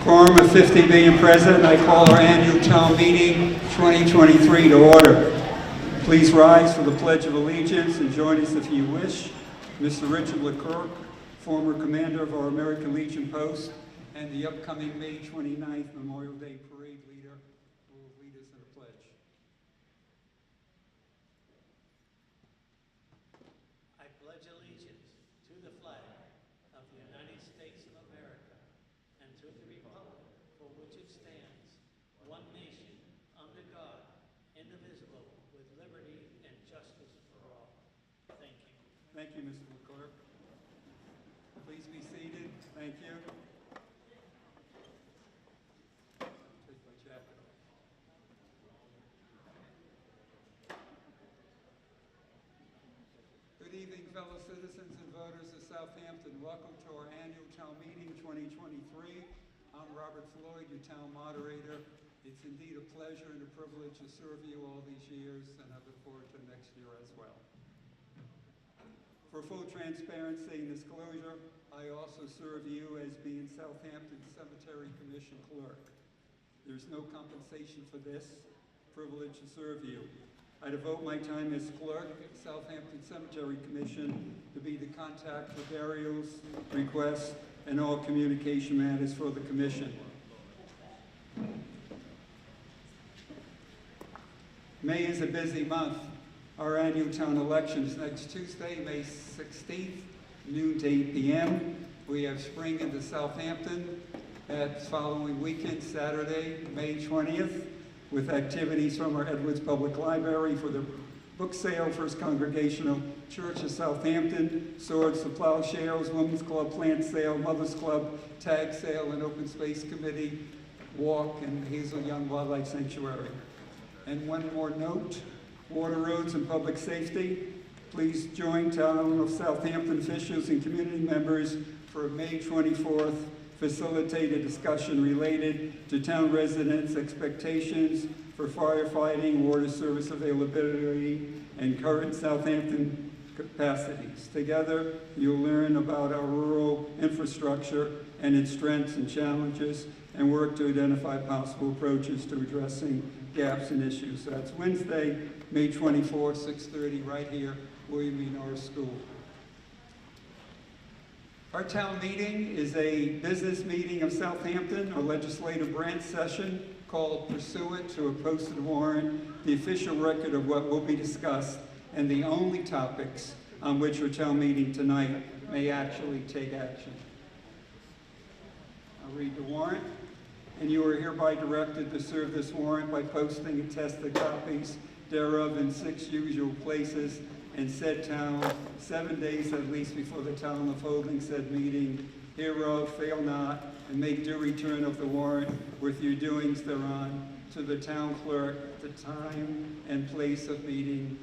Quorum of 50 being present, I call our annual town meeting 2023 to order. Please rise for the Pledge of Allegiance and join us if you wish. Mr. Richard Leclerc, former commander of our American Legion Post, and the upcoming May 29th Memorial Day Parade leader will lead us in a pledge. I pledge allegiance to the flag of the United States of America and to the republic for which it stands, one nation, under God, indivisible, with liberty and justice for all. Thank you. Thank you, Mr. Leclerc. Please be seated. Thank you. Take my jacket off. Good evening, fellow citizens and voters of Southampton. Welcome to our annual town meeting 2023. I'm Robert Floyd, your town moderator. It's indeed a pleasure and a privilege to serve you all these years, and I look forward to next year as well. For full transparency and disclosure, I also serve you as being Southampton Cemetery Commission clerk. There's no compensation for this privilege to serve you. I devote my time as clerk at Southampton Cemetery Commission to be the contact for burials, requests, and all communication matters for the commission. May is a busy month. Our annual town election is next Tuesday, May 16th, noon to 8 p.m. We have spring into Southampton that following weekend, Saturday, May 20th, with activities from our Edwards Public Library for the book sale, First Congregational Church of Southampton, Swords to Plowshares, Women's Club plant sale, Mothers Club tag sale, and Open Space Committee walk in Hazel Young Wildlife Sanctuary. And one more note, water, roads, and public safety. Please join Town of Southampton officials and community members for a May 24th facilitated discussion related to town residents' expectations for firefighting, water service availability, and current Southampton capacities. Together, you'll learn about our rural infrastructure and its strengths and challenges, and work to identify possible approaches to addressing gaps and issues. So that's Wednesday, May 24th, 6:30, right here, William E. Norris School. Our town meeting is a business meeting of Southampton, a legislative branch session called pursuant to a posted warrant, the official record of what will be discussed, and the only topics on which our town meeting tonight may actually take action. I'll read the warrant. And you are hereby directed to serve this warrant by posting attested copies thereof in 6 usual places in said town, 7 days at least before the time of holding said meeting. Hereof fail not, and make due return of the warrant with your doings thereon to the town clerk at the time and place of meeting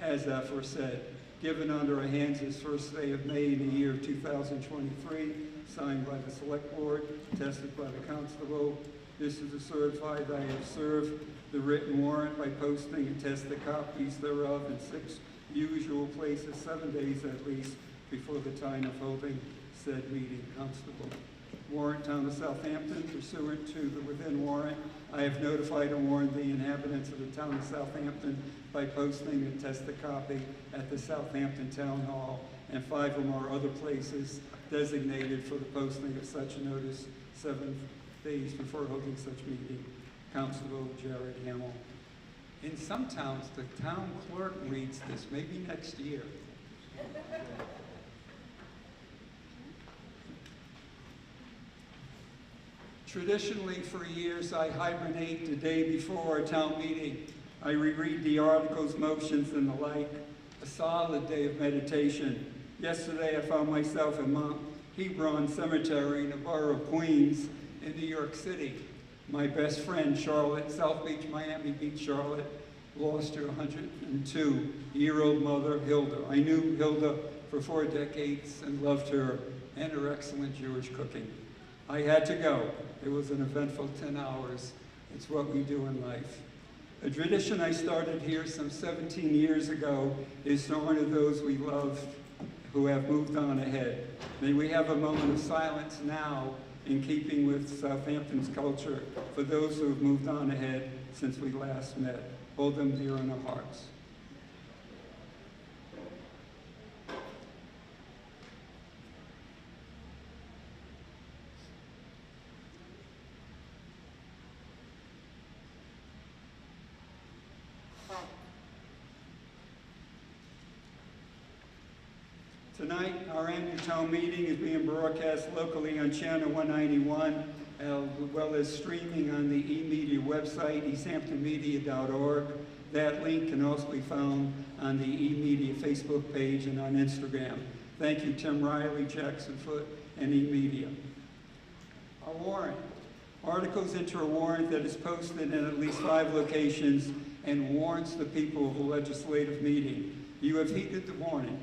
as aforesaid. Given under our hands this first day of May in the year 2023, signed by the select board, attested by the constable. This is to certify that I have served the written warrant by posting attested copies thereof in 6 usual places, 7 days at least before the time of holding said meeting. Constable. Warrant, Town of Southampton, pursuant to the within warrant, I have notified and warned the inhabitants of the town of Southampton by posting a attested copy at the Southampton Town Hall and 5 or more other places designated for the posting of such a notice 7 days before holding such meeting. Constable Jared Hamill. In some towns, the town clerk reads this, maybe next year. Traditionally, for years, I hibernate the day before our town meeting. I reread the articles, motions, and the like. A solid day of meditation. Yesterday, I found myself at Mount Hebron Cemetery in the borough of Queens in New York City. My best friend, Charlotte, South Beach, Miami Beach, Charlotte, lost her 102-year-old mother, Hilda. I knew Hilda for 4 decades and loved her and her excellent Jewish cooking. I had to go. It was an eventful 10 hours. It's what we do in life. A tradition I started here some 17 years ago is to honor those we love who have moved on ahead. May we have a moment of silence now in keeping with Southampton's culture for those who have moved on ahead since we last met. Hold them dear in our hearts. Tonight, our annual town meeting is being broadcast locally on Channel 191, as well as streaming on the eMedia website, easthamptonmedia.org. That link can also be found on the eMedia Facebook page and on Instagram. Thank you, Tim Riley, Jackson Foote, and eMedia. Our warrant. Articles enter a warrant that is posted in at least 5 locations and warns the people of a legislative meeting. You have heeded the warning.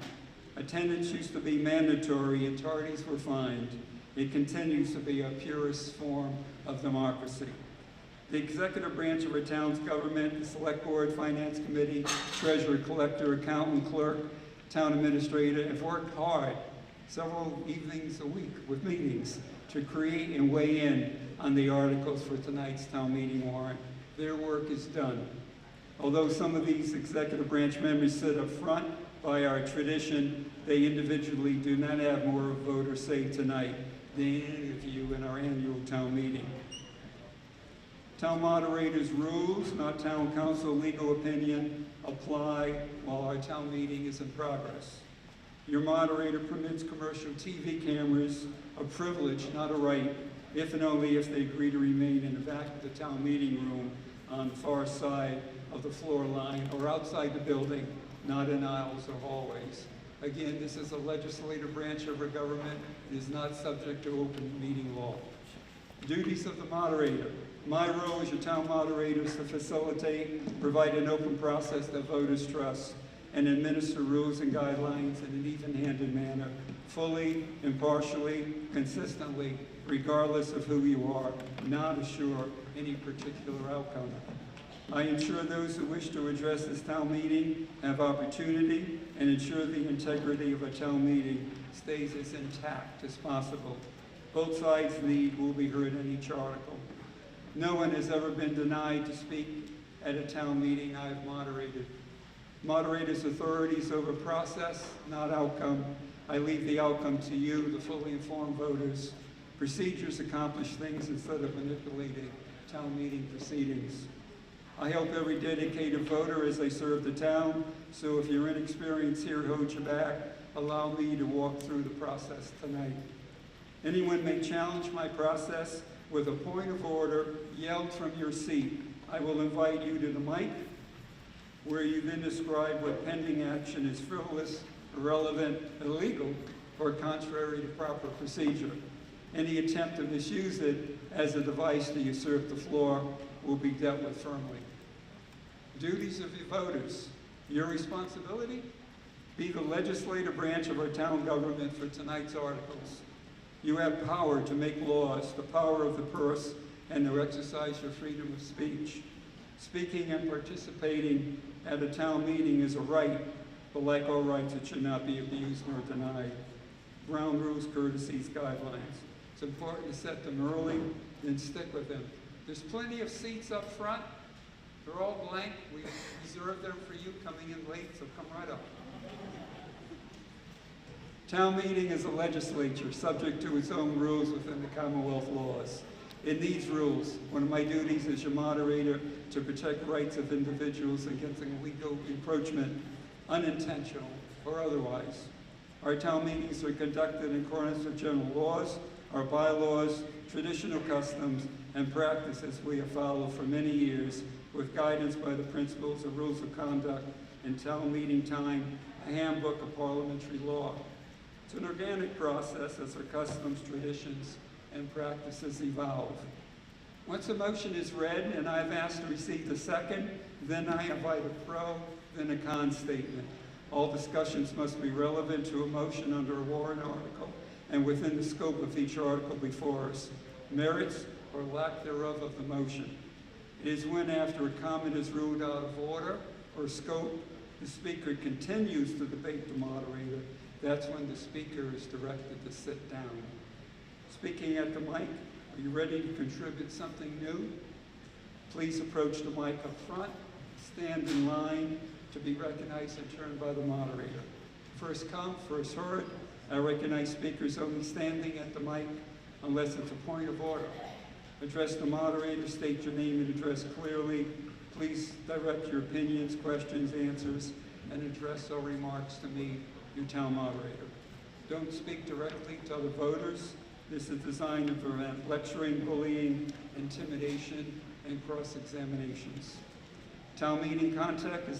Attendance used to be mandatory and tardies were fined. It continues to be our purest form of democracy. The executive branch of our town's government, the select board, finance committee, treasurer, collector, accountant, clerk, town administrator, have worked hard several evenings a week with meetings to create and weigh in on the articles for tonight's town meeting warrant. Their work is done. Although some of these executive branch members sit up front, by our tradition, they individually do not have more vote or say tonight than any of you in our annual town meeting. Town moderator's rules, not town council legal opinion, apply while our town meeting is in progress. Your moderator permits commercial TV cameras, a privilege, not a right, if and only if they agree to remain in the back of the town meeting room on the far side of the floor line or outside the building, not in aisles or hallways. Again, this is a legislative branch of our government. It is not subject to open meeting law. Duties of the moderator. My role as your town moderator is to facilitate, provide an open process that voters trust, and administer rules and guidelines in an even-handed manner, fully, impartially, consistently, regardless of who you are, not assure any particular outcome. I ensure those who wish to address this town meeting have opportunity and ensure the integrity of a town meeting stays as intact as possible. Both sides' need will be heard in each article. No one has ever been denied to speak at a town meeting I have moderated. Moderators' authorities over process, not outcome. I leave the outcome to you, the fully informed voters. Procedures accomplish things instead of manipulating town meeting proceedings. I help every dedicated voter as they serve the town, so if your inexperience here holds you back, allow me to walk through the process tonight. Anyone may challenge my process with a point of order yelled from your seat. I will invite you to the mic, where you then describe what pending action is frivolous, irrelevant, illegal, or contrary to proper procedure. Any attempt to misuse it as a device to usurp the floor will be dealt with firmly. Duties of your voters. Your responsibility? Be the legislative branch of our town government for tonight's articles. You have power to make laws, the power of the purse, and to exercise your freedom of speech. Speaking and participating at a town meeting is a right, but like all rights, it should not be abused nor denied. Ground rules, courtesies, guidelines. It's important to set them early, then stick with them. There's plenty of seats up front. They're all blank. We reserved them for you coming in late, so come right up. Town meeting is a legislature subject to its own rules within the Commonwealth laws. In these rules, one of my duties as your moderator to protect rights of individuals against illegal encroachment, unintentional or otherwise. Our town meetings are conducted in accordance with general laws, our bylaws, traditional customs, and practices we have followed for many years with guidance by the principles and rules of conduct in town meeting time, a handbook of parliamentary law. It's an organic process as our customs, traditions, and practices evolve. Once a motion is read and I've asked to receive the second, then I invite a pro, then a con statement. All discussions must be relevant to a motion under a warrant article and within the scope of each article before us. Merits or lack thereof of the motion. It is when after a comment is ruled out of order or scope, the speaker continues to debate the moderator. That's when the speaker is directed to sit down. Speaking at the mic, are you ready to contribute something new? Please approach the mic up front, stand in line to be recognized and turned by the moderator. First come, first heard. I recognize speakers only standing at the mic unless it's a point of order. Address the moderator, state your name and address clearly. Please direct your opinions, questions, answers, and address or remarks to me, your town moderator. Don't speak directly to other voters. This is designed to prevent lecturing, bullying, intimidation, and cross-examinations. Town meeting conduct is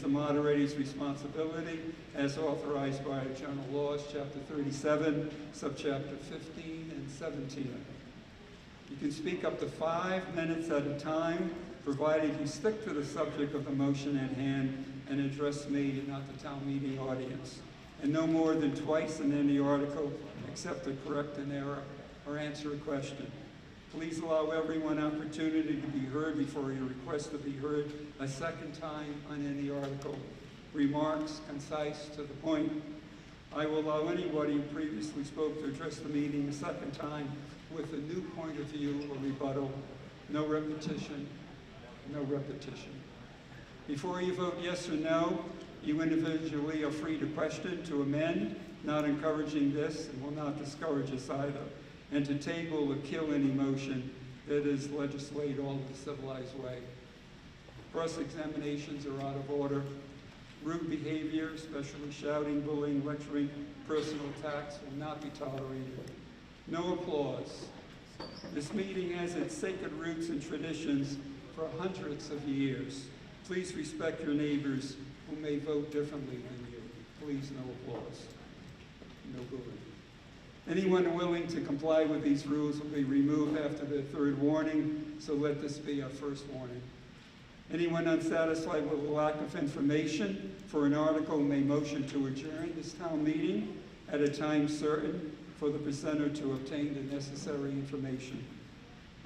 the moderator's responsibility as authorized by General Laws, Chapter 37, Subchapter 15 and 17. You can speak up to 5 minutes at a time, provided you stick to the subject of the motion at hand and address me and not the town meeting audience. And no more than twice in any article, except to correct an error or answer a question. Please allow everyone opportunity to be heard before you request to be heard a second time on any article. Remarks, concise, to the point. I will allow anybody who previously spoke to address the meeting a second time with a new point of view or rebuttal. No repetition, no repetition. Before you vote yes or no, you individually are free to question, to amend, not encouraging this and will not discourage this either, and to table or kill any motion that is legislate all the civilized way. Cross-examinations are out of order. Rude behavior, especially shouting, bullying, lecturing, personal attacks will not be tolerated. No applause. This meeting has its sacred roots and traditions for hundreds of years. Please respect your neighbors who may vote differently than you. Please, no applause. No bullying. Anyone willing to comply with these rules will be removed after the third warning, so let this be our first warning. Anyone unsatisfied with the lack of information for an article may motion to adjourn this town meeting at a time certain for the presenter to obtain the necessary information.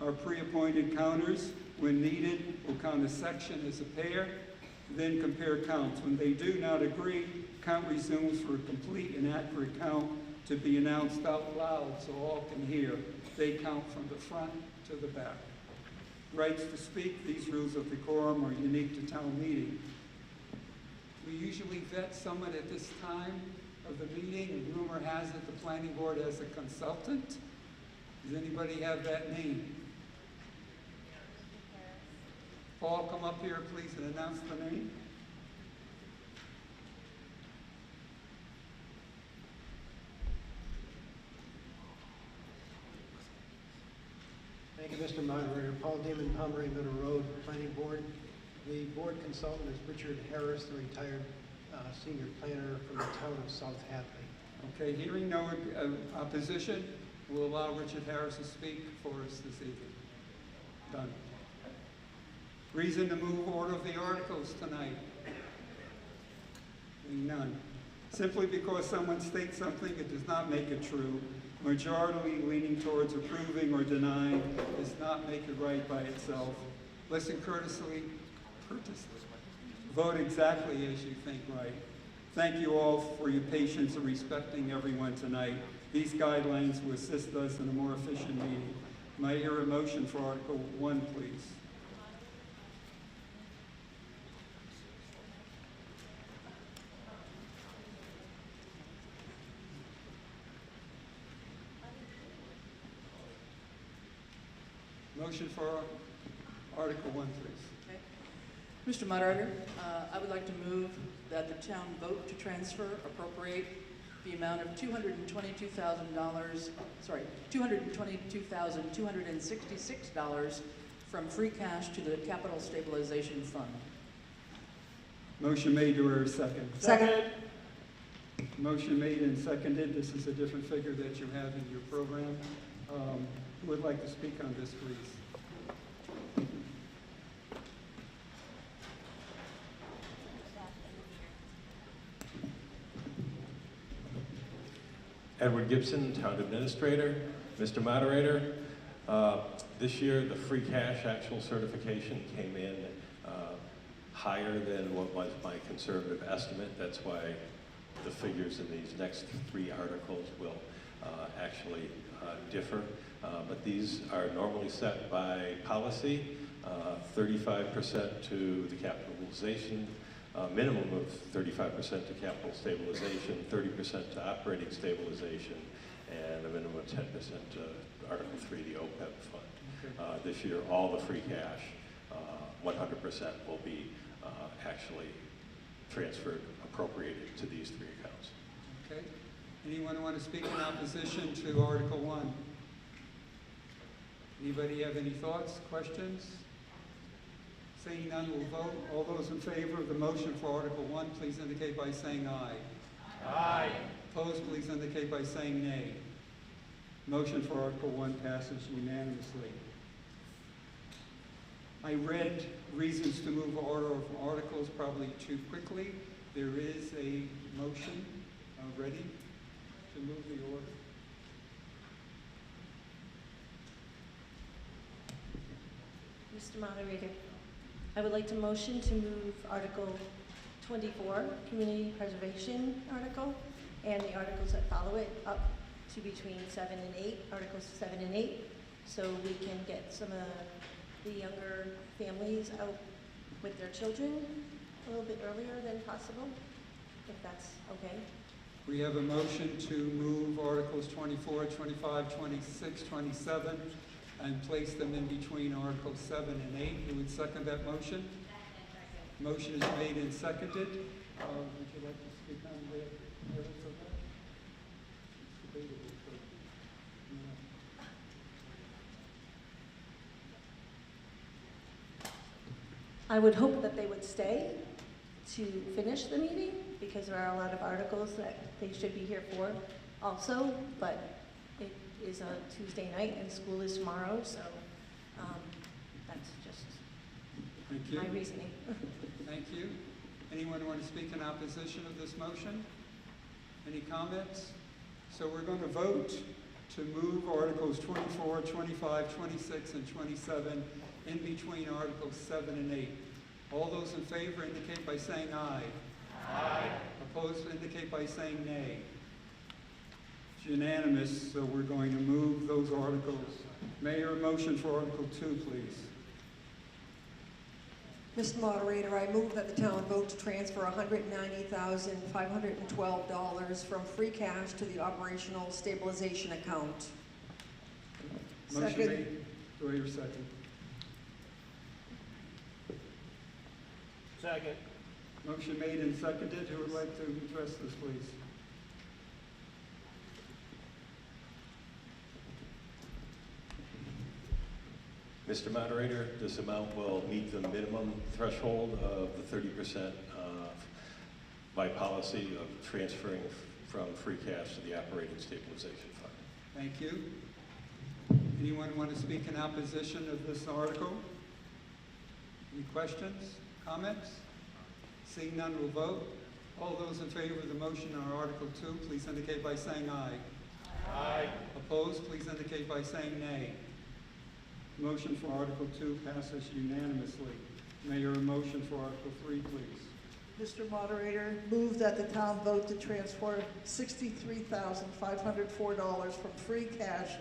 Our pre-appointed counters, when needed, will count a section as a pair, then compare counts. When they do not agree, count resumes for a complete and accurate count to be announced out loud so all can hear. They count from the front to the back. Rights to speak, these rules of decorum are unique to town meeting. We usually vet someone at this time of the meeting, and rumor has it the planning board has a consultant. Does anybody have that name? Paul, come up here, please, and announce the name. Thank you, Mr. Moderator. Paul Damon, Pomeroy Middle Road, Planning Board. The board consultant is Richard Harris, the retired senior planner from the town of Southampton. Okay, hearing no opposition, we'll allow Richard Harris to speak for us this evening. Done. Reason to move order of the articles tonight? None. Simply because someone states something, it does not make it true. Majority leaning towards approving or denying does not make it right by itself. Listen courteously, vote exactly as you think right. Thank you all for your patience in respecting everyone tonight. These guidelines will assist us in a more efficient meeting. May I hear a motion for Article 1, please? Motion for Article 1, please. Okay. Mr. Moderator, I would like to move that the town vote to transfer, appropriate the amount of $222,266 from free cash to the Capital Stabilization Fund. Motion made, do I hear a second? Second. Motion made and seconded. This is a different figure that you have in your program. Who would like to speak on this, please? Edward Gibson, Town Administrator. Mr. Moderator, this year the free cash actual certification came in higher than what was my conservative estimate. That's why the figures in these next three articles will actually differ, but these are normally set by policy, 35% to the capitalization, minimum of 35% to capital stabilization, 30% to operating stabilization, and a minimum of 10% to Article 3, the OPEB fund. This year, all the free cash, 100% will be actually transferred, appropriated to these three accounts. Okay. Anyone want to speak in opposition to Article 1? Anybody have any thoughts, questions? Seeing none, we'll vote. All those in favor of the motion for Article 1, please indicate by saying aye. Aye. Opposed, please indicate by saying nay. Motion for Article 1 passes unanimously. I read reasons to move order of articles probably too quickly. There is a motion ready to move the order. Mr. Moderator, I would like to motion to move Article 24, Community Preservation Article, and the articles that follow it up to between 7 and 8, Articles 7 and 8, so we can get some of the younger families out with their children a little bit earlier than possible, if that's okay. We have a motion to move Articles 24, 25, 26, 27, and place them in between Articles 7 and 8. Who would second that motion? Motion is made and seconded. Would you like to speak on the merits of that? It's debatable, so, I would hope that they would stay to finish the meeting, because there are a lot of articles that they should be here for also, but it is a Tuesday night and school is tomorrow, so that's just Thank you. my reasoning. Thank you. Anyone want to speak in opposition of this motion? Any comments? So we're going to vote to move Articles 24, 25, 26, and 27 in between Articles 7 and 8. All those in favor indicate by saying aye. Aye. Opposed indicate by saying nay. It's unanimous, so we're going to move those articles. Mayor, a motion for Article 2, please. Mr. Moderator, I move that the town vote to transfer $190,512 from free cash to the operational stabilization account. Motion Second. made. Do I hear a second? Second. Motion made and seconded. Who would like to address this, please? Mr. Moderator, this amount will meet the minimum threshold of the 30% by policy of transferring from free cash to the operating stabilization fund. Thank you. Anyone want to speak in opposition of this article? Any questions, comments? Seeing none, we'll vote. All those in favor of the motion on Article 2, please indicate by saying aye. Aye. Opposed, please indicate by saying nay. Motion for Article 2 passes unanimously. Mayor, a motion for Article 3, please. Mr. Moderator, move that the town vote to transfer $63,504 from free cash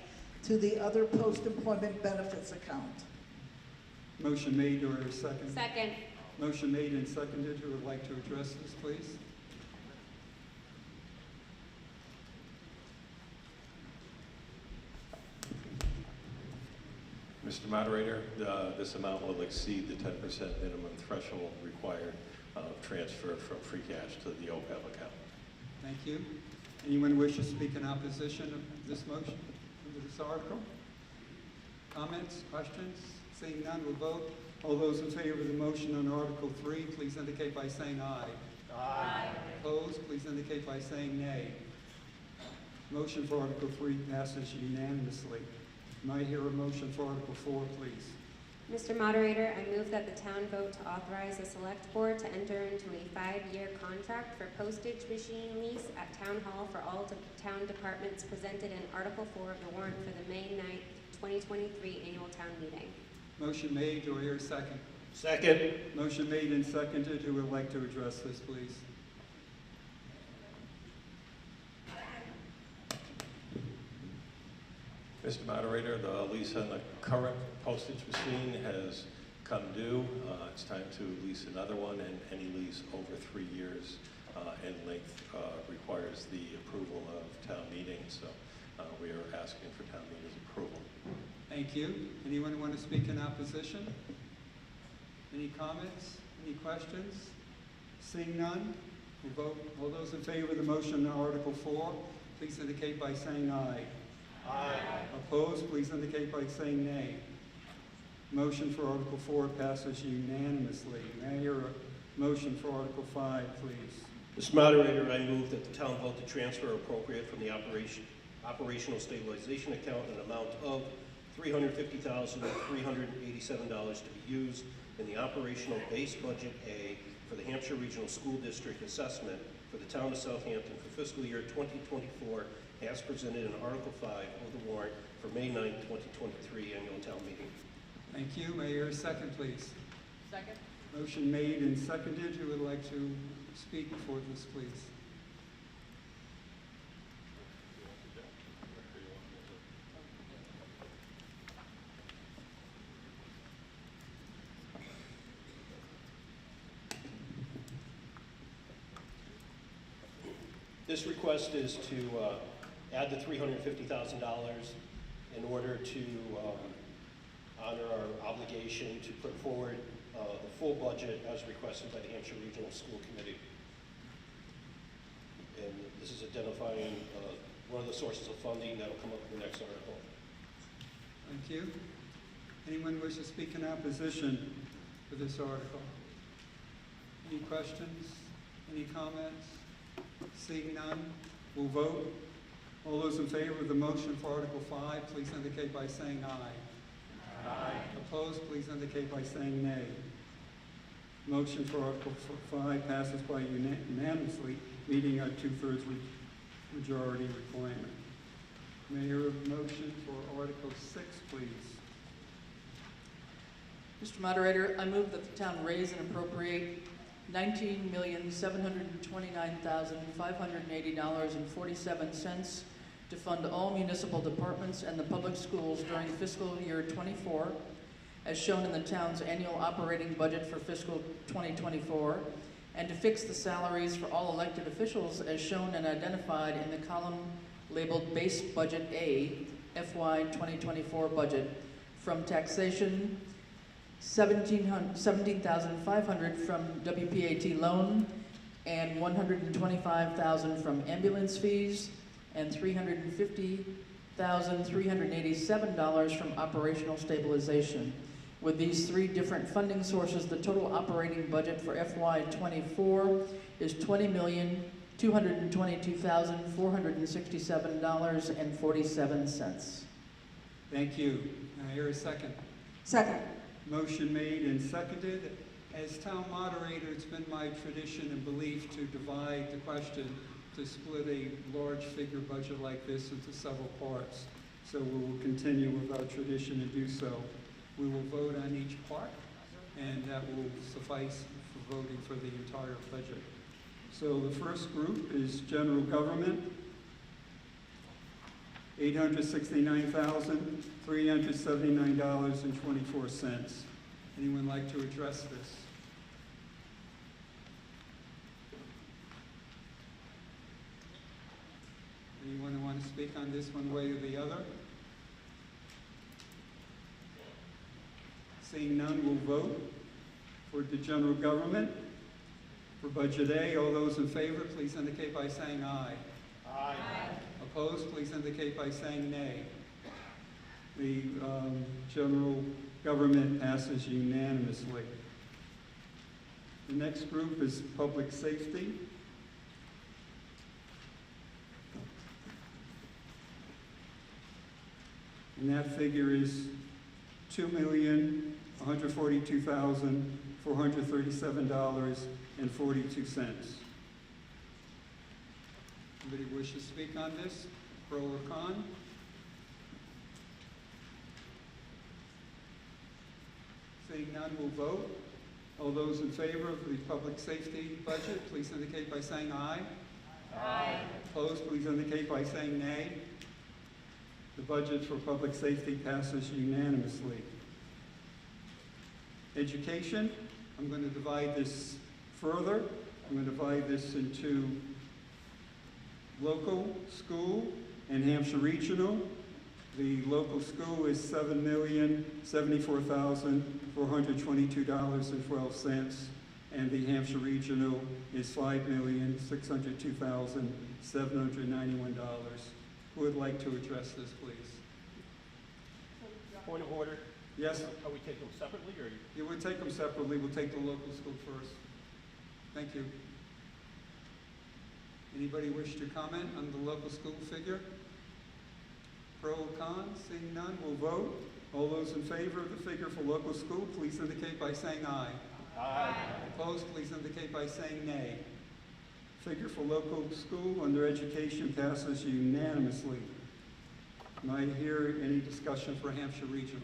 to the other post-employment benefits account. Motion made, or a second? Second. Motion made and seconded. Who would like to address this, please? Mr. Moderator, this amount will exceed the 10% minimum threshold required of transfer from free cash to the OPEB account. Thank you. Anyone wish to speak in opposition of this motion, of this article? Comments, questions? Seeing none, we'll vote. All those in favor of the motion on Article 3, please indicate by saying aye. Aye. Opposed, please indicate by saying nay. Motion for Article 3 passes unanimously. May I hear a motion for Article 4, please? Mr. Moderator, I move that the town vote to authorize the Select Board to enter into a 5-year contract for postage machine lease at Town Hall for all town departments presented in Article 4 of the warrant for the May 9th, 2023 annual town meeting. Motion made. Do I hear a second? Second. Motion made and seconded. Who would like to address this, please? Mr. Moderator, the lease on the current postage machine has come due. It's time to lease another one, and any lease over 3 years in length requires the approval of town meeting. So we are asking for town meeting's approval. Thank you. Anyone want to speak in opposition? Any comments? Any questions? Seeing none, we'll vote. All those in favor of the motion on Article 4, please indicate by saying aye. Aye. Opposed, please indicate by saying nay. Motion for Article 4 passes unanimously. May I hear a motion for Article 5, please? Mr. Moderator, I move that the town vote to transfer or appropriate from the operational stabilization account an amount of $350,387 to be used in the operational base budget A for the Hampshire Regional School District assessment for the town of Southampton for fiscal year 2024 as presented in Article 5 of the warrant for May 9, 2023 annual town meeting. Thank you. May I hear a second, please? Second. Motion made and seconded. Who would like to speak for this, please? This request is to add the $350,000 in order to honor our obligation to put forward the full budget as requested by the Hampshire Regional School Committee. And this is identifying one of the sources of funding that will come up in the next article. Thank you. Anyone wish to speak in opposition to this article? Any questions? Any comments? Seeing none, we'll vote. All those in favor of the motion for Article 5, please indicate by saying aye. Aye. Opposed, please indicate by saying nay. Motion for Article 5 passes by unanimously, meeting our 2/3 majority requirement. May I hear a motion for Article 6, please? Mr. Moderator, I move that the town raise and appropriate $19,729,580.47 to fund all municipal departments and the public schools during fiscal year *24, as shown in the town's annual operating budget for fiscal 2024, and to fix the salaries for all elected officials as shown and identified in the column labeled Base Budget A, FY 2024 budget, from taxation $17,500 from WPAT loan, and $125,000 from ambulance fees, and $350,387 from operational stabilization. With these three different funding sources, the total operating budget for FY '24 is $20,222,467.47. Thank you. May I hear a second? Second. Motion made and seconded. As town moderator, it's been my tradition and belief to divide the question, to split a large figure budget like this into several parts. So we will continue with our tradition and do so. We will vote on each part, and that will suffice for voting for the entire budget. So the first group is general government, $869,379.24. Anyone like to address this? Anyone want to speak on this one way or the other? Seeing none, we'll vote for the general government. For Budget A, all those in favor, please indicate by saying aye. Aye. Opposed, please indicate by saying nay. The general government passes unanimously. The next group is public safety. And that figure is $2,142,437.42. Anybody wish to speak on this, pro or con? Seeing none, we'll vote. All those in favor of the public safety budget, please indicate by saying aye. Aye. Opposed, please indicate by saying nay. The budget for public safety passes unanimously. Education, I'm going to divide this further. I'm going to divide this into local school and Hampshire Regional. The local school is $7,074,422.12, and the Hampshire Regional is $5,602,791. Who would like to address this, please? Point of order. Yes? Are we taking them separately, or? You would take them separately. We'll take the local school first. Thank you. Anybody wish to comment on the local school figure? Pro or con? Seeing none, we'll vote. All those in favor of the figure for local school, please indicate by saying aye. Aye. Opposed, please indicate by saying nay. Figure for local school under education passes unanimously. Can I hear any discussion for Hampshire Regional?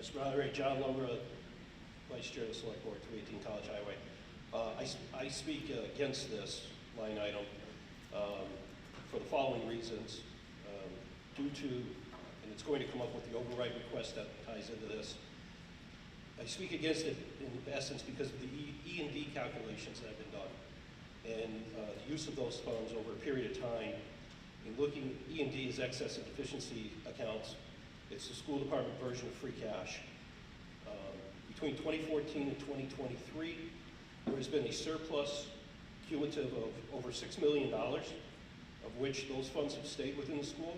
Mr. Moderator, John Lumber, Vice Chair of the Select Board, 318 College Highway. I speak against this line item for the following reasons. Due to, and it's going to come up with the override request that ties into this. I speak against it in essence because of the E&D calculations that have been done and the use of those funds over a period of time. In looking, E&D is excess and deficiency accounts. It's the school department version of free cash. Between 2014 and 2023, there has been a surplus cumulative of over $6 million, of which those funds have stayed within the school,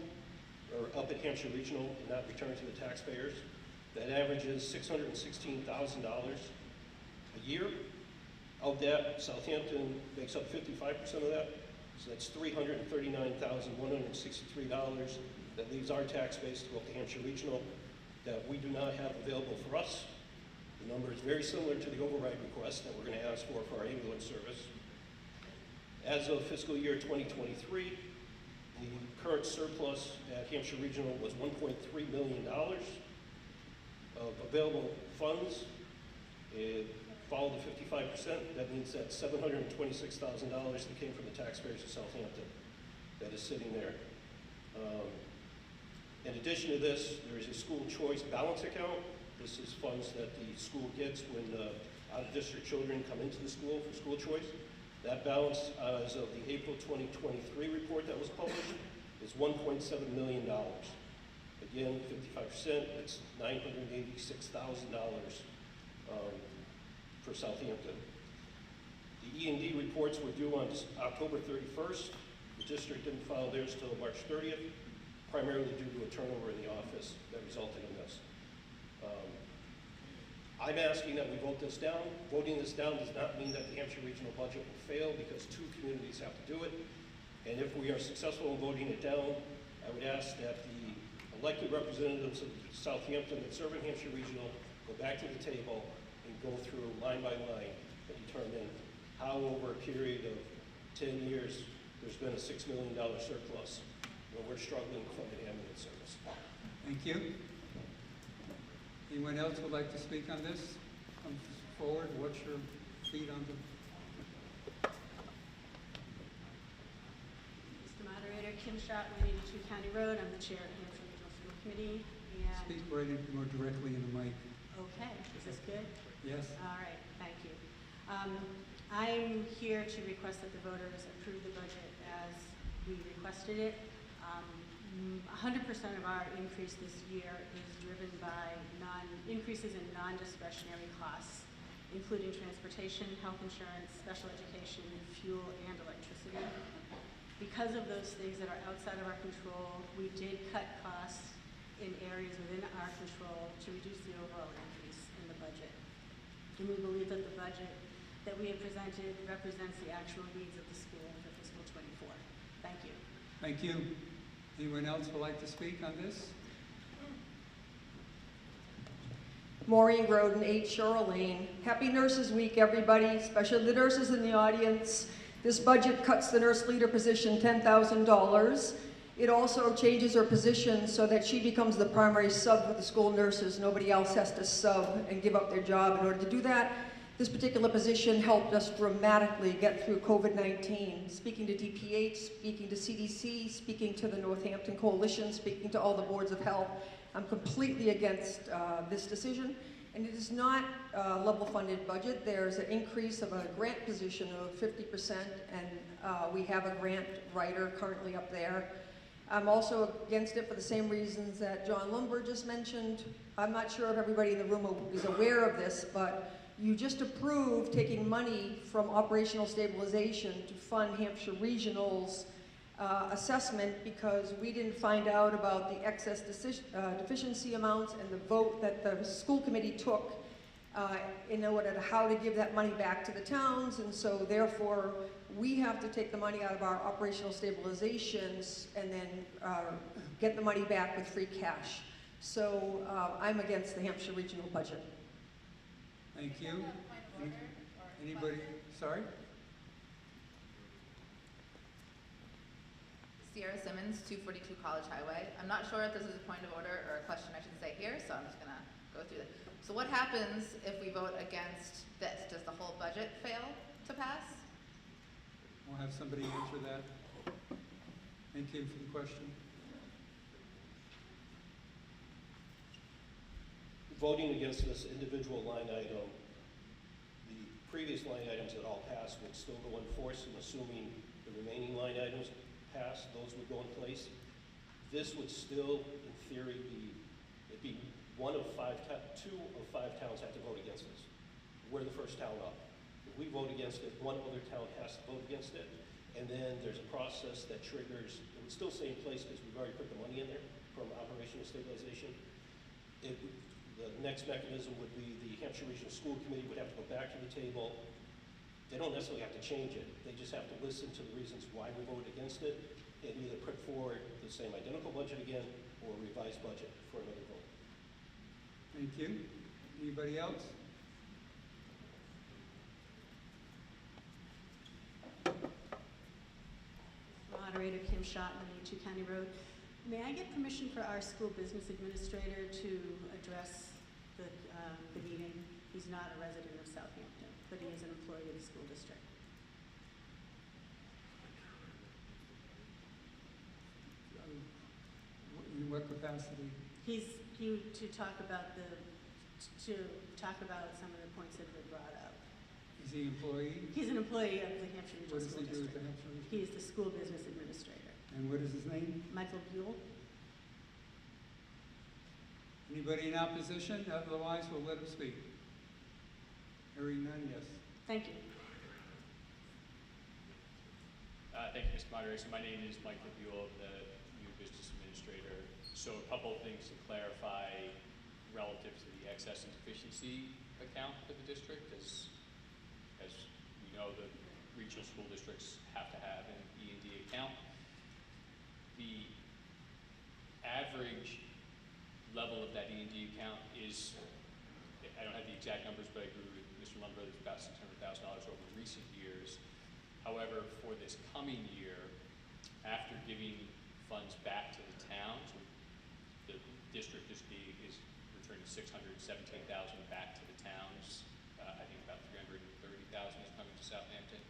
or up at Hampshire Regional and not returned to the taxpayers. That averages $616,000 a year. Of that, Southampton makes up 55% of that, so that's $339,163. That leaves our tax base to go up to Hampshire Regional that we do not have available for us. The number is very similar to the override request that we're going to ask for our ambulance service. As of fiscal year 2023, the current surplus at Hampshire Regional was $1.3 million of available funds. It followed the 55%. That means that $726,000 that came from the taxpayers of Southampton that is sitting there. In addition to this, there is a school choice balance account. This is funds that the school gets when out-of-district children come into the school for school choice. That balance, as of the April 2023 report that was published, is $1.7 million. Again, 55%, it's $986,000 for Southampton. The E&D reports were due on October 31st. The district didn't file theirs till March 30th, primarily due to a turnover in the office that resulted in this. I'm asking that we vote this down. Voting this down does not mean that the Hampshire Regional budget will fail because 2 communities have to do it. And if we are successful in voting it down, I would ask that the elected representatives of Southampton that serve in Hampshire Regional go back to the table and go through line by line and determine how over a period of 10 years there's been a $6 million surplus when we're struggling to fund an ambulance service. Thank you. Anyone else would like to speak on this? Come forward, watch your feet on the... Mr. Moderator, Kim Schott, 182 County Road. I'm the chair of the Hampshire Regional School Committee. And Speak right in more directly in the mic. okay, is this good? Yes. All right, thank you. I'm here to request that the voters approve the budget as we requested it. 100% of our increase this year is driven by increases in non-discretionary costs, including transportation, health insurance, special education, fuel, and electricity. Because of those things that are outside of our control, we did cut costs in areas within our control to reduce the overall increase in the budget. And we believe that the budget that we have presented represents the actual needs of the school for fiscal '24. Thank you. Thank you. Anyone else would like to speak on this? Maureen Roden, 8 Cheryl Lane. Happy Nurses Week, everybody, especially the nurses in the audience. This budget cuts the nurse leader position $10,000. It also changes her position so that she becomes the primary sub for the school nurses. Nobody else has to sub and give up their job in order to do that. This particular position helped us dramatically get through COVID-19. Speaking to DPH, speaking to CDC, speaking to the Northampton Coalition, speaking to all the boards of health, I'm completely against this decision. And it is not a level funded budget. There's an increase of a grant position of 50%, and we have a grant writer currently up there. I'm also against it for the same reasons that John Lumber just mentioned. I'm not sure if everybody in the room is aware of this, but you just approved taking money from operational stabilization to fund Hampshire Regional's assessment because we didn't find out about the excess deficiency amounts and the vote that the school committee took in order to how to give that money back to the towns, and so therefore we have to take the money out of our operational stabilizations and then get the money back with free cash. So I'm against the Hampshire Regional budget. Thank you. Anybody? Sorry? Sierra Simmons, 242 College Highway. I'm not sure if this is a point of order or a question I should say here, so I'm just going to go through it. So what happens if we vote against this? Does the whole budget fail to pass? We'll have somebody answer that. Thank you for the question. Voting against this individual line item, the previous line items that all passed would still go in force, and assuming the remaining line items passed, those would go in place. This would still, in theory, it'd be two of five towns have to vote against this. We're the first town up. If we vote against it, one other town has to vote against it, and then there's a process that triggers, it would still stay in place because we've already put the money in there from operational stabilization. The next mechanism would be the Hampshire Regional School Committee would have to go back to the table. They don't necessarily have to change it. They just have to listen to the reasons why we voted against it and either put forward the same identical budget again or a revised budget for another vote. Thank you. Anybody else? Moderator Kim Schottman, 82 County Road. May I get permission for our school business administrator to address the meeting? He's not a resident of Southampton, but he is an employee of the school district. In what capacity? To talk about some of the points that have been brought up. Is he an employee? He's an employee of the Hampshire Regional What does School he do with the District. Hampshire Regional? He is the school business administrator. And what is his name? Michael Buell. Anybody in opposition? Otherwise, we'll let him speak. Hearing none, yes. Thank you. Thank you, Mr. Moderator. So my name is Michael Buell, the new business administrator. So a couple of things to clarify relative to the excess and deficiency account for the district. As we know, the regional school districts have to have an E&D account. The average level of that E&D account is, I don't have the exact numbers, but I agree with Mr. Lumber, it's about $600,000 over recent years. However, for this coming year, after giving funds back to the towns, the district is returning $617,000 back to the towns. I think about $330,000 is coming to Southampton.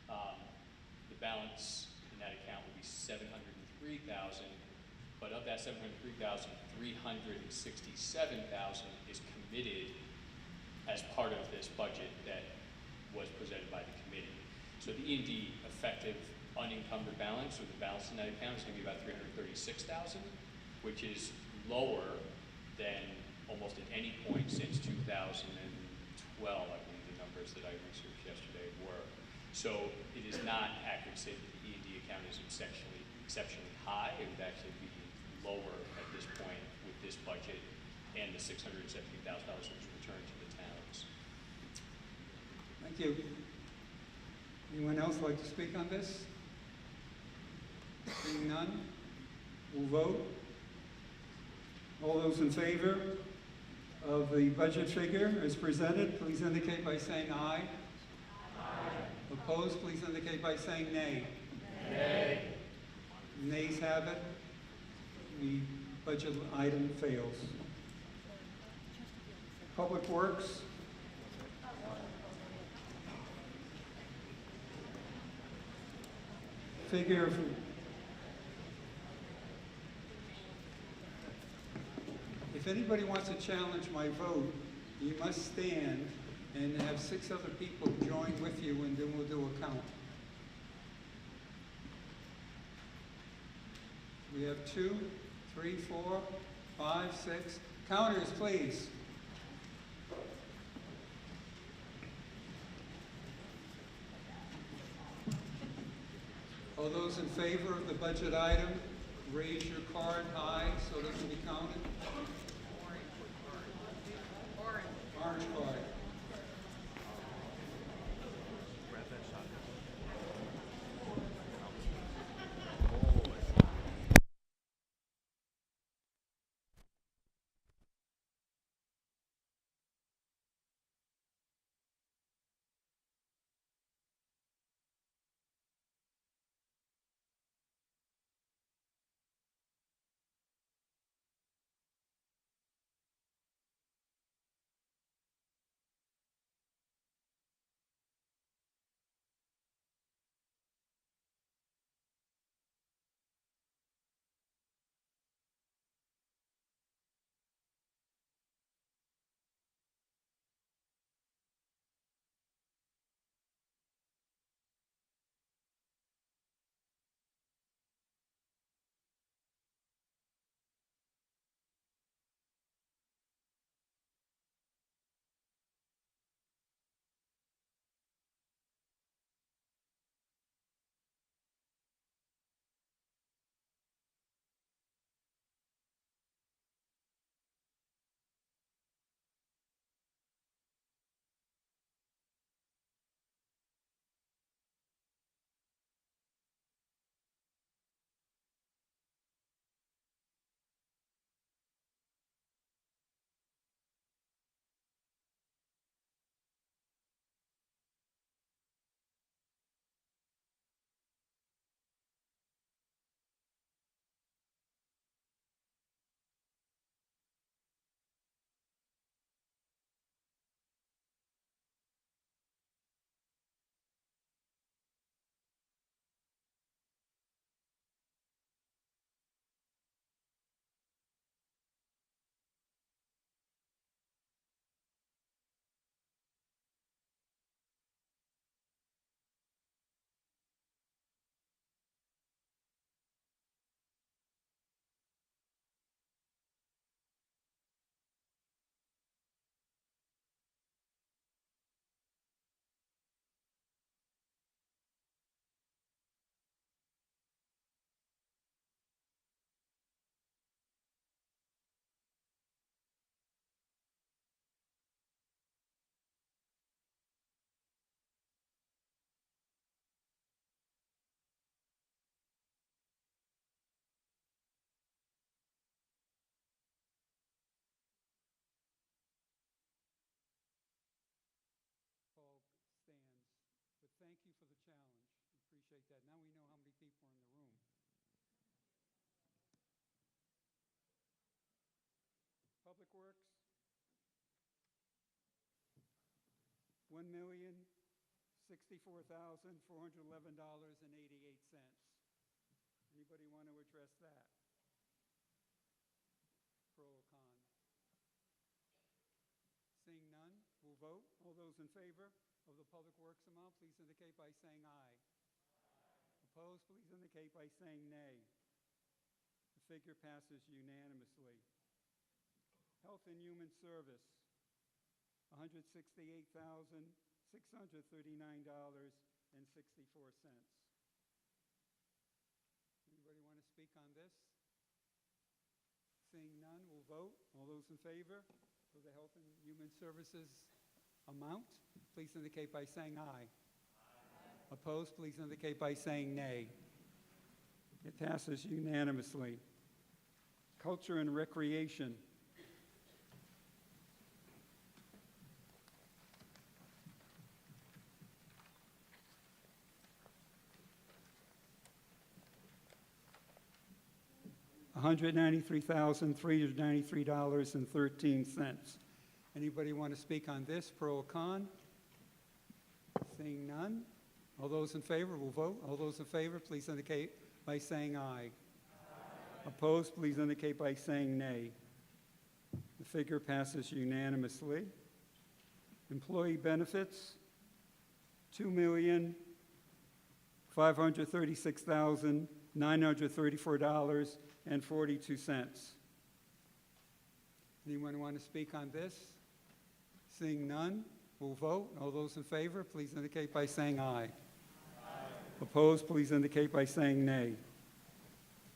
The balance in that account will be $703,000, but of that $703,000, $367,000 is committed as part of this budget that was presented by the committee. So the E&D effective unencumbered balance, or the balance in that account, is going to be about $336,000, which is lower than almost at any point since 2012, I believe the numbers that I researched yesterday were. So it is not accurate to say that the E&D account is exceptionally high. It would actually be lower at this point with this budget and the $617,000 which was returned to the towns. Thank you. Anyone else like to speak on this? Seeing none, we'll vote. All those in favor of the budget figure as presented, please indicate by saying aye. Aye. Opposed, please indicate by saying nay. Nay. Nays have it. The budget item fails. Public Works. figure of, if anybody wants to challenge my vote, you must stand and have 6 other people join with you, and then we'll do a count. We have 2, 3, 4, 5, 6. Counters, please. All those in favor of the budget item, raise your card high so that it can be counted. Orange card. Paul stands, but thank you for the challenge. We appreciate that. Now we know how many people are in the room. Public Works, $1,064,411.88. Anybody want to address that? Pro or con? Seeing none, we'll vote. All those in favor of the Public Works amount, please indicate by saying aye. Opposed, please indicate by saying nay. The figure passes unanimously. Health and Human Service, $168,639.64. Anybody want to speak on this? Seeing none, we'll vote. All those in favor of the Health and Human Services amount, please indicate by saying aye. Opposed, please indicate by saying nay. It passes unanimously. Culture and Recreation, $193,393.13. Anybody want to speak on this, pro or con? Seeing none, All those in favor will vote. All those in favor, please indicate by saying aye. Opposed, please indicate by saying nay. The figure passes unanimously. Employee benefits, $2,536,934.42. Anyone want to speak on this? Seeing none, we'll vote. All those in favor, please indicate by saying aye. Opposed, please indicate by saying nay.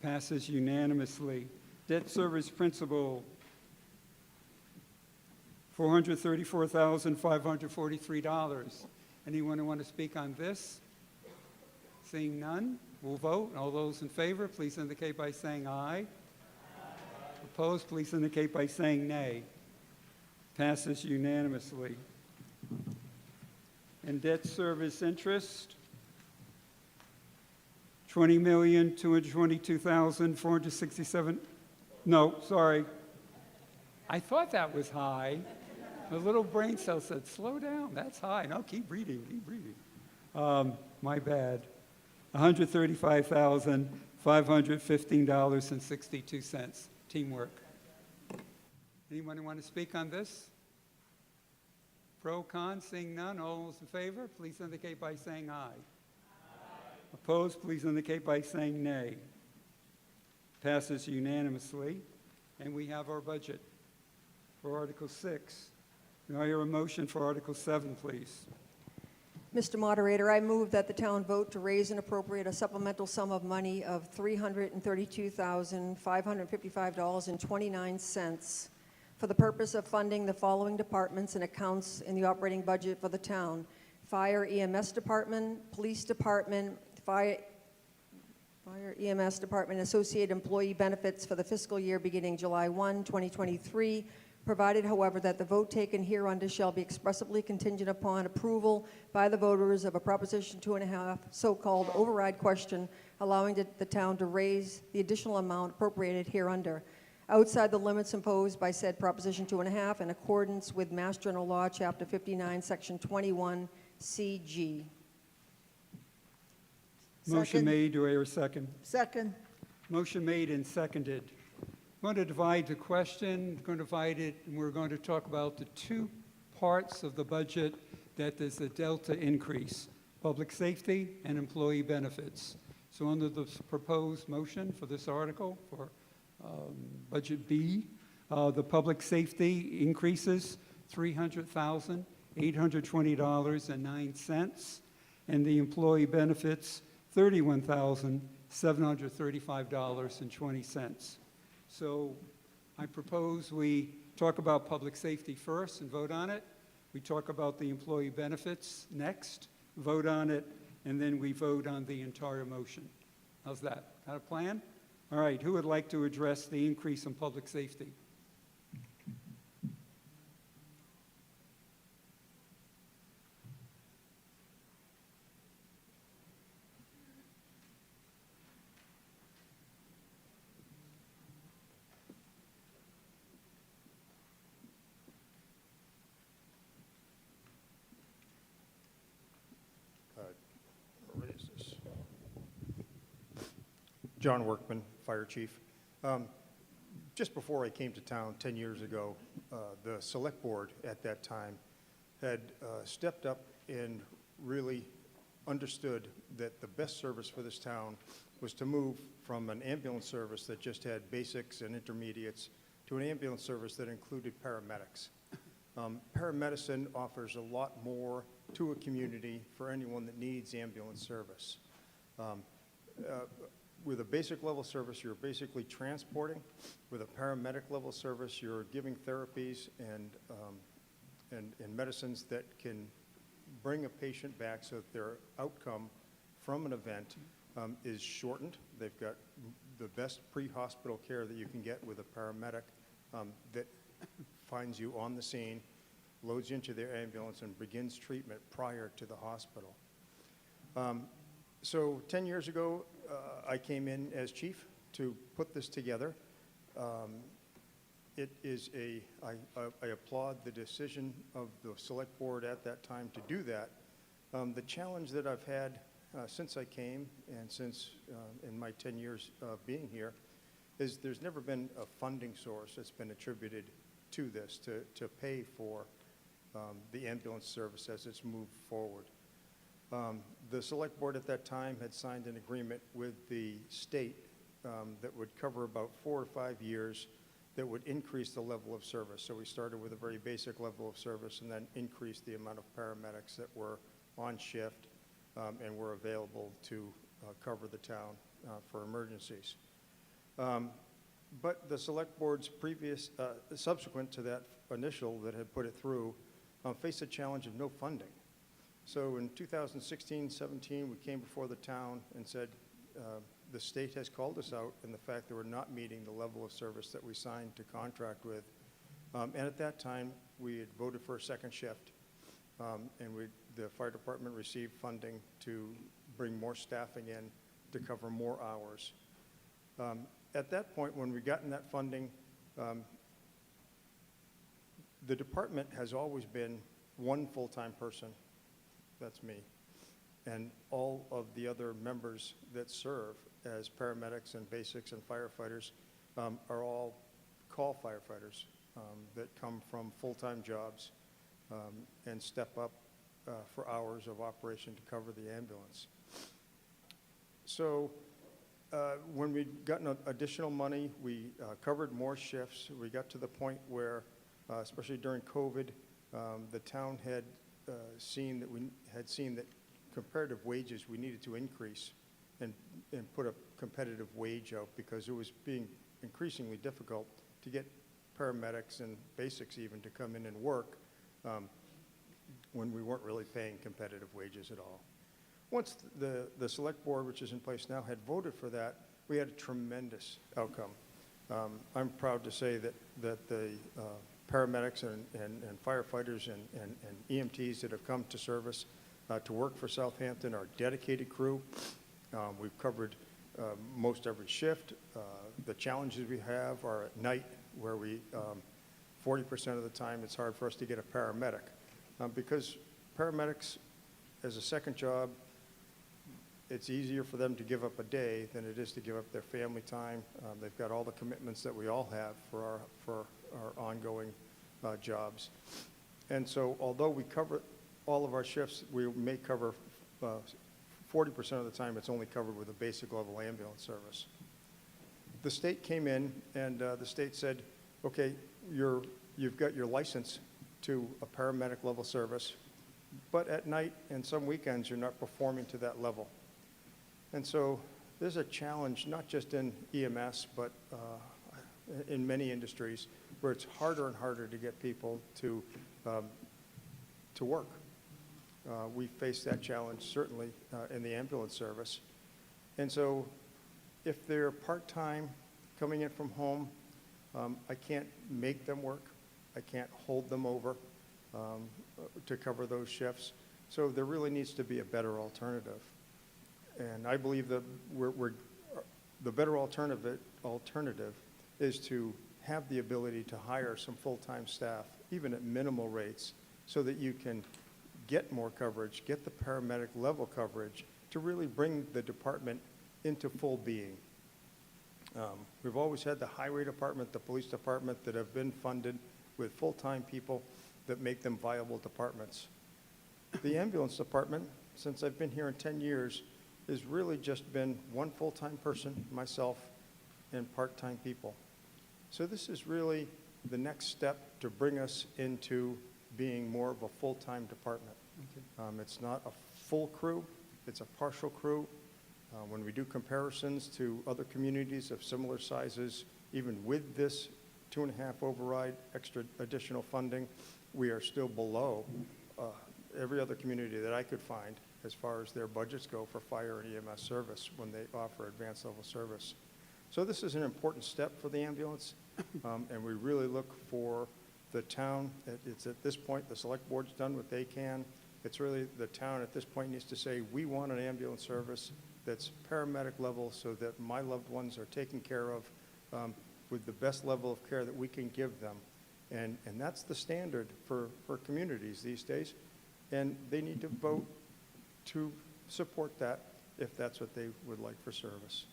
Passes unanimously. Debt service principal, $434,543. Anyone want to speak on this? Seeing none, we'll vote. All those in favor, please indicate by saying aye. Opposed, please indicate by saying nay. Passes unanimously. And debt service interest, $20,222,467. No, sorry. I thought that was high. The little brain cell said, slow down, that's high. No, keep reading, keep reading. My bad. $135,515.62. Teamwork. Anyone want to speak on this? Pro, con, seeing none, all those in favor, please indicate by saying aye. Opposed, please indicate by saying nay. Passes unanimously. And we have our budget for Article 6. May I hear a motion for Article 7, please? Mr. Moderator, I move that the town vote to raise and appropriate a supplemental sum of money of $332,555.29 for the purpose of funding the following departments and accounts in the operating budget for the town: Fire EMS Department, Police Department, Fire EMS Department, associated employee benefits for the fiscal year beginning July 1, 2023, provided, however, that the vote taken hereunder shall be expressly contingent upon approval by the voters of a Proposition 2.5 so-called override question allowing the town to raise the additional amount appropriated hereunder outside the limits imposed by said Proposition 2.5 in accordance with Mass General Law, Chapter 59, Section 21, CG. Motion Second. made. Do I hear a second? Second. Motion made and seconded. I'm going to divide the question. I'm going to divide it, and we're going to talk about the two parts of the budget that there's a delta increase: public safety and employee benefits. So under the proposed motion for this article, for Budget B, the public safety increases $300,820.09, and the employee benefits $31,735.20. So I propose we talk about public safety first and vote on it. We talk about the employee benefits next, vote on it, and then we vote on the entire motion. How's that? Got a plan? All right, who would like to address the increase in public safety? What is this? John Workman, Fire Chief. Just before I came to town 10 years ago, the Select Board at that time had stepped up and really understood that the best service for this town was to move from an ambulance service that just had basics and intermediates to an ambulance service that included paramedics. Paramedicine offers a lot more to a community for anyone that needs ambulance service. With a basic level service, you're basically transporting. With a paramedic level service, you're giving therapies and medicines that can bring a patient back so that their outcome from an event is shortened. They've got the best pre-hospital care that you can get with a paramedic that finds you on the scene, loads you into their ambulance, and begins treatment prior to the hospital. So 10 years ago, I came in as chief to put this together. I applaud the decision of the Select Board at that time to do that, The challenge that I've had since I came and since in my 10 years of being here is there's never been a funding source that's been attributed to this to pay for the ambulance service as it's moved forward. The select board at that time had signed an agreement with the state that would cover about 4 or 5 years that would increase the level of service. So we started with a very basic level of service and then increased the amount of paramedics that were on shift and were available to cover the town for emergencies. But the select board's subsequent to that initial that had put it through, faced a challenge of no funding. So in 2016-17, we came before the town and said, the state has called us out in the fact that we're not meeting the level of service that we signed to contract with. And at that time, we had voted for a second shift, and the fire department received funding to bring more staffing in to cover more hours. At that point, when we gotten that funding, the department has always been one full-time person, that's me, and all of the other members that serve as paramedics and basics and firefighters are all call firefighters that come from full-time jobs and step up for hours of operation to cover the ambulance. So when we'd gotten additional money, we covered more shifts. We got to the point where, especially during COVID, the town had seen that comparative wages we needed to increase and put a competitive wage out because it was being increasingly difficult to get paramedics and basics even to come in and work when we weren't really paying competitive wages at all. Once the select board, which is in place now, had voted for that, we had a tremendous outcome. I'm proud to say that the paramedics and firefighters and EMTs that have come to service to work for Southampton are a dedicated crew. We've covered most every shift. The challenges we have are at night where 40% of the time it's hard for us to get a paramedic because paramedics as a second job, it's easier for them to give up a day than it is to give up their family time. They've got all the commitments that we all have for our ongoing jobs. And so although we cover all of our shifts, we may cover 40% of the time it's only covered with a basic level ambulance service. The state came in and the state said, okay, you've got your license to a paramedic level service, but at night and some weekends you're not performing to that level. And so there's a challenge, not just in EMS, but in many industries, where it's harder and harder to get people to work. We face that challenge certainly in the ambulance service. And so if they're part-time coming in from home, I can't make them work. I can't hold them over to cover those shifts. So there really needs to be a better alternative. And I believe that the better alternative is to have the ability to hire some full-time staff, even at minimal rates, so that you can get more coverage, get the paramedic level coverage to really bring the department into full being. We've always had the highway department, the police department that have been funded with full-time people that make them viable departments. The ambulance department, since I've been here in 10 years, has really just been one full-time person, myself, and part-time people. So this is really the next step to bring us into being more of a full-time department. Okay. It's not a full crew, it's a partial crew. When we do comparisons to other communities of similar sizes, even with this 2.5 override extra additional funding, we are still below every other community that I could find as far as their budgets go for fire and EMS service when they offer advanced level service. So this is an important step for the ambulance, and we really look for the town. It's at this point, the select board's done what they can. It's really the town at this point needs to say, we want an ambulance service that's paramedic level so that my loved ones are taken care of with the best level of care that we can give them. And that's the standard for communities these days. And they need to vote to support that if that's what they would like for service.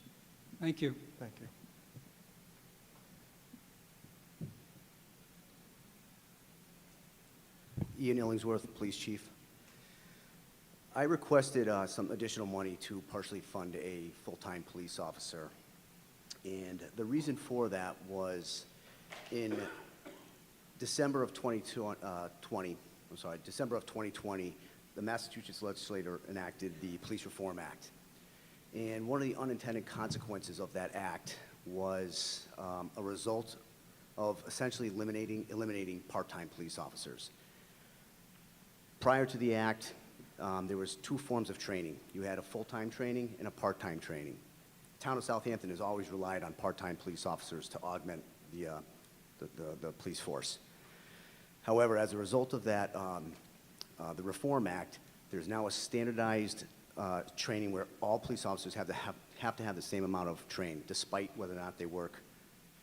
Thank you. Thank you. Ian Illingsworth, Police Chief. I requested some additional money to partially fund a full-time police officer. And the reason for that was in December of 2020, the Massachusetts legislature enacted the Police Reform Act. And one of the unintended consequences of that act was a result of essentially eliminating part-time police officers. Prior to the act, there was two forms of training. You had a full-time training and a part-time training. The town of Southampton has always relied on part-time police officers to augment the police force. However, as a result of that, the Reform Act, there's now a standardized training where all police officers have to have the same amount of training, despite whether or not they work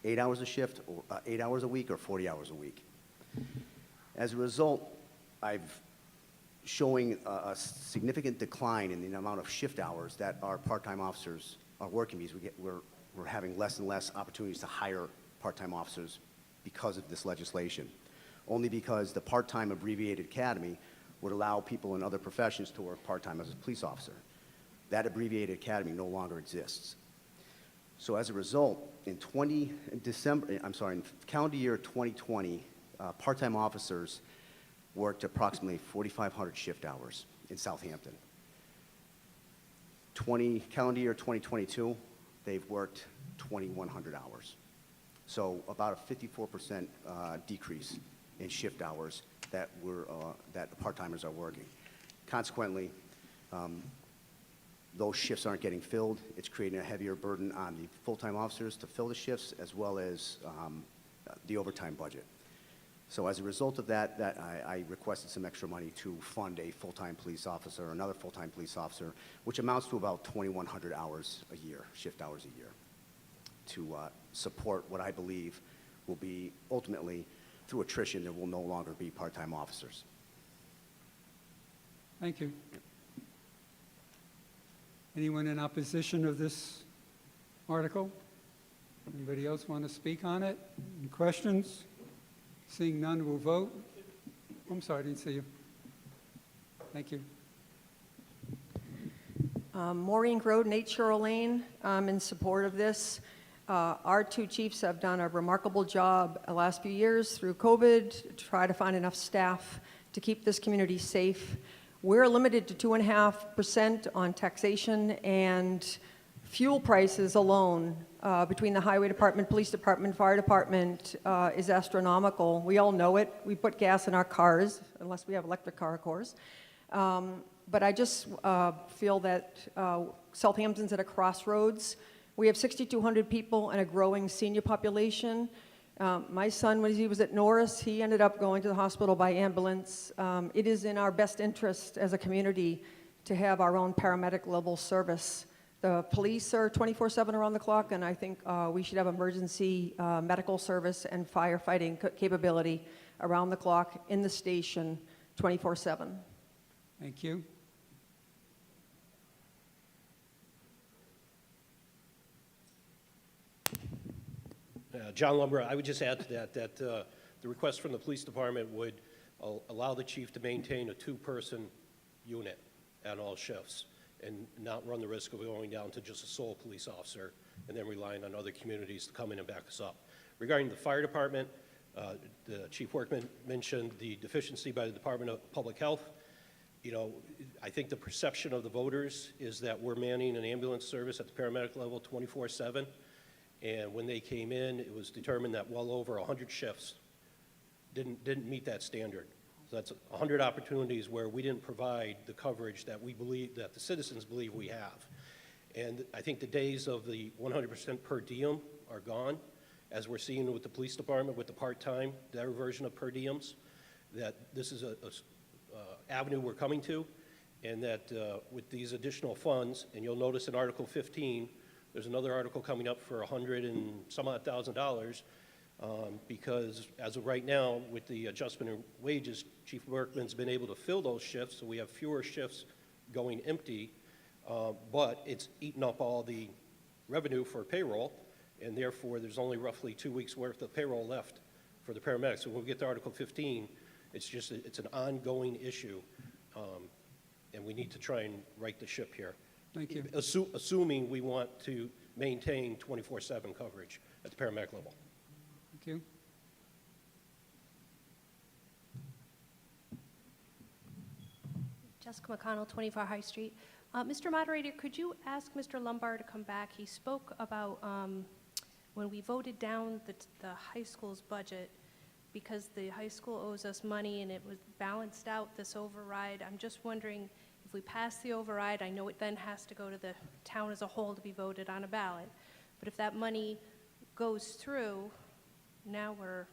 8 hours a shift, or 8 hours a week, or 40 hours a week. As a result, I've showing a significant decline in the amount of shift hours that our part-time officers are working, because we're having less and less opportunities to hire part-time officers because of this legislation. Only because the part-time abbreviated academy would allow people in other professions to work part-time as a police officer. That abbreviated academy no longer exists. So as a result, in calendar year 2020, part-time officers worked approximately 4,500 shift hours in Southampton. Calendar year 2022, they've worked 2,100 hours. So about a 54% decrease in shift hours that the part-timers are working. Consequently, those shifts aren't getting filled. It's creating a heavier burden on the full-time officers to fill the shifts, as well as the overtime budget. So as a result of that, I requested some extra money to fund a full-time police officer, another full-time police officer, which amounts to about 2,100 hours a year, shift hours a year, to support what I believe will be ultimately, through attrition, there will no longer be part-time officers. Thank you. Anyone in opposition of this article? Anybody else want to speak on it? Any questions? Seeing none, we'll vote. I'm sorry, I didn't see you. Thank you. Maureen Groden, 8 Cheryl Lane. I'm in support of this. Our two chiefs have done a remarkable job the last few years through COVID to try to find enough staff to keep this community safe. We're limited to 2.5% on taxation, and fuel prices alone between the highway department, police department, fire department is astronomical. We all know it. We put gas in our cars, unless we have electric car, of course. But I just feel that Southampton's at a crossroads. We have 6,200 people and a growing senior population. My son, when he was at Norris, he ended up going to the hospital by ambulance. It is in our best interest as a community to have our own paramedic level service. The police are 24/7 around the clock, and I think we should have emergency medical service and firefighting capability around the clock in the station 24/7. Thank you. John Lumber, I would just add to that the request from the police department would allow the chief to maintain a 2-person unit at all shifts and not run the risk of going down to just a sole police officer and then relying on other communities to come in and back us up. Regarding the fire department, the Chief Workman mentioned the deficiency by the Department of Public Health. You know, I think the perception of the voters is that we're manning an ambulance service at the paramedic level 24/7. And when they came in, it was determined that well over 100 shifts didn't meet that standard. So that's 100 opportunities where we didn't provide the coverage that we believe, that the citizens believe we have. And I think the days of the 100% per diem are gone, as we're seeing with the police department, with the part-time, their version of per diems, that this is a avenue we're coming to, and that with these additional funds, and you'll notice in Article 15, there's another article coming up for $100,000 and some odd $1,000, because as of right now, with the adjustment in wages, Chief Workman's been able to fill those shifts, so we have fewer shifts going empty, but it's eaten up all the revenue for payroll, and therefore there's only roughly 2 weeks' worth of payroll left for the paramedics. So when we get to Article 15, it's an ongoing issue, and we need to try and right the ship here. Thank you. Assuming we want to maintain 24/7 coverage at the paramedic level. Thank you. Jessica McConnell, 24 High Street. Mr. Moderator, could you ask Mr. Lombard to come back? He spoke about when we voted down the high school's budget because the high school owes us money and it was balanced out this override. I'm just wondering if we pass the override, I know it then has to go to the town as a whole to be voted on a ballot. But if that money goes through, now we're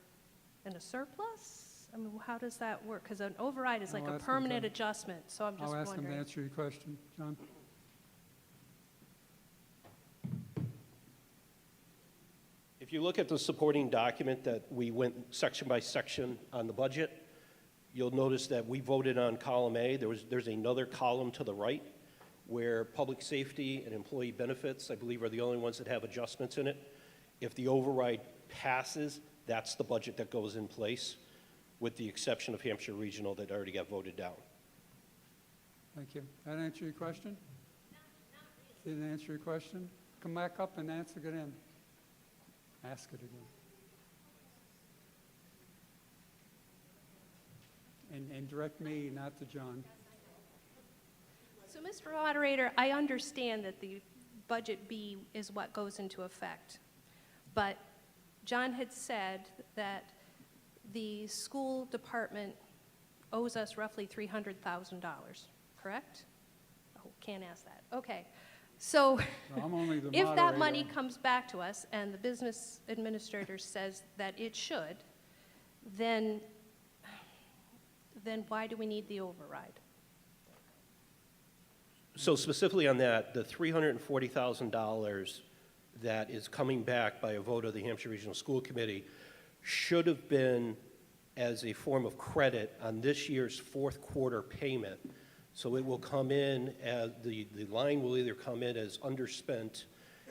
in a surplus? I mean, how does that work? Because an override is like I'll a ask him, permanent John. adjustment, so I'm just I'll ask him to wondering. answer your question. John? If you look at the supporting document that we went section by section on the budget, you'll notice that we voted on column A. There's another column to the right where public safety and employee benefits, I believe, are the only ones that have adjustments in it. If the override passes, that's the budget that goes in place, with the exception of Hampshire Regional that already got voted down. Thank you. That answer your question? Didn't answer your question? Come back up and answer it again. Ask it again. And direct me, not to John. So, Mr. Moderator, I understand that the Budget B is what goes into effect. But John had said that the school department owes us roughly $300,000, correct? Oh, can't ask that. Okay. So Well, I'm only the if that moderator. money comes back to us and the business administrator says that it should, then why do we need the override? So specifically on that, the $340,000 that is coming back by a vote of the Hampshire Regional School Committee should have been as a form of credit on this year's fourth quarter payment. So it will come in as, the line will either come in as underspent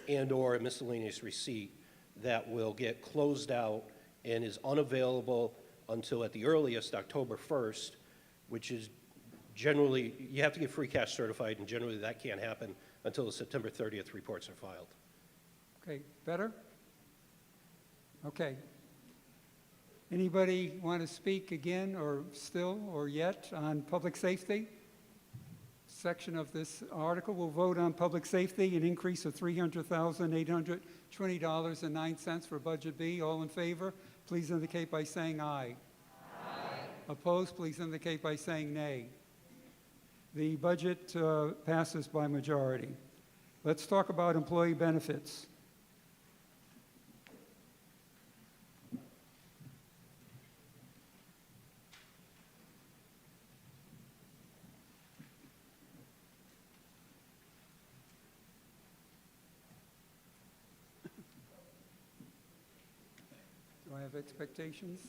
and/or a miscellaneous receipt that will get closed out and is unavailable until at the earliest October 1st, which is generally, you have to get free cash certified, and generally that can't happen until the September 30th reports are filed. Okay, better? Okay. Anybody want to speak again or still or yet on public safety? Section of this article will vote on public safety, an increase of $300,820.09 for Budget B. All in favor, please indicate by saying aye. Aye. Opposed, please indicate by saying nay. The budget passes by majority. Let's talk about employee benefits. Do I have expectations?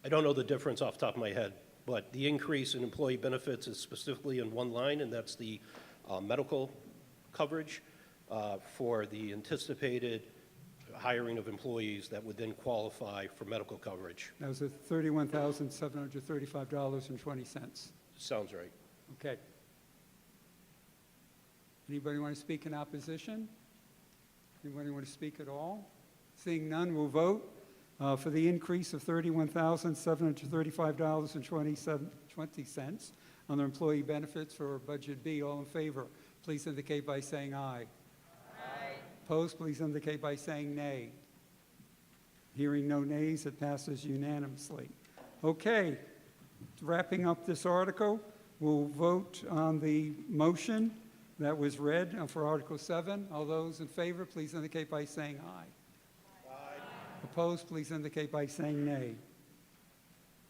I don't know the difference off the top of my head, but the increase in employee benefits is specifically in one line, and that's the medical coverage for the anticipated hiring of employees that would then qualify for medical coverage. That was at $31,735.20. Sounds right. Okay. Anybody want to speak in opposition? Anybody want to speak at all? Seeing none, we'll vote for the increase of $31,735.20 on their employee benefits for Budget B. All in favor, please indicate by saying aye. Aye. Opposed, please indicate by saying nay. Hearing no nays, it passes unanimously. Okay, wrapping up this article, we'll vote on the motion that was read for Article 7. All those in favor, please indicate by saying aye. Aye. Opposed, please indicate by saying nay.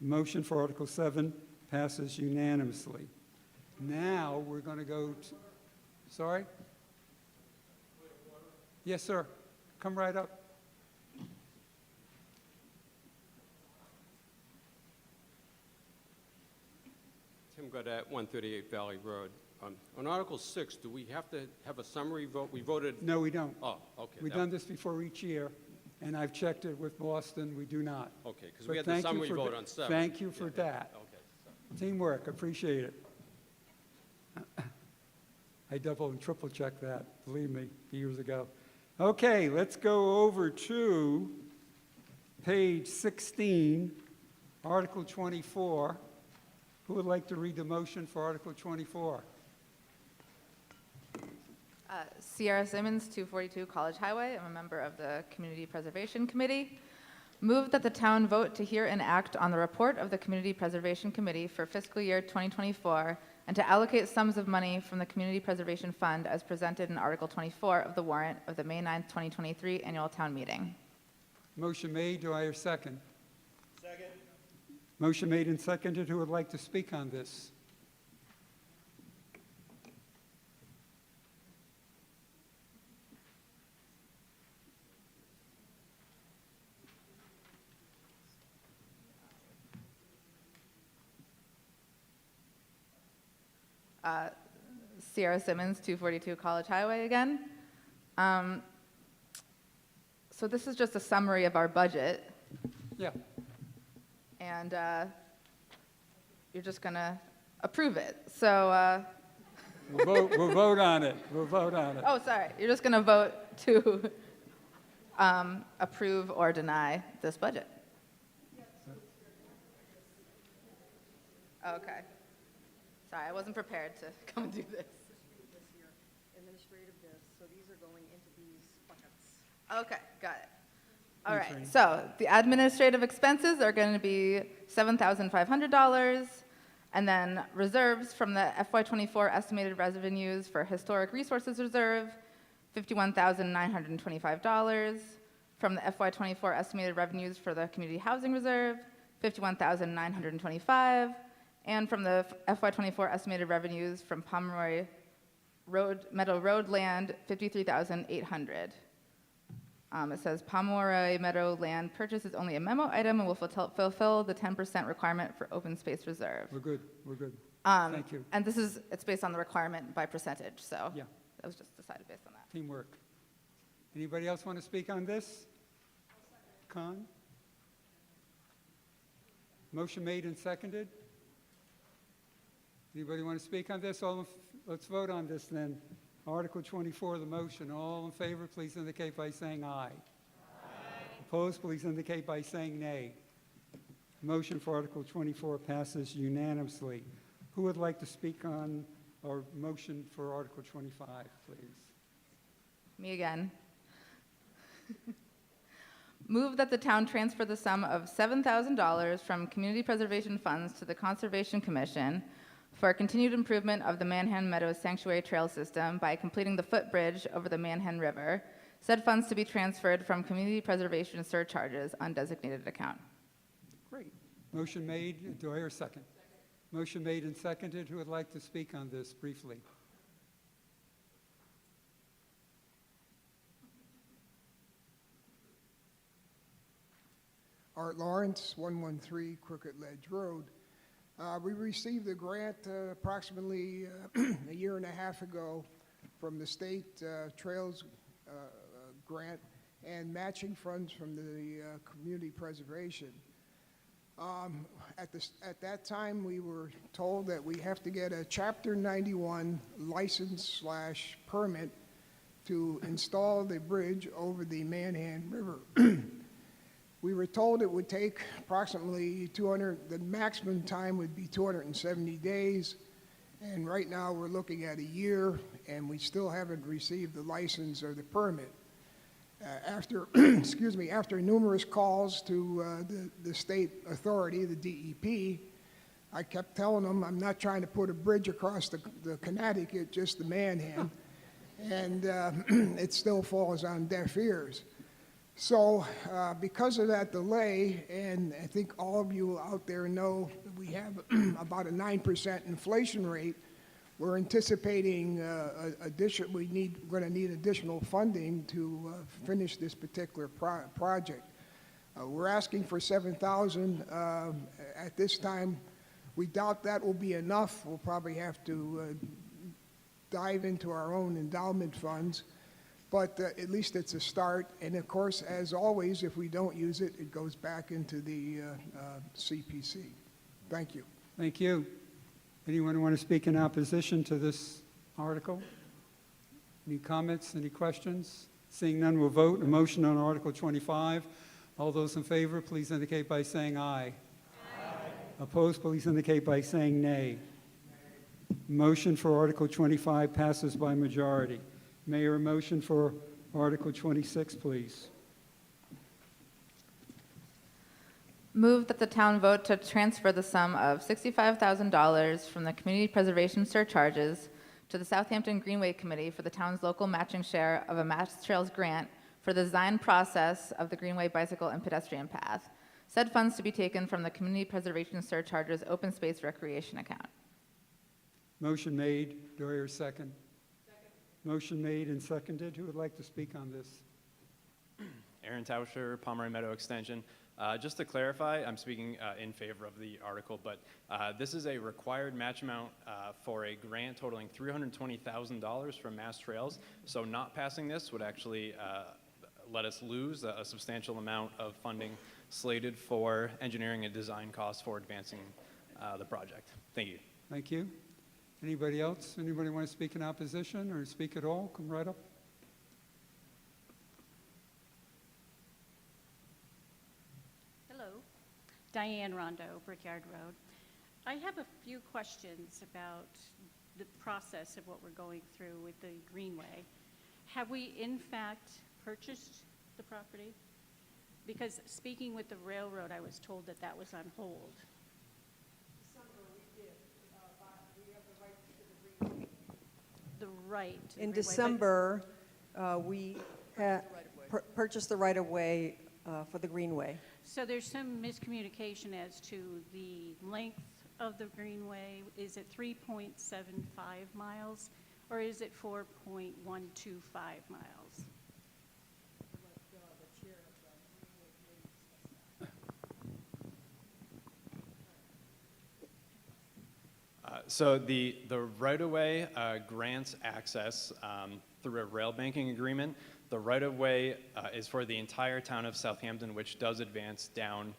Motion for Article 7 passes unanimously. Now we're going to go Sorry? Yes, sir. Come right up. Tim Goddard, 138 Valley Road. On Article 6, do we have to have a summary vote? We voted... No, we don't. Oh, okay. We've done this before each year, and I've checked it with Boston. We do not. Okay, because But we had the thank you summary for vote th- on 7. Thank you for that. Okay. Teamwork, appreciate it. I double and triple checked that, believe me, years ago. Okay, let's go over to page 16, Article 24. Who would like to read the motion for Article 24? Sierra Simmons, 242 College Highway. I'm a member of the Community Preservation Committee. Move that the town vote to hear and act on the report of the Community Preservation Committee for fiscal year 2024 and to allocate sums of money from the Community Preservation Fund as presented in Article 24 of the warrant of the May 9th, 2023 annual town meeting. Motion made, do I hear a second? Second. Motion made and seconded. Who would like to speak on this? Sierra Simmons, 242 College Highway again. So this is just a summary of our budget. Yeah. And you're just going to approve it. So, We'll vote on it. We'll vote on it. oh, sorry. You're just going to vote to approve or deny this budget. Okay. Sorry, I wasn't prepared to come and do this. Administrative this, so these are going into these buckets. Okay, got it. All Thanks, right, Rainey. so the administrative expenses are going to be $7,500, and then reserves from the FY24 estimated revenues for Historic Resources Reserve, $51,925. From the FY24 estimated revenues for the Community Housing Reserve, $51,925. And from the FY24 estimated revenues from Pomeroy Meadow Road land, $53,800. It says Pomeroy Meadow land purchase is only a memo item and will fulfill the 10% requirement for open space reserve. We're good. We're good. Thank you. And it's based on the requirement by percentage, so Yeah. that was just decided based on that. Teamwork. Anybody else want to speak on this? Con? Motion made and seconded. Anybody want to speak on this? Let's vote on this then. Article 24, the motion. All in favor, please indicate by saying aye. Opposed, please indicate by saying nay. Motion for Article 24 passes unanimously. Who would like to speak on our motion for Article 25, please? Me again. Move that the town transfer the sum of $7,000 from community preservation funds to the Conservation Commission for continued improvement of the Manhan Meadows Sanctuary Trail System by completing the footbridge over the Manhan River. Said funds to be transferred from community preservation surcharges undesignated account. Great. Motion made. Do I hear a second? Motion made and seconded. Who would like to speak on this briefly? Art Lawrence, 113 Crooked Ledge Road. We received a grant approximately a year and a half ago from the state Trails grant and matching funds from the community preservation. At that time, we were told that we have to get a Chapter 91 license/permit to install the bridge over the Manhan River. We were told it would take approximately the maximum time would be 270 days, and right now we're looking at a year, and we still haven't received the license or the permit. After numerous calls to the state authority, the DEP, I kept telling them I'm not trying to put a bridge across the Connecticut, just the Manhan, and it still falls on deaf ears. So because of that delay, and I think all of you out there know that we have about a 9% inflation rate, we're anticipating we're going to need additional funding to finish this particular project. We're asking for $7,000 at this time. We doubt that will be enough. We'll probably have to dive into our own endowment funds, but at least it's a start. And of course, as always, if we don't use it, it goes back into the CPC. Thank you. Thank you. Anyone want to speak in opposition to this article? Any comments, any questions? Seeing none, we'll vote. A motion on Article 25. All those in favor, please indicate by saying aye. Opposed, please indicate by saying nay. Motion for Article 25 passes by majority. Mayor, a motion for Article 26, please. Move that the town vote to transfer the sum of $65,000 from the community preservation surcharges to the Southampton Greenway Committee for the town's local matching share of a Mass Trails grant for the design process of the Greenway bicycle and pedestrian path. Said funds to be taken from the Community Preservation Surcharges Open Space Recreation account. Motion made. Do I hear a second? Second. Motion made and seconded. Who would like to speak on this? Aaron Tauscher, Pomeroy Meadow Extension. Just to clarify, I'm speaking in favor of the article, but this is a required match amount for a grant totaling $320,000 from Mass Trails. So not passing this would actually let us lose a substantial amount of funding slated for engineering and design costs for advancing the project. Thank you. Thank you. Anybody else? Anybody want to speak in opposition or speak at all? Come right up. Hello, Diane Rondo, Brickyard Road. I have a few questions about the process of what we're going through with the Greenway. Have we in fact purchased the property? Because speaking with the railroad, I was told that that was on hold. December we did, we have the right to the Greenway. The right. to the In Greenway, but- December, we purchased the right-of-way for the Greenway. So there's some miscommunication as to the length of the Greenway. Is it 3.75 miles or is it 4.125 miles? So the right-of-way grants access through a rail banking agreement. The right-of-way is for the entire town of Southampton, which does advance down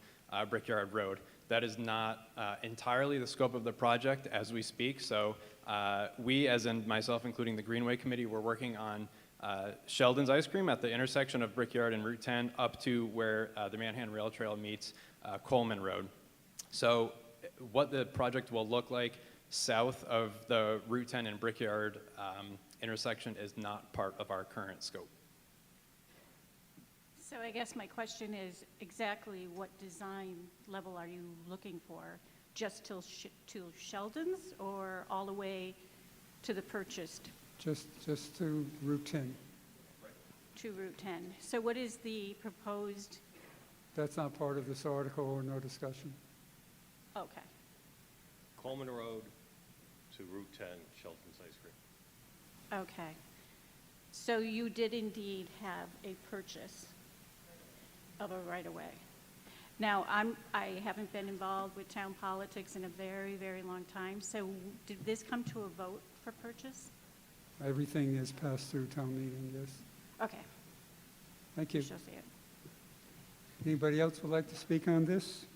Brickyard Road. That is not entirely the scope of the project as we speak. So we, as in myself, including the Greenway Committee, we're working on Sheldon's Ice Cream at the intersection of Brickyard and Route 10 up to where the Manhattan Rail Trail meets Coleman Road. So what the project will look like south of the Route 10 and Brickyard intersection is not part of our current scope. So I guess my question is exactly what design level are you looking for? Just till Sheldon's or all the way to the purchased? Just to Route 10. To Route 10. So what is the proposed? That's not part of this article or no discussion. Okay. Coleman Road to Route 10, Sheldon's Ice Cream. Okay. So you did indeed have a purchase of a right-of-way. Now, I haven't been involved with town politics in a very, very long time, so did this come to a vote for purchase? Everything is passed through town meeting, yes. Okay. Thank you. We shall see it. Anybody else would like to speak on this?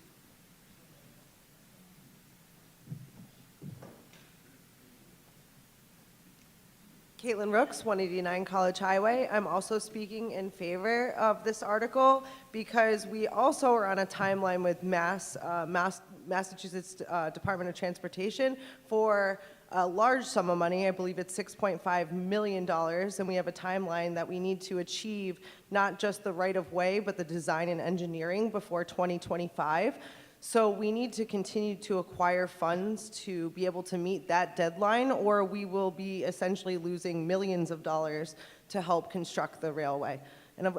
Caitlin Rooks, 189 College Highway. I'm also speaking in favor of this article because we also are on a timeline with Massachusetts Department of Transportation for a large sum of money. I believe it's $6.5 million, and we have a timeline that we need to achieve not just the right-of-way, but the design and engineering before 2025. So we need to continue to acquire funds to be able to meet that deadline, or we will be essentially losing millions of dollars to help construct the railway. And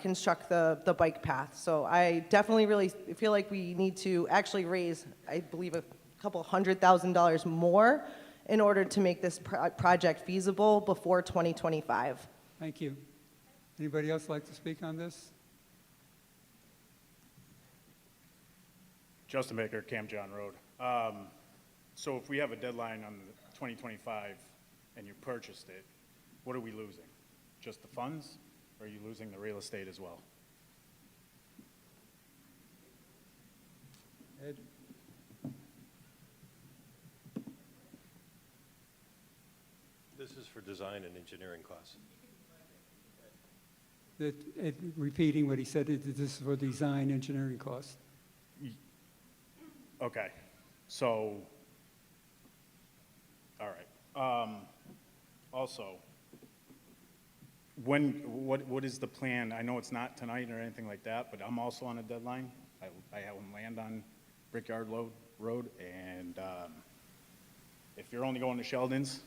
construct the bike path. So I definitely really feel like we need to actually raise, I believe, a couple $100,000 more in order to make this project feasible before 2025. Thank you. Anybody else like to speak on this? Justin Baker, Camp John Road. So if we have a deadline on 2025 and you purchased it, what are we losing? Just the funds, or are you losing the real estate as well? Ed? This is for design and engineering costs. Repeating what he said, this is for design engineering costs. Okay, so, all right. Also, what is the plan? I know it's not tonight or anything like that, but I'm also on a deadline. I have land on Brickyard Road, and if you're only going to Sheldon's,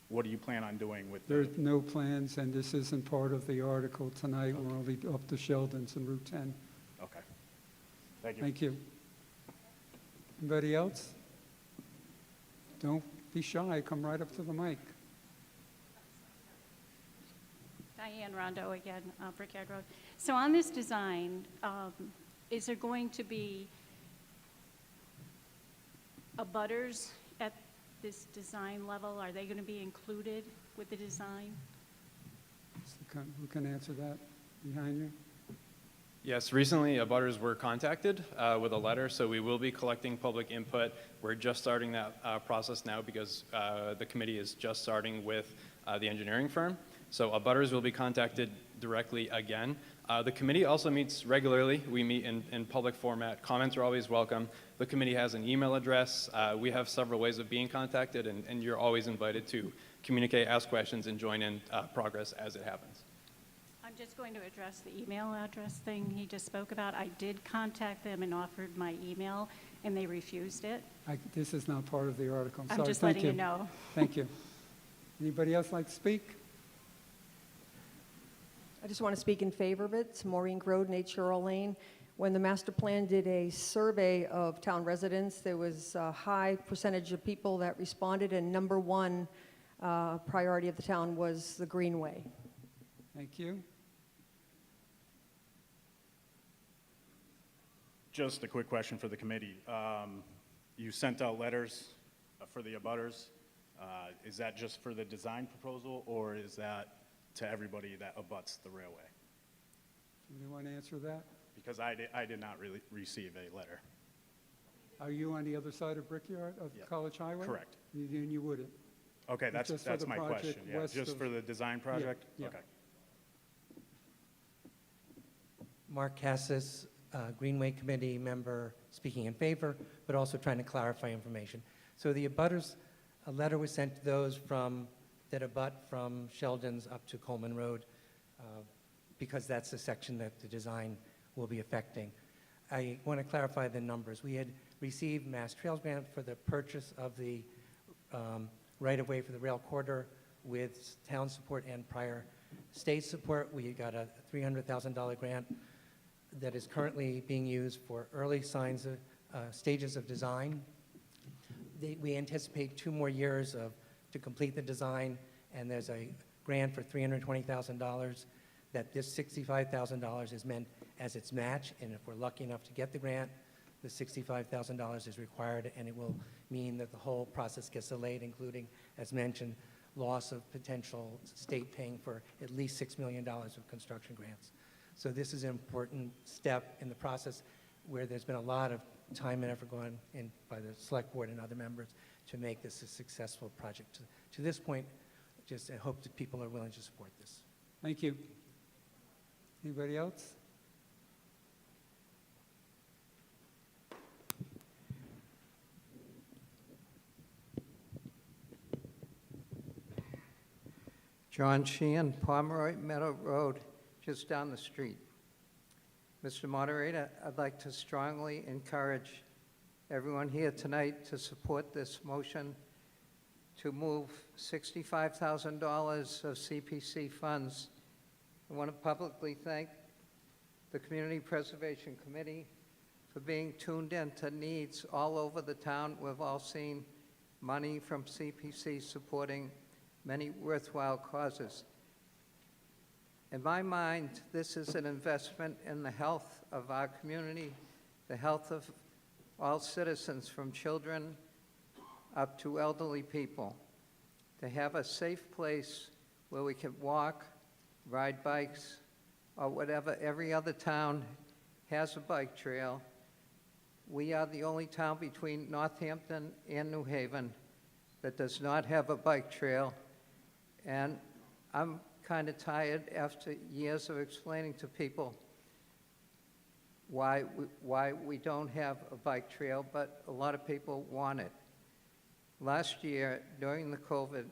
what do you plan on doing with There's no plans, and this isn't part of the article tonight. Okay. We're only up to Sheldon's and Route 10. Okay, thank you. Thank you. Anybody else? Don't be shy. Come right up to the mic. Diane Rondo again, Brickyard Road. So on this design, is there going to be abutters at this design level? Are they going to be included with the design? Who can answer that behind you? Yes, recently abutters were contacted with a letter, so we will be collecting public input. We're just starting that process now because the committee is just starting with the engineering firm. So abutters will be contacted directly again. The committee also meets regularly. We meet in public format. Comments are always welcome. The committee has an email address. We have several ways of being contacted, and you're always invited to communicate, ask questions, and join in progress as it happens. I'm just going to address the email address thing he just spoke about. I did contact them and offered my email, and they refused it. This is not part of the article. I'm Sorry. just Thank letting you know. Thank you. Anybody else like to speak? I just want to speak in favor of it. It's Maureen Groden, 8 Cheryl Lane. When the master plan did a survey of town residents, there was a high percentage of people that responded, and number one priority of the town was the Greenway. Thank you. Just a quick question for the committee. You sent out letters for the abutters. Is that just for the design proposal, or is that to everybody that abuts the railway? Somebody want to answer that? Because I did not really receive a letter. Are you on the other side of Brickyard, of Yeah. College Highway? Correct. Then you wouldn't. Okay, It's just for that's the my project question. Yeah, west just of- for the design project? Yeah. Okay. Mark Cassis, Greenway Committee member, speaking in favor, but also trying to clarify information. So the abutters, a letter was sent to those that abut from Sheldon's up to Coleman Road, because that's the section that the design will be affecting. I want to clarify the numbers. We had received Mass Trails grant for the purchase of the right-of-way for the rail corridor with town support and prior state support. We got a $300,000 grant that is currently being used for early stages of design. We anticipate 2 more years to complete the design, and there's a grant for $320,000 that this $65,000 is meant as its match, and if we're lucky enough to get the grant, the $65,000 is required, and it will mean that the whole process gets delayed, including, as mentioned, loss of potential state paying for at least $6 million of construction grants. So this is an important step in the process where there's been a lot of time and effort going in by the select board and other members to make this a successful project. To this point, just I hope that people are willing to support this. Thank you. Anybody else? John Sheehan, Pomeroy Meadow Road, just down the street. Mr. Moderator, I'd like to strongly encourage everyone here tonight to support this motion to move $65,000 of CPC funds. I want to publicly thank the Community Preservation Committee for being tuned in to needs all over the town. We've all seen money from CPC supporting many worthwhile causes. In my mind, this is an investment in the health of our community, the health of all citizens, from children up to elderly people, to have a safe place where we can walk, ride bikes, or whatever. Every other town has a bike trail. We are the only town between Northampton and New Haven that does not have a bike trail. And I'm kind of tired after years of explaining to people why we don't have a bike trail, but a lot of people want it. Last year, during the COVID,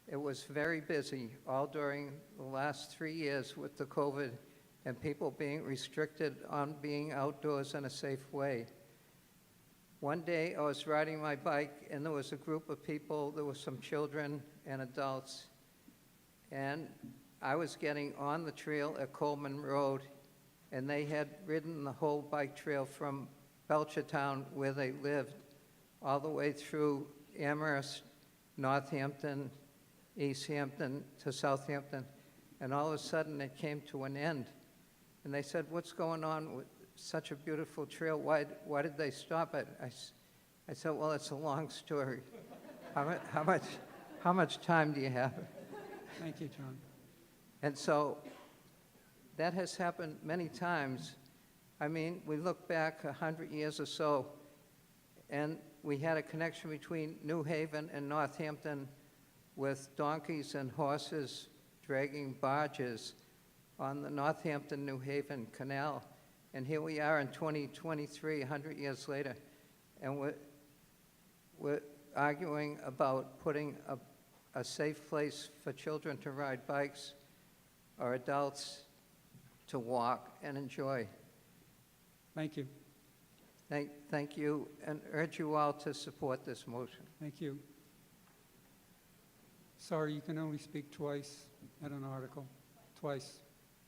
it was very busy, all during the last 3 years with the COVID and people being restricted on being outdoors in a safe way. One day, I was riding my bike, and there was a group of people, there were some children and adults, and I was getting on the trail at Coleman Road, and they had ridden the whole bike trail from Belchertown, where they lived, all the way through Amherst, Northampton, Easthampton to Southampton, and all of a sudden it came to an end. And they said, "What's going on with such a beautiful trail? Why did they stop it?" I said, "Well, it's a long story. How much time do you have?" Thank you, John. And so that has happened many times. I mean, we look back 100 years or so, and we had a connection between New Haven and Northampton with donkeys and horses dragging barges on the Northampton-New Haven Canal. And here we are in 2023, 100 years later, and we're arguing about putting a safe place for children to ride bikes or adults to walk and enjoy. Thank you. Thank you, and urge you all to support this motion. Thank you. Sorry, you can only speak twice at an article. Twice.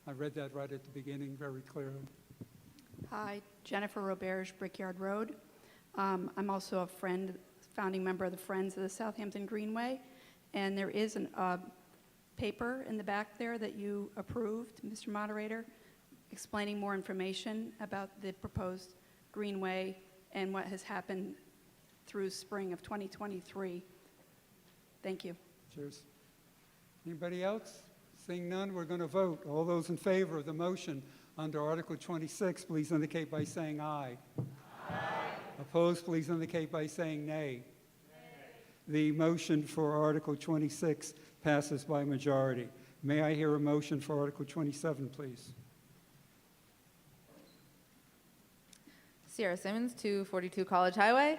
I read that right at the beginning very clearly. Hi, Jennifer Roberge, Brickyard Road. I'm also a founding member of the Friends of the Southampton Greenway, and there is a paper in the back there that you approved, Mr. Moderator, explaining more information about the proposed Greenway and what has happened through spring of 2023. Thank you. Cheers. Anybody else? Seeing none, we're going to vote. All those in favor of the motion under Article 26, please indicate by saying aye. Aye. Opposed, please indicate by saying nay. Nay. The motion for Article 26 passes by majority. May I hear a motion for Article 27, please? Sierra Simmons, 242 College Highway.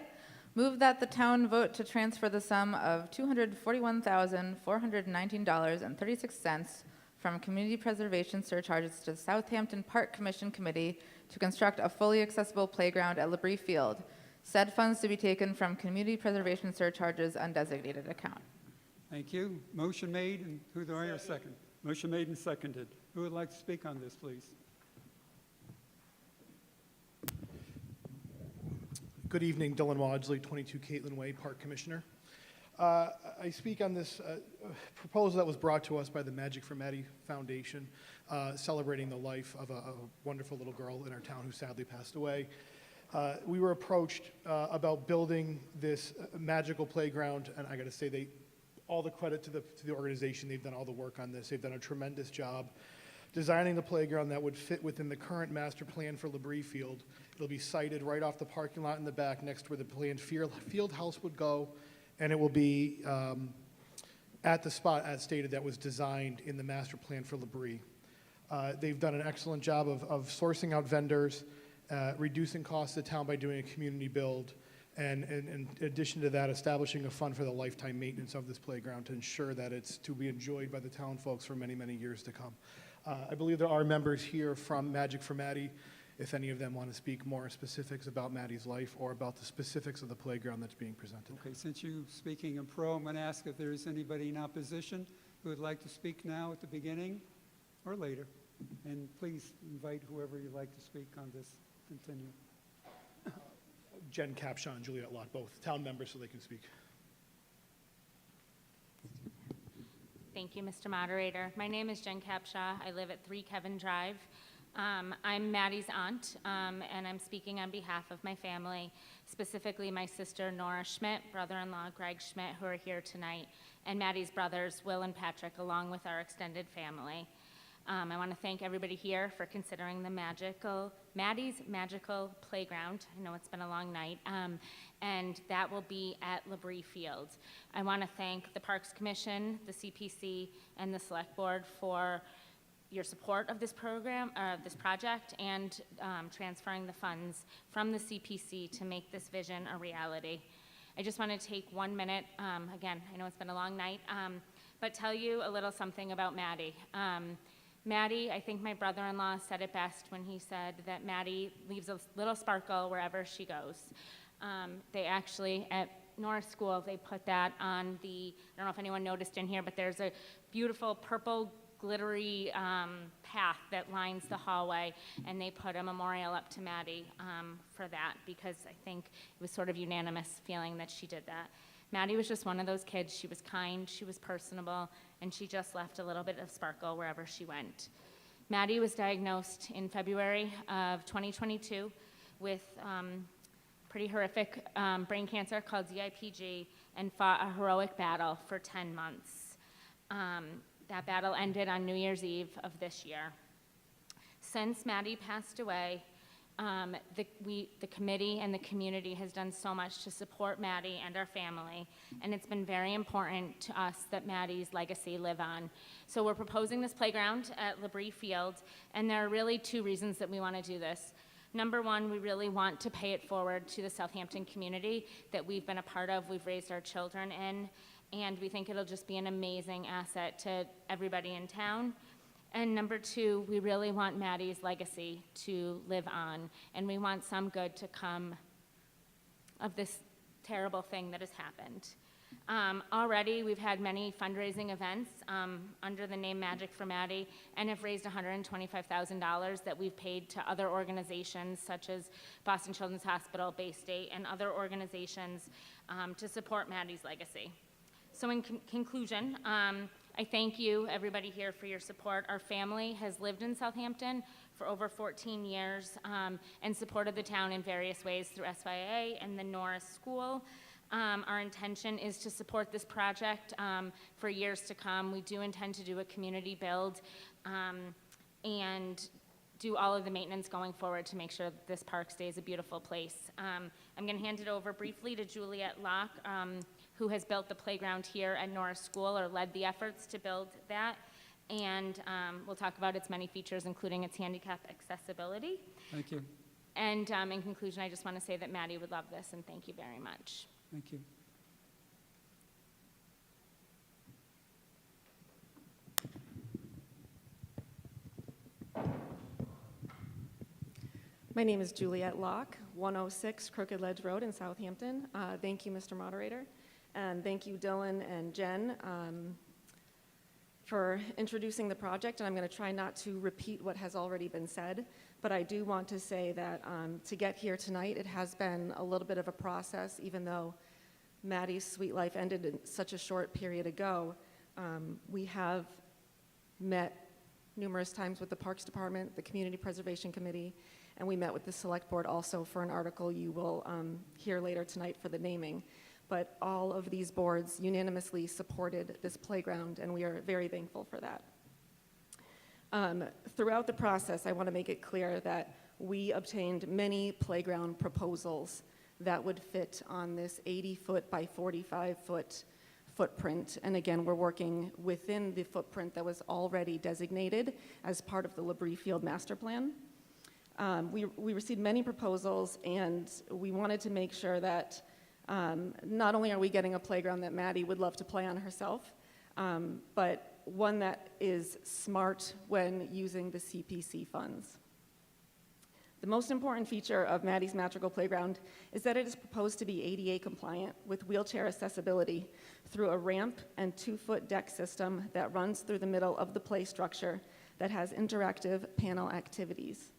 Move that the town vote to transfer the sum of $241,419.36 from community preservation surcharges to the Southampton Park Commission Committee to construct a fully accessible playground at Labrie Field. Said funds to be taken from community preservation surcharges undesignated account. Thank you. Motion made, and who do I hear a second? Motion made and seconded. Who would like to speak on this, please? Good evening, Dylan Wadsley, 22 Caitlin Way, Park Commissioner. I speak on this proposal that was brought to us by the Magic for Maddie Foundation, celebrating the life of a wonderful little girl in our town who sadly passed away. We were approached about building this magical playground, and I got to say, all the credit to the organization. They've done all the work on this. They've done a tremendous job designing the playground that would fit within the current master plan for Labrie Field. It'll be sited right off the parking lot in the back next to where the planned field house would go, and it will be at the spot as stated that was designed in the master plan for Labrie. They've done an excellent job of sourcing out vendors, reducing costs to the town by doing a community build, and in addition to that, establishing a fund for the lifetime maintenance of this playground to ensure that it's to be enjoyed by the town folks for many, many years to come. I believe there are members here from Magic for Maddie, if any of them want to speak more specifics about Maddie's life or about the specifics of the playground that's being presented. Okay, since you're speaking in pro, I'm going to ask if there's anybody in opposition who would like to speak now at the beginning or later. And please invite whoever you'd like to speak on this. Continue. Jen Capshaw and Juliet Lott, both town members, so they can speak. Thank you, Mr. Moderator. My name is Jen Capshaw. I live at 3 Kevin Drive. I'm Maddie's aunt, and I'm speaking on behalf of my family, specifically my sister Nora Schmidt, brother-in-law Greg Schmidt, who are here tonight, and Maddie's brothers Will and Patrick, along with our extended family. I want to thank everybody here for considering the Maddie's Magical Playground. I know it's been a long night, and that will be at Labrie Field. I want to thank the Parks Commission, the CPC, and the Select Board for your support of this program, this project, and transferring the funds from the CPC to make this vision a reality. I just want to take 1 minute, again, I know it's been a long night, but tell you a little something about Maddie. Maddie, I think my brother-in-law said it best when he said that Maddie leaves a little sparkle wherever she goes. They actually, at Norris School, they put that on the, I don't know if anyone noticed in here, but there's a beautiful purple glittery path that lines the hallway, and they put a memorial up to Maddie for that, because I think it was sort of unanimous feeling that she did that. Maddie was just one of those kids. She was kind, she was personable, and she just left a little bit of sparkle wherever she went. Maddie was diagnosed in February of 2022 with pretty horrific brain cancer called DIPG, and fought a heroic battle for 10 months. That battle ended on New Year's Eve of this year. Since Maddie passed away, the committee and the community has done so much to support Maddie and our family, and it's been very important to us that Maddie's legacy live on. So we're proposing this playground at Labrie Field, and there are really 2 reasons that we want to do this. Number 1, we really want to pay it forward to the Southampton community that we've been a part of, we've raised our children in, and we think it'll just be an amazing asset to everybody in town. And number 2, we really want Maddie's legacy to live on, and we want some good to come of this terrible thing that has happened. Already, we've had many fundraising events under the name Magic for Maddie, and have raised $125,000 that we've paid to other organizations such as Boston Children's Hospital, Bay State, and other organizations to support Maddie's legacy. So in conclusion, I thank you, everybody here, for your support. Our family has lived in Southampton for over 14 years and supported the town in various ways through SYA and the Norris School. Our intention is to support this project for years to come. We do intend to do a community build and do all of the maintenance going forward to make sure that this park stays a beautiful place. I'm going to hand it over briefly to Juliet Locke, who has built the playground here at Norris School, or led the efforts to build that. And we'll talk about its many features, including its handicap accessibility. Thank you. And in conclusion, I just want to say that Maddie would love this, and thank you very much. Thank you. My name is Juliet Locke, 106 Crooked Ledge Road in Southampton. Thank you, Mr. Moderator. And thank you, Dylan and Jen, for introducing the project. And I'm going to try not to repeat what has already been said, but I do want to say that to get here tonight, it has been a little bit of a process, even though Maddie's sweet life ended in such a short period ago. We have met numerous times with the Parks Department, the Community Preservation Committee, and we met with the Select Board also for an article you will hear later tonight for the naming. But all of these boards unanimously supported this playground, and we are very thankful for that. Throughout the process, I want to make it clear that we obtained many playground proposals that would fit on this 80-foot by 45-foot footprint. And again, we're working within the footprint that was already designated as part of the Labrie Field Master Plan. We received many proposals, and we wanted to make sure that not only are we getting a playground that Maddie would love to play on herself, but one that is smart when using the CPC funds. The most important feature of Maddie's Magical Playground is that it is proposed to be ADA compliant with wheelchair accessibility through a ramp and 2-foot deck system that runs through the middle of the play structure that has interactive panel activities.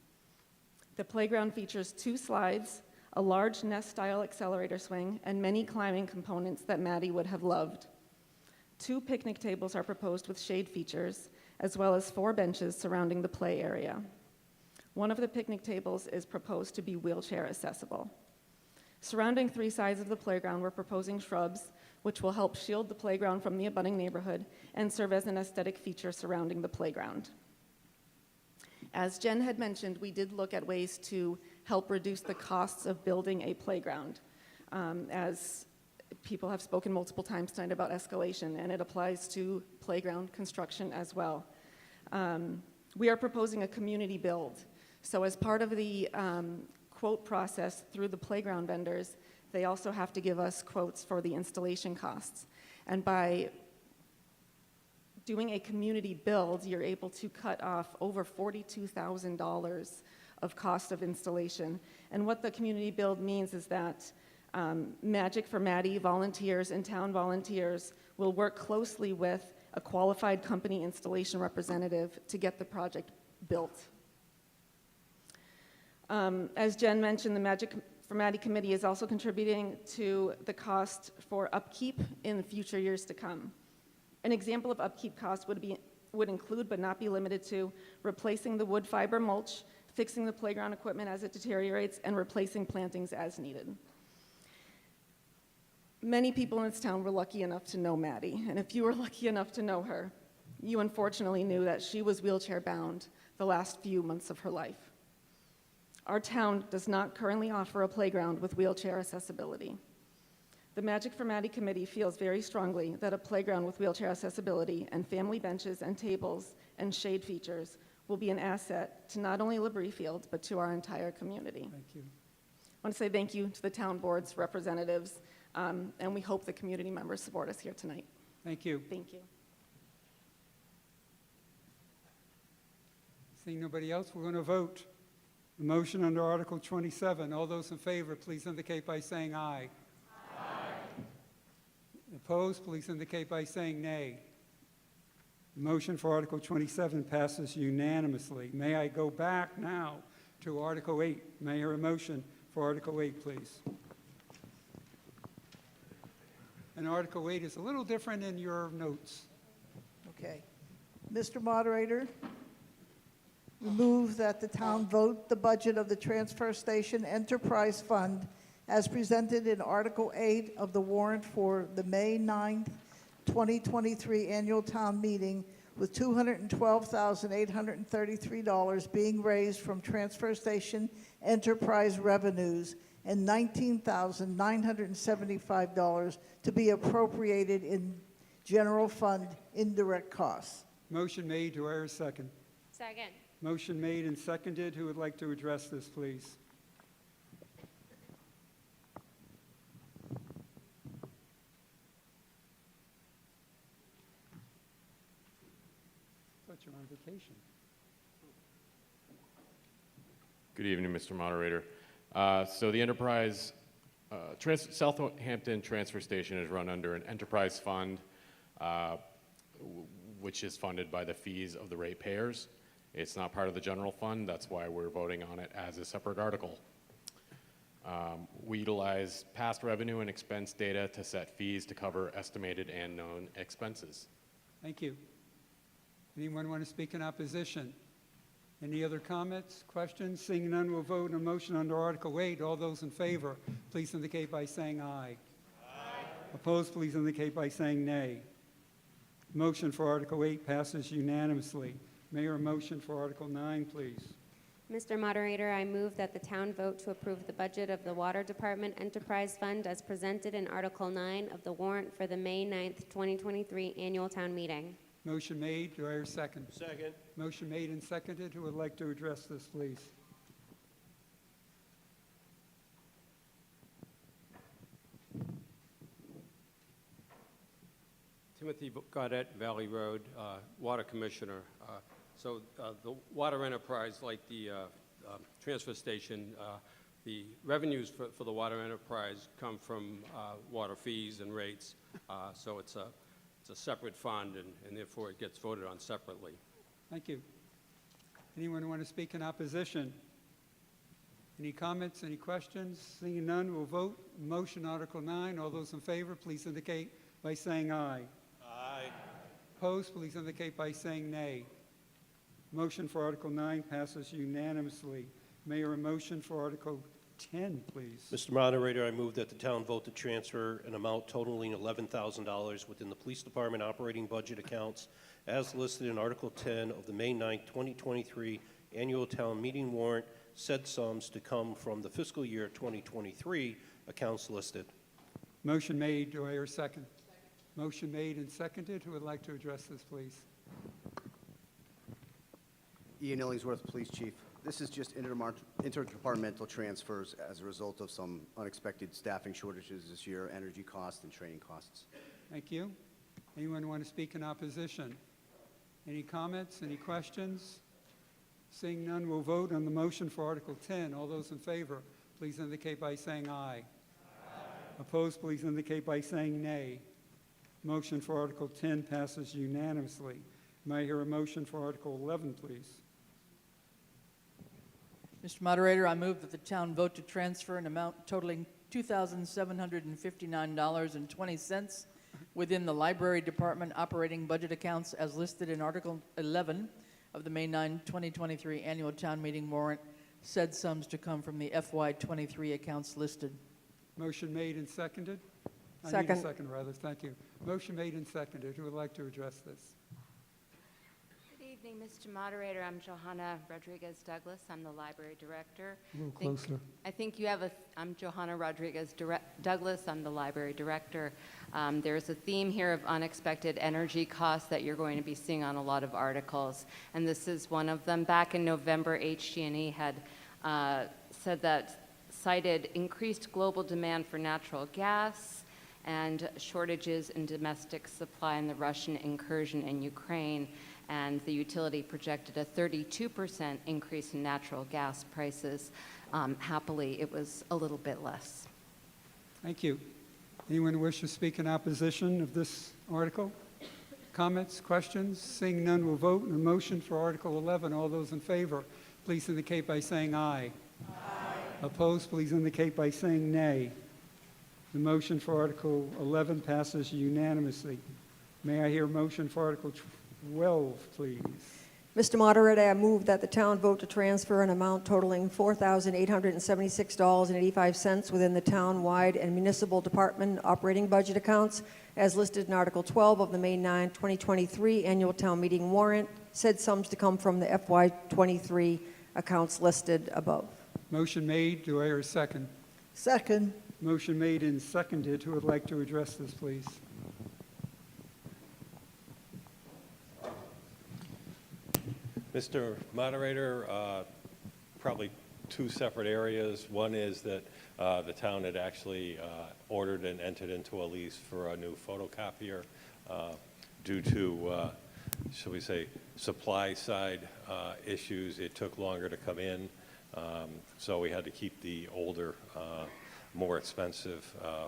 The playground features 2 slides, a large nest-style accelerator swing, and many climbing components that Maddie would have loved. 2 picnic tables are proposed with shade features, as well as 4 benches surrounding the play area. One of the picnic tables is proposed to be wheelchair accessible. Surrounding 3 sides of the playground, we're proposing shrubs, which will help shield the playground from the abutting neighborhood and serve as an aesthetic feature surrounding the playground. As Jen had mentioned, we did look at ways to help reduce the costs of building a playground. As people have spoken multiple times tonight about escalation, and it applies to playground construction as well. We are proposing a community build. So as part of the quote process through the playground vendors, they also have to give us quotes for the installation costs. And by doing a community build, you're able to cut off over $42,000 of cost of installation. And what the community build means is that Magic for Maddie volunteers and town volunteers will work closely with a qualified company installation representative to get the project built. As Jen mentioned, the Magic for Maddie committee is also contributing to the cost for upkeep in future years to come. An example of upkeep costs would include, but not be limited to, replacing the wood fiber mulch, fixing the playground equipment as it deteriorates, and replacing plantings as needed. Many people in this town were lucky enough to know Maddie, and if you were lucky enough to know her, you unfortunately knew that she was wheelchair bound the last few months of her life. Our town does not currently offer a playground with wheelchair accessibility. The Magic for Maddie committee feels very strongly that a playground with wheelchair accessibility and family benches and tables and shade features will be an asset to not only Labrie Field, but to our entire community. Thank you. I want to say thank you to the town board's representatives, and we hope the community members support us here tonight. Thank you. Thank you. Seeing nobody else, we're going to vote. The motion under Article 27. All those in favor, please indicate by saying aye. Aye. Opposed, please indicate by saying nay. The motion for Article 27 passes unanimously. May I go back now to Article 8? May I hear a motion for Article 8, please? And Article 8 is a little different in your notes. Okay. Mr. Moderator, we move that the town vote the budget of the Transfer Station Enterprise Fund as presented in Article 8 of the warrant for the May 9th, 2023 annual town meeting, with $212,833 being raised from Transfer Station Enterprise revenues and $19,975 to be appropriated in general fund indirect costs. Motion made. Do I hear a second? Second. Motion made and seconded. Who would like to address this, please? I thought you were on vacation. Good evening, Mr. Moderator. So the Enterprise, Southampton Transfer Station is run under an enterprise fund, which is funded by the fees of the ratepayers. It's not part of the general fund. That's why we're voting on it as a separate article. We utilize past revenue and expense data to set fees to cover estimated and known expenses. Thank you. Anyone want to speak in opposition? Any other comments, questions? Seeing none, we'll vote on a motion under Article 8. All those in favor, please indicate by saying aye. Aye. Opposed, please indicate by saying nay. Motion for Article 8 passes unanimously. Mayor, a motion for Article 9, please. Mr. Moderator, I move that the town vote to approve the budget of the Water Department Enterprise Fund as presented in Article 9 of the warrant for the May 9th, 2023 annual town meeting. Motion made. Do I hear a second? Second. Motion made and seconded. Who would like to address this, please? Timothy Gaudette, Valley Road, Water Commissioner. So the water enterprise, like the transfer station, the revenues for the water enterprise come from water fees and rates. So it's a separate fund, and therefore it gets voted on separately. Thank you. Anyone want to speak in opposition? Any comments, any questions? Seeing none, we'll vote. Motion Article 9. All those in favor, please indicate by saying aye. Aye. Opposed, please indicate by saying nay. Motion for Article 9 passes unanimously. Mayor, a motion for Article 10, please. Mr. Moderator, I move that the town vote to transfer an amount totaling $11,000 within the Police Department operating budget accounts as listed in Article 10 of the May 9, 2023 annual town meeting warrant, said sums to come from the fiscal year 2023 accounts listed. Motion made. Do I hear a second? Motion made and seconded. Who would like to address this, please? Ian Illingsworth, Police Chief. This is just interdepartmental transfers as a result of some unexpected staffing shortages this year, energy costs and training costs. Thank you. Anyone want to speak in opposition? Any comments? Any questions? Seeing none, we'll vote on the motion for Article 10. All those in favor, please indicate by saying aye. Opposed, please indicate by saying nay. Motion for Article 10 passes unanimously. May I hear a motion for Article 11, please? Mr. Moderator, I move that the town vote to transfer an amount totaling $2,759.20 within the Library Department operating budget accounts as listed in Article 11 of the May 9, 2023 annual town meeting warrant, said sums to come from the FY23 accounts listed. Motion made and seconded? I Second. need a second, rather. Thank you. Motion made and seconded. Who would like to address this? Good evening, Mr. Moderator. I'm Johanna Rodriguez Douglas. I'm the library director. A little closer. I think you have I'm Johanna Rodriguez Douglas. I'm the library director. There's a theme here of unexpected energy costs that you're going to be seeing on a lot of articles, and this is one of them. Back in November, HG&E had cited increased global demand for natural gas and shortages in domestic supply in the Russian incursion in Ukraine, and the utility projected a 32% increase in natural gas prices. Happily, it was a little bit less. Thank you. Anyone wish to speak in opposition of this article? Comments, questions? Seeing none, we'll vote on the motion for Article 11. All those in favor, please indicate by saying aye. Aye. Opposed, please indicate by saying nay. The motion for Article 11 passes unanimously. May I hear a motion for Article 12, please? Mr. Moderator, I move that the town vote to transfer an amount totaling $4,876.85 within the town-wide and municipal department operating budget accounts as listed in Article 12 of the May 9, 2023 annual town meeting warrant, said sums to come from the FY23 accounts listed above. Motion made. Do I hear a second? Second. Motion made and seconded. Who would like to address this, please? Mr. Moderator, probably two separate areas. One is that the town had actually ordered and entered into a lease for a new photocopier due to, shall we say, supply side issues. It took longer to come in, so we had to keep the older, more expensive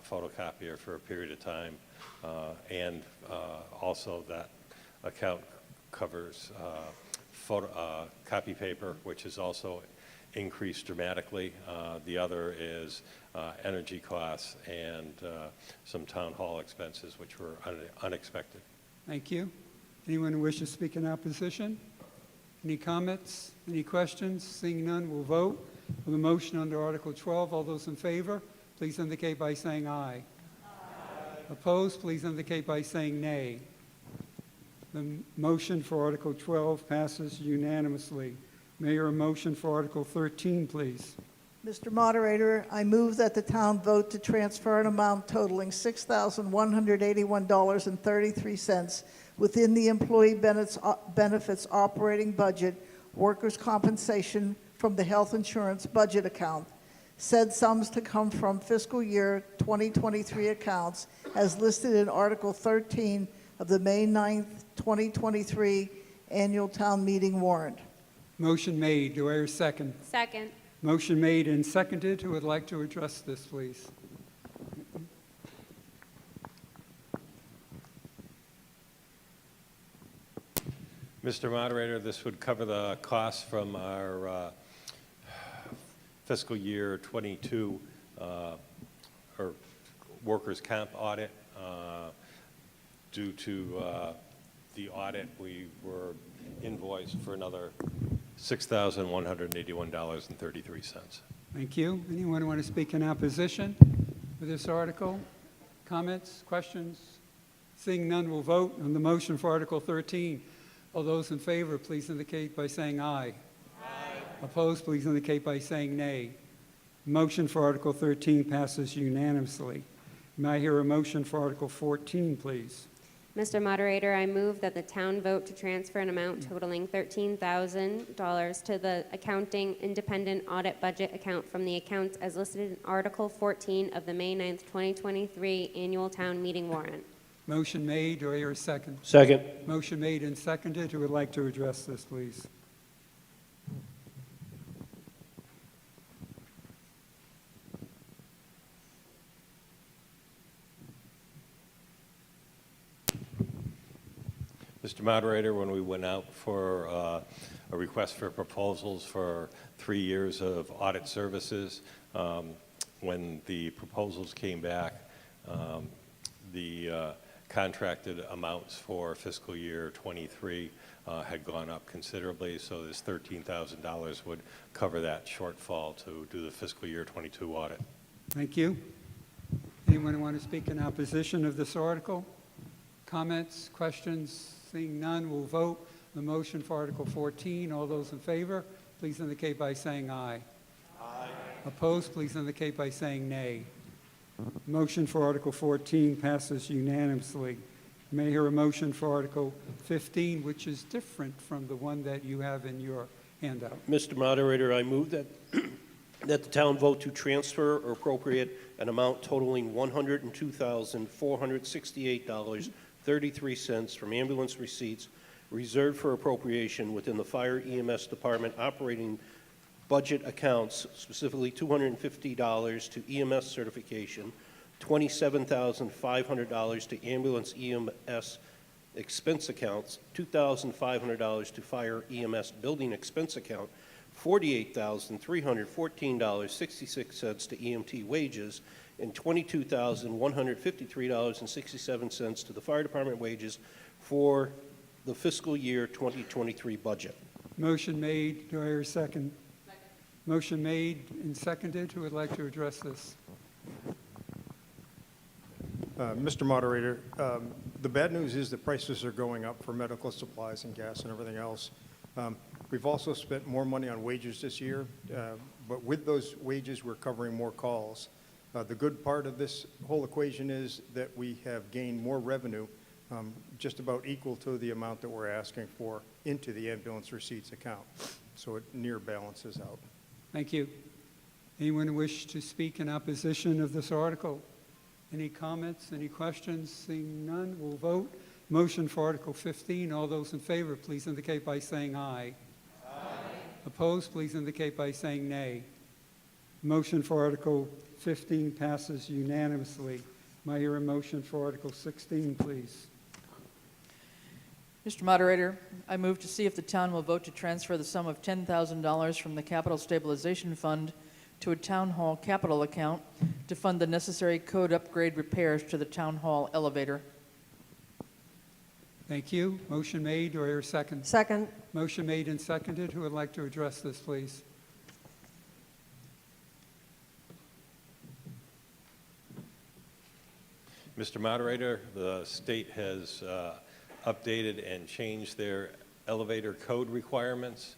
photocopier for a period of time. And also that account covers copy paper, which has also increased dramatically. The other is energy costs and some town hall expenses, which were unexpected. Thank you. Anyone who wishes to speak in opposition? Any comments? Any questions? Seeing none, we'll vote on the motion under Article 12. All those in favor, please indicate by saying aye. Aye. Opposed, please indicate by saying nay. The motion for Article 12 passes unanimously. Mayor, a motion for Article 13, please. Mr. Moderator, I move that the town vote to transfer an amount totaling $6,181.33 within the employee benefits operating budget, workers' compensation from the health insurance budget account. Said sums to come from fiscal year 2023 accounts as listed in Article 13 of the May 9th, 2023 annual town meeting warrant. Motion made. Do I hear a second? Second. Motion made and seconded. Who would like to address this, please? Mr. Moderator, this would cover the costs from our fiscal year 22 or workers' comp audit due to the audit, we were invoiced for another $6,181.33. Thank you. Anyone want to speak in opposition for this article? Comments, questions? Seeing none, we'll vote on the motion for Article 13. All those in favor, please indicate by saying aye. Aye. Opposed, please indicate by saying nay. Motion for Article 13 passes unanimously. May I hear a motion for Article 14, please? Mr. Moderator, I move that the town vote to transfer an amount totaling $13,000 to the Accounting Independent Audit Budget account from the accounts as listed in Article 14 of the May 9th, 2023 Annual Town Meeting warrant. Motion made. Do I hear a second? Second. Motion made and seconded. Who would like to address this, please? Mr. Moderator, when we went out for a request for proposals for 3 years of audit services, when the proposals came back, the contracted amounts for fiscal year 23 had gone up considerably, so this $13,000 would cover that shortfall to do the fiscal year 22 audit. Thank you. Anyone want to speak in opposition of this article? Comments, questions? Seeing none, we'll vote the motion for Article 14. All those in favor, please indicate by saying aye. Aye. Opposed, please indicate by saying nay. Motion for Article 14 passes unanimously. May I hear a motion for Article 15, which is different from the one that you have in your handout? Mr. Moderator, I move that, that the town vote to transfer or appropriate an amount totaling $102,468.33 from ambulance receipts reserved for appropriation within the Fire EMS Department operating budget accounts, specifically $250 to EMS certification, $27,500 to ambulance EMS expense accounts, $2,500 to fire EMS building expense account, $48,314.66 to EMT wages, and $22,153.67 to the fire department wages for the fiscal year 2023 budget. Motion made. Do I hear a second? Second. Motion made and seconded. Who would like to address this? Mr. Moderator, the bad news is that prices are going up for medical supplies and gas and everything else. We've also spent more money on wages this year, but with those wages, we're covering more calls. The good part of this whole equation is that we have gained more revenue, just about equal to the amount that we're asking for into the ambulance receipts account. So it near balances out. Thank you. Anyone wish to speak in opposition of this article? Any comments, any questions? Seeing none, we'll vote. Motion for Article 15. All those in favor, please indicate by saying aye. Aye. Opposed, please indicate by saying nay. Motion for Article 15 passes unanimously. May I hear a motion for Article 16, please? Mr. Moderator, I move to see if the town will vote to transfer the sum of $10,000 from the Capital Stabilization Fund to a town hall capital account to fund the necessary code upgrade repairs to the town hall elevator. Thank you. Motion made. Do I hear a second? Second. Motion made and seconded. Who would like to address this, please? Mr. Moderator, the state has updated and changed their elevator code requirements,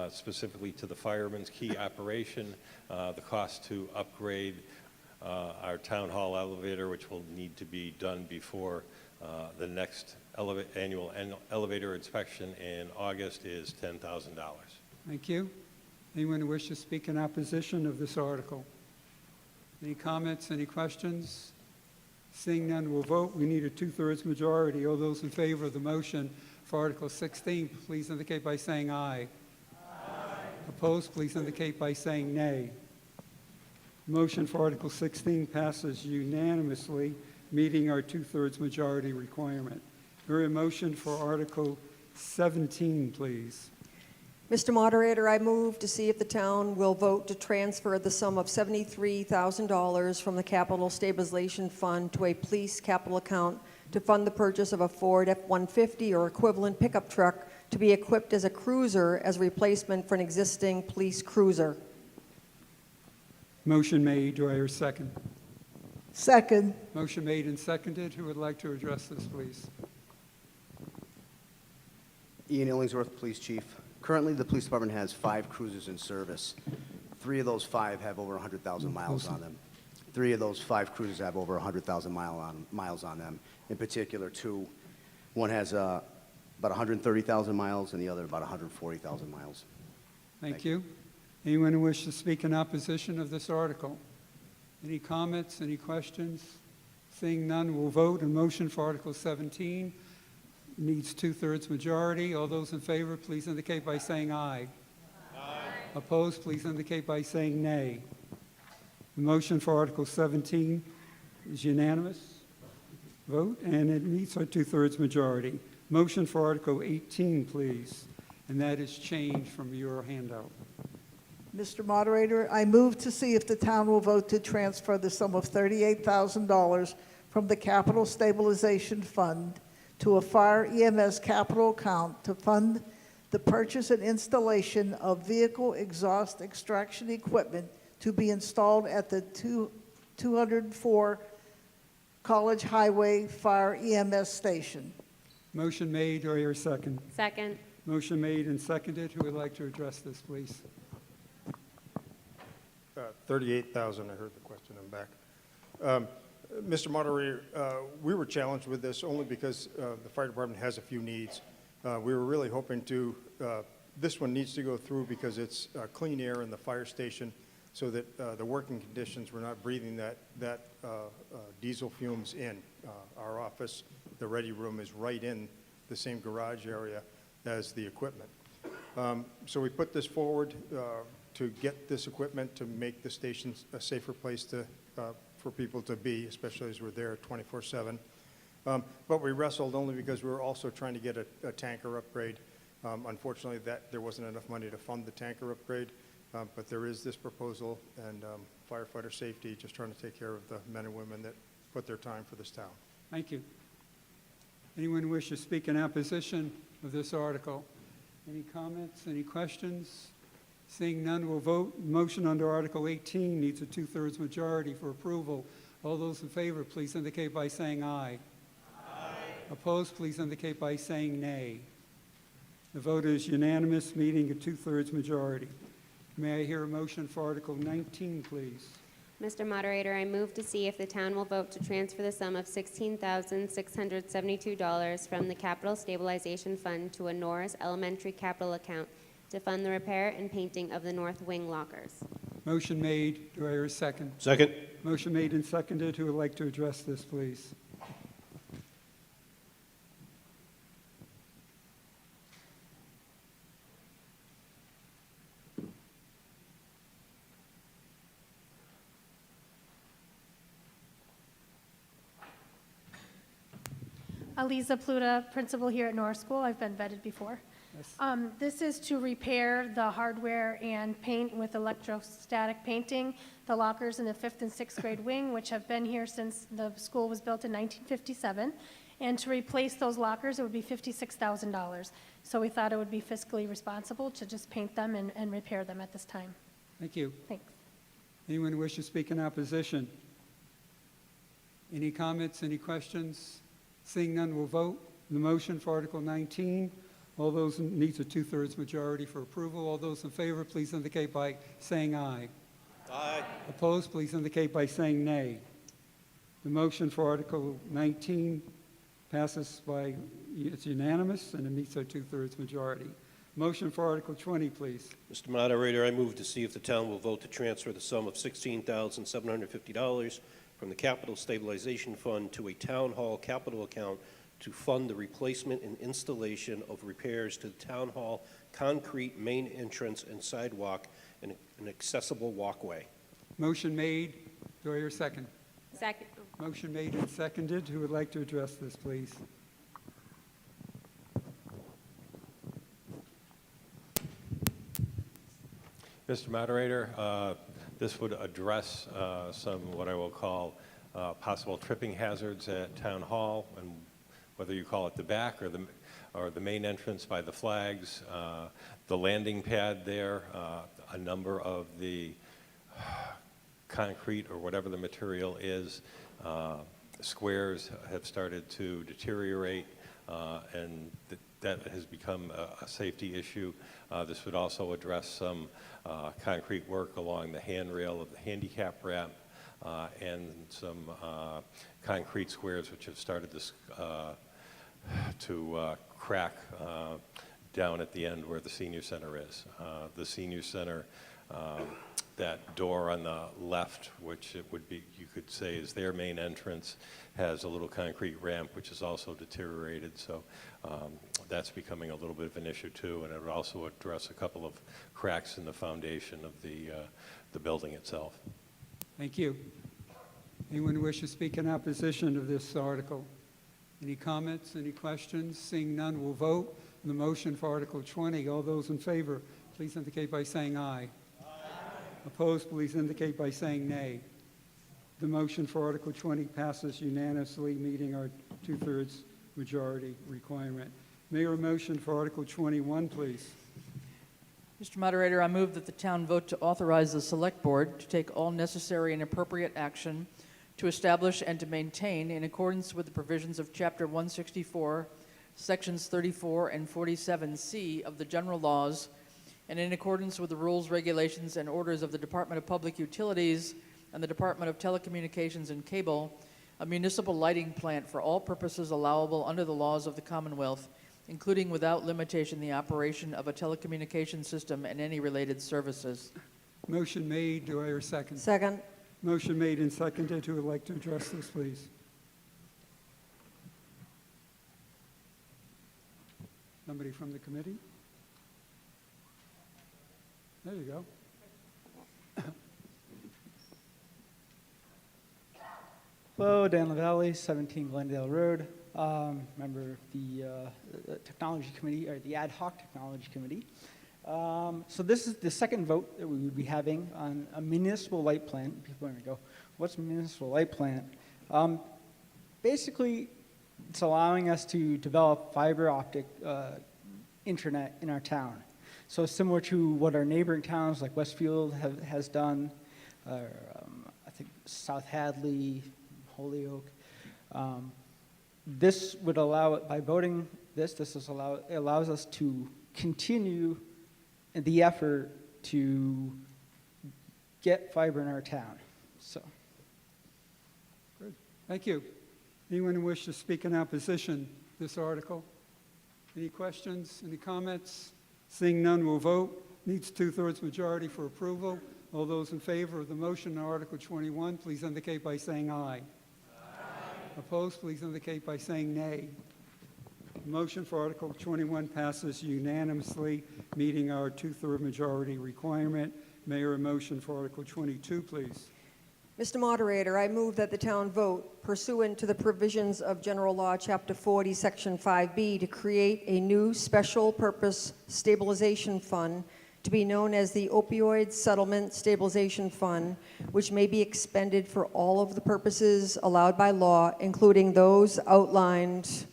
specifically to the fireman's key operation. The cost to upgrade our town hall elevator, which will need to be done before the next annual elevator inspection in August, is $10,000. Thank you. Anyone who wishes to speak in opposition of this article? Any comments, any questions? Seeing none, we'll vote. We need a 2/3 majority. All those in favor of the motion for Article 16, please indicate by saying aye. Aye. Opposed, please indicate by saying nay. Motion for Article 16 passes unanimously, meeting our 2/3 majority requirement. There a motion for Article 17, please. Mr. Moderator, I move to see if the town will vote to transfer the sum of $73,000 from the Capital Stabilization Fund to a police capital account to fund the purchase of a Ford F-150 or equivalent pickup truck to be equipped as a cruiser as a replacement for an existing police cruiser. Motion made. Do I hear a second? Second. Motion made and seconded. Who would like to address this, please? Ian Illingsworth, Police Chief. Currently, the police department has 5 cruisers in service. 3 of those 5 have over 100,000 miles on them. 3 of those 5 cruisers have over 100,000 miles on them. In particular, 2. One has about 130,000 miles and the other about 140,000 miles. Thank you. Anyone who wishes to speak in opposition of this article? Any comments, any questions? Seeing none, we'll vote. A motion for Article 17 needs 2/3 majority. All those in favor, please indicate by saying aye. Aye. Opposed, please indicate by saying nay. The motion for Article 17 is unanimous vote, and it meets our 2/3 majority. Motion for Article 18, please, and that is changed from your handout. Mr. Moderator, I move to see if the town will vote to transfer the sum of $38,000 from the Capital Stabilization Fund to a fire EMS capital account to fund the purchase and installation of vehicle exhaust extraction equipment to be installed at the 204 College Highway Fire EMS Station. Motion made. Do I hear a second? Second. Motion made and seconded. Who would like to address this, please? 38,000, I heard the question, I'm back. Mr. Moderator, we were challenged with this only because the fire department has a few needs. We were really hoping to, this one needs to go through because it's clean air in the fire station so that the working conditions, we're not breathing that diesel fumes in. Our office, the ready room, is right in the same garage area as the equipment. So we put this forward to get this equipment to make the station a safer place for people to be, especially as we're there 24/7. But we wrestled only because we were also trying to get a tanker upgrade. Unfortunately, there wasn't enough money to fund the tanker upgrade, but there is this proposal, and firefighter safety, just trying to take care of the men and women that put their time for this town. Thank you. Anyone who wishes to speak in opposition of this article? Any comments, any questions? Seeing none, we'll vote. Motion under Article 18 needs a 2/3 majority for approval. All those in favor, please indicate by saying aye. Aye. Opposed, please indicate by saying nay. The vote is unanimous, meeting a 2/3 majority. May I hear a motion for Article 19, please? Mr. Moderator, I move to see if the town will vote to transfer the sum of $16,672 from the Capital Stabilization Fund to a Norris Elementary capital account to fund the repair and painting of the north wing lockers. Motion made. Do I hear a second? Second. Motion made and seconded. Who would like to address this, please? Aliza Pluta, principal here at Norris School. I've been vetted before. Yes. This is to repair the hardware and paint with electrostatic painting, the lockers in the 5th and 6th grade wing, which have been here since the school was built in 1957. And to replace those lockers, it would be $56,000. So we thought it would be fiscally responsible to just paint them and repair them at this time. Thank you. Thanks. Anyone who wishes to speak in opposition? Any comments, any questions? Seeing none, we'll vote. The motion for Article 19, all those needs a 2/3 majority for approval. All those in favor, please indicate by saying aye. Aye. Opposed, please indicate by saying nay. The motion for Article 19 passes by, it's unanimous, and it meets our 2/3 majority. Motion for Article 20, please. Mr. Moderator, I move to see if the town will vote to transfer the sum of $16,750 from the Capital Stabilization Fund to a Town Hall capital account to fund the replacement and installation of repairs to the Town Hall concrete main entrance and sidewalk and an accessible walkway. Motion made. Do I hear a second? Second. Motion made and seconded. Who would like to address this, please? Mr. Moderator, this would address some what I will call possible tripping hazards at Town Hall, and whether you call it the back or the main entrance by the flags, the landing pad there, a number of the concrete or whatever the material is, squares have started to deteriorate, and that has become a safety issue. This would also address some concrete work along the handrail of the handicap ramp, and some concrete squares which have started to crack down at the end where the senior center is. The senior center, that door on the left, which it would be, you could say, is their main entrance, has a little concrete ramp which is also deteriorated. So that's becoming a little bit of an issue too, and it would also address a couple of cracks in the foundation of the building itself. Thank you. Anyone who wishes to speak in opposition to this article? Any comments, any questions? Seeing none, we'll vote on the motion for Article 20. All those in favor, please indicate by saying aye. Aye. Opposed, please indicate by saying nay. The motion for Article 20 passes unanimously, meeting our two-thirds majority requirement. Mayor, a motion for Article 21, please. Mr. Moderator, I move that the town vote to authorize the Select Board to take all necessary and appropriate action to establish and to maintain, in accordance with the provisions of Chapter 164, Sections 34 and 47C of the general laws, and in accordance with the rules, regulations, and orders of the Department of Public Utilities and the Department of Telecommunications and Cable, a municipal lighting plant for all purposes allowable under the laws of the Commonwealth, including without limitation the operation of a telecommunication system and any related services. Motion made. Do I hear a second? Second. Motion made and seconded. Who would like to address this, please? Somebody from the committee? There you go. Hello, Dan LaValle, 17 Glendale Road, member of the Technology Committee, or the Ad Hoc Technology Committee. So this is the second vote that we would be having on a municipal light plant. People are going to go, what's a municipal light plant? Basically, it's allowing us to develop fiber optic internet in our town. So similar to what our neighboring towns like Westfield has done, I think South Hadley, Holyoke. This would allow it, by voting this allows us to continue the effort to get fiber in our town. So, good. Thank you. Anyone who wishes to speak in opposition to this article? Any questions? Any comments? Seeing none, we'll vote. Needs two-thirds majority for approval. All those in favor of the motion on Article 21, please indicate by saying aye. Opposed, please indicate by saying nay. The motion for Article 21 passes unanimously, meeting our two-thirds majority requirement. Mayor, a motion for Article 22, please. Mr. Moderator, I move that the town vote pursuant to the provisions of General Law, Chapter 40, Section 5B, to create a new special purpose stabilization fund to be known as the Opioid Settlement Stabilization Fund, which may be expended for all of the purposes allowed by law, including those outlined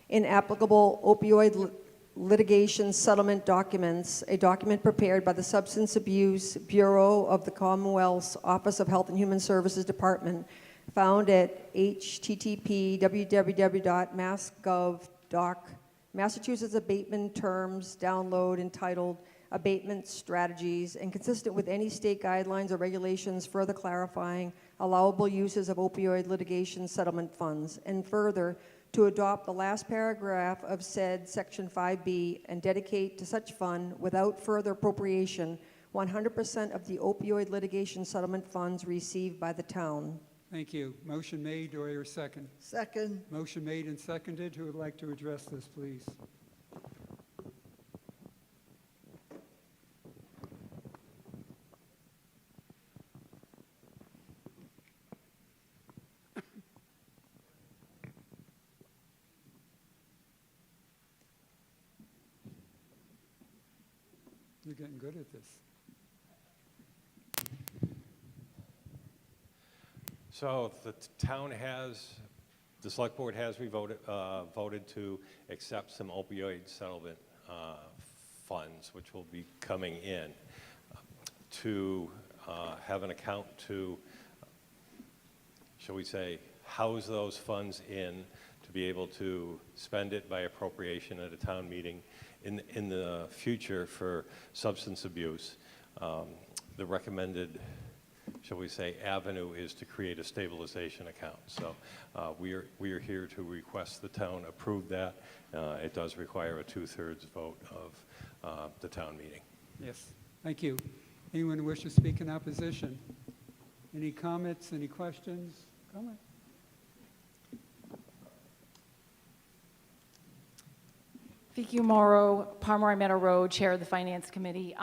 in applicable opioid litigation settlement documents, a document prepared by the Substance Abuse Bureau of the Commonwealth's Office of Health and Human Services Department, found at http://www.mass.gov.doc. Massachusetts Abatement Terms download entitled Abatement Strategies, and consistent with any state guidelines or regulations further clarifying allowable uses of opioid litigation settlement funds, and further to adopt the last paragraph of said Section 5B and dedicate to such fund without further appropriation 100% of the opioid litigation settlement funds received by the town. Thank you. Motion made. Do I hear a second? Second. Motion made and seconded. Who would like to address this, please? You're getting good at this. So the town has, the select board has voted to accept some opioid settlement funds, which will be coming in to have an account to, shall we say, house those funds in to be able to spend it by appropriation at a town meeting in the future for substance abuse. The recommended, shall we say, avenue is to create a stabilization account. So we are here to request the town approve that. It does require a 2/3 vote of the town meeting. Yes, thank you. Anyone wish to speak in opposition? Any comments, any questions? Comment? Vicky Morrow, Pomeroy Meadow Road, Chair of the Finance Committee.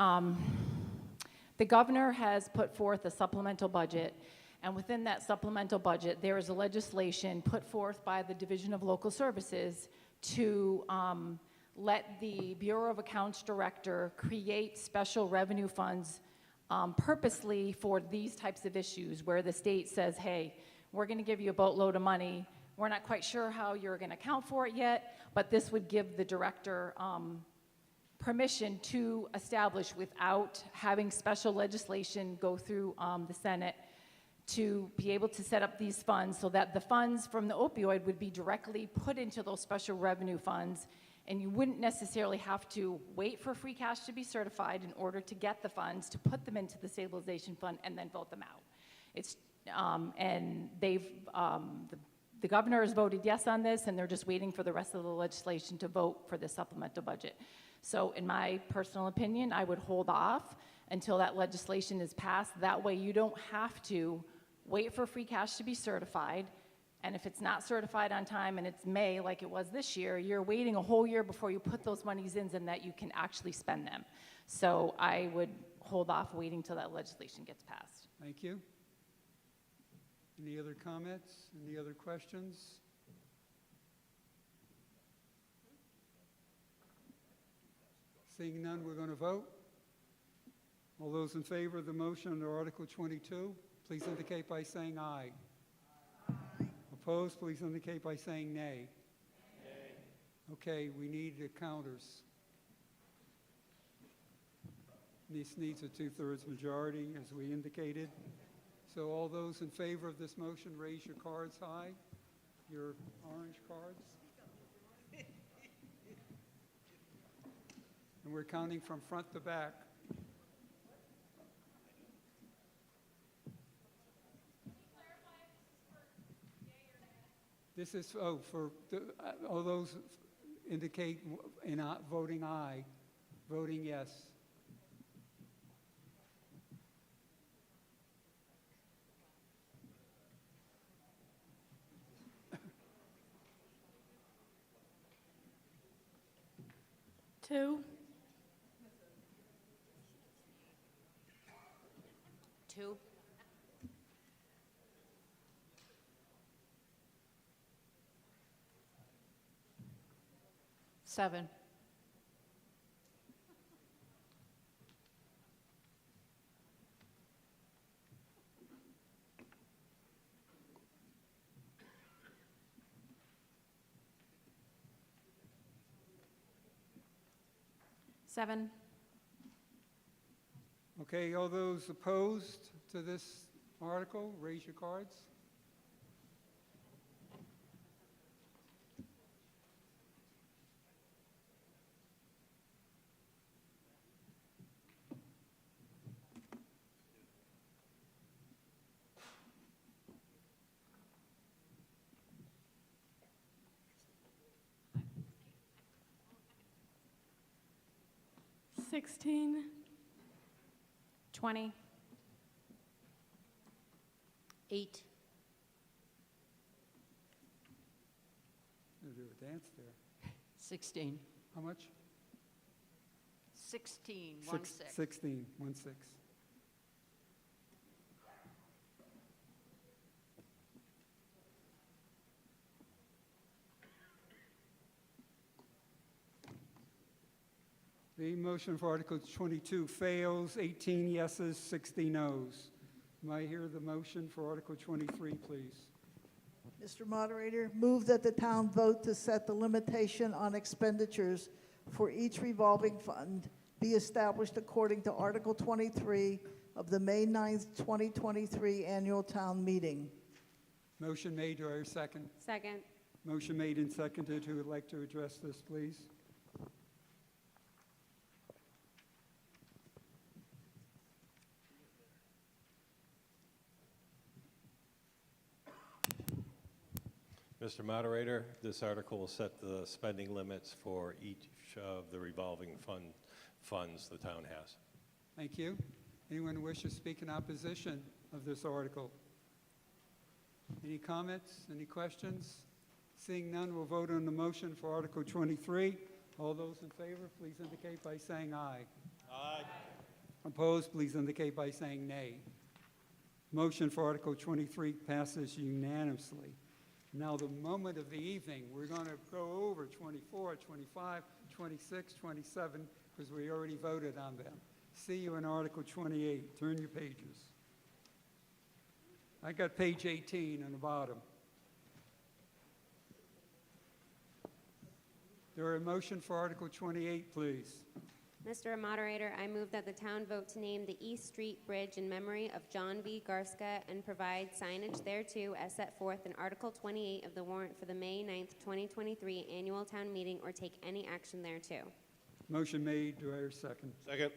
The governor has put forth a supplemental budget, and within that supplemental budget, there is a legislation put forth by the Division of Local Services to let the Bureau of Accounts Director create special revenue funds purposely for these types of issues, where the state says, hey, we're going to give you a boatload of money. We're not quite sure how you're going to account for it yet, but this would give the director permission to establish, without having special legislation go through the Senate, to be able to set up these funds so that the funds from the opioid would be directly put into those special revenue funds, and you wouldn't necessarily have to wait for free cash to be certified in order to get the funds to put them into the stabilization fund and then vote them out. It's and they've the governor has voted yes on this, and they're just waiting for the rest of the legislation to vote for the supplemental budget. So in my personal opinion, I would hold off until that legislation is passed. That way you don't have to wait for free cash to be certified. And if it's not certified on time and it's May, like it was this year, you're waiting a whole year before you put those monies in and that you can actually spend them. So I would hold off waiting till that legislation gets passed. Thank you. Any other comments? Any other questions? Seeing none, we're going to vote. All those in favor of the motion under Article 22, please indicate by saying aye. Aye. Opposed, please indicate by saying nay. Nay. Okay, we need the counters. This needs a 2/3 majority, as we indicated. So all those in favor of this motion, raise your cards high, your orange cards. And we're counting from front to back. This is, for all those indicate in voting aye, voting yes. Two. 2. 7. 7. Okay, all those opposed to this article, raise your cards. $16. 20. 8. Gonna do a dance there. 16. How much? 16, 16, 1/6. The motion for Article 22 fails, 18 yeses, 60 noes. May I hear the motion for Article 23, please? Mr. Moderator, move that the town vote to set the limitation on expenditures for each revolving fund be established according to Article 23 of the May 9th, 2023 annual town meeting. Motion made, do I hear a second? Second. Motion made and seconded. Who would like to address this, please? Mr. Moderator, this article will set the spending limits for each of the revolving funds the town has. Thank you. Anyone who wishes to speak in opposition of this article? Any comments? Any questions? Seeing none, we'll vote on the motion for Article 23. All those in favor, please indicate by saying aye. Aye. Opposed, please indicate by saying nay. Motion for Article 23 passes unanimously. Now, the moment of the evening, we're going to go over 24, 25, 26, 27, because we already voted on them. See you in Article 28. Turn your pages. I got page 18 on the bottom. There are a motion for Article 28, please. Mr. Moderator, I move that the town vote to name the East Street Bridge in memory of John V. Garska and provide signage thereto as set forth in Article 28 of the warrant for the May 9th, 2023 annual town meeting or take any action thereto. Motion made. Do I hear a second? Second.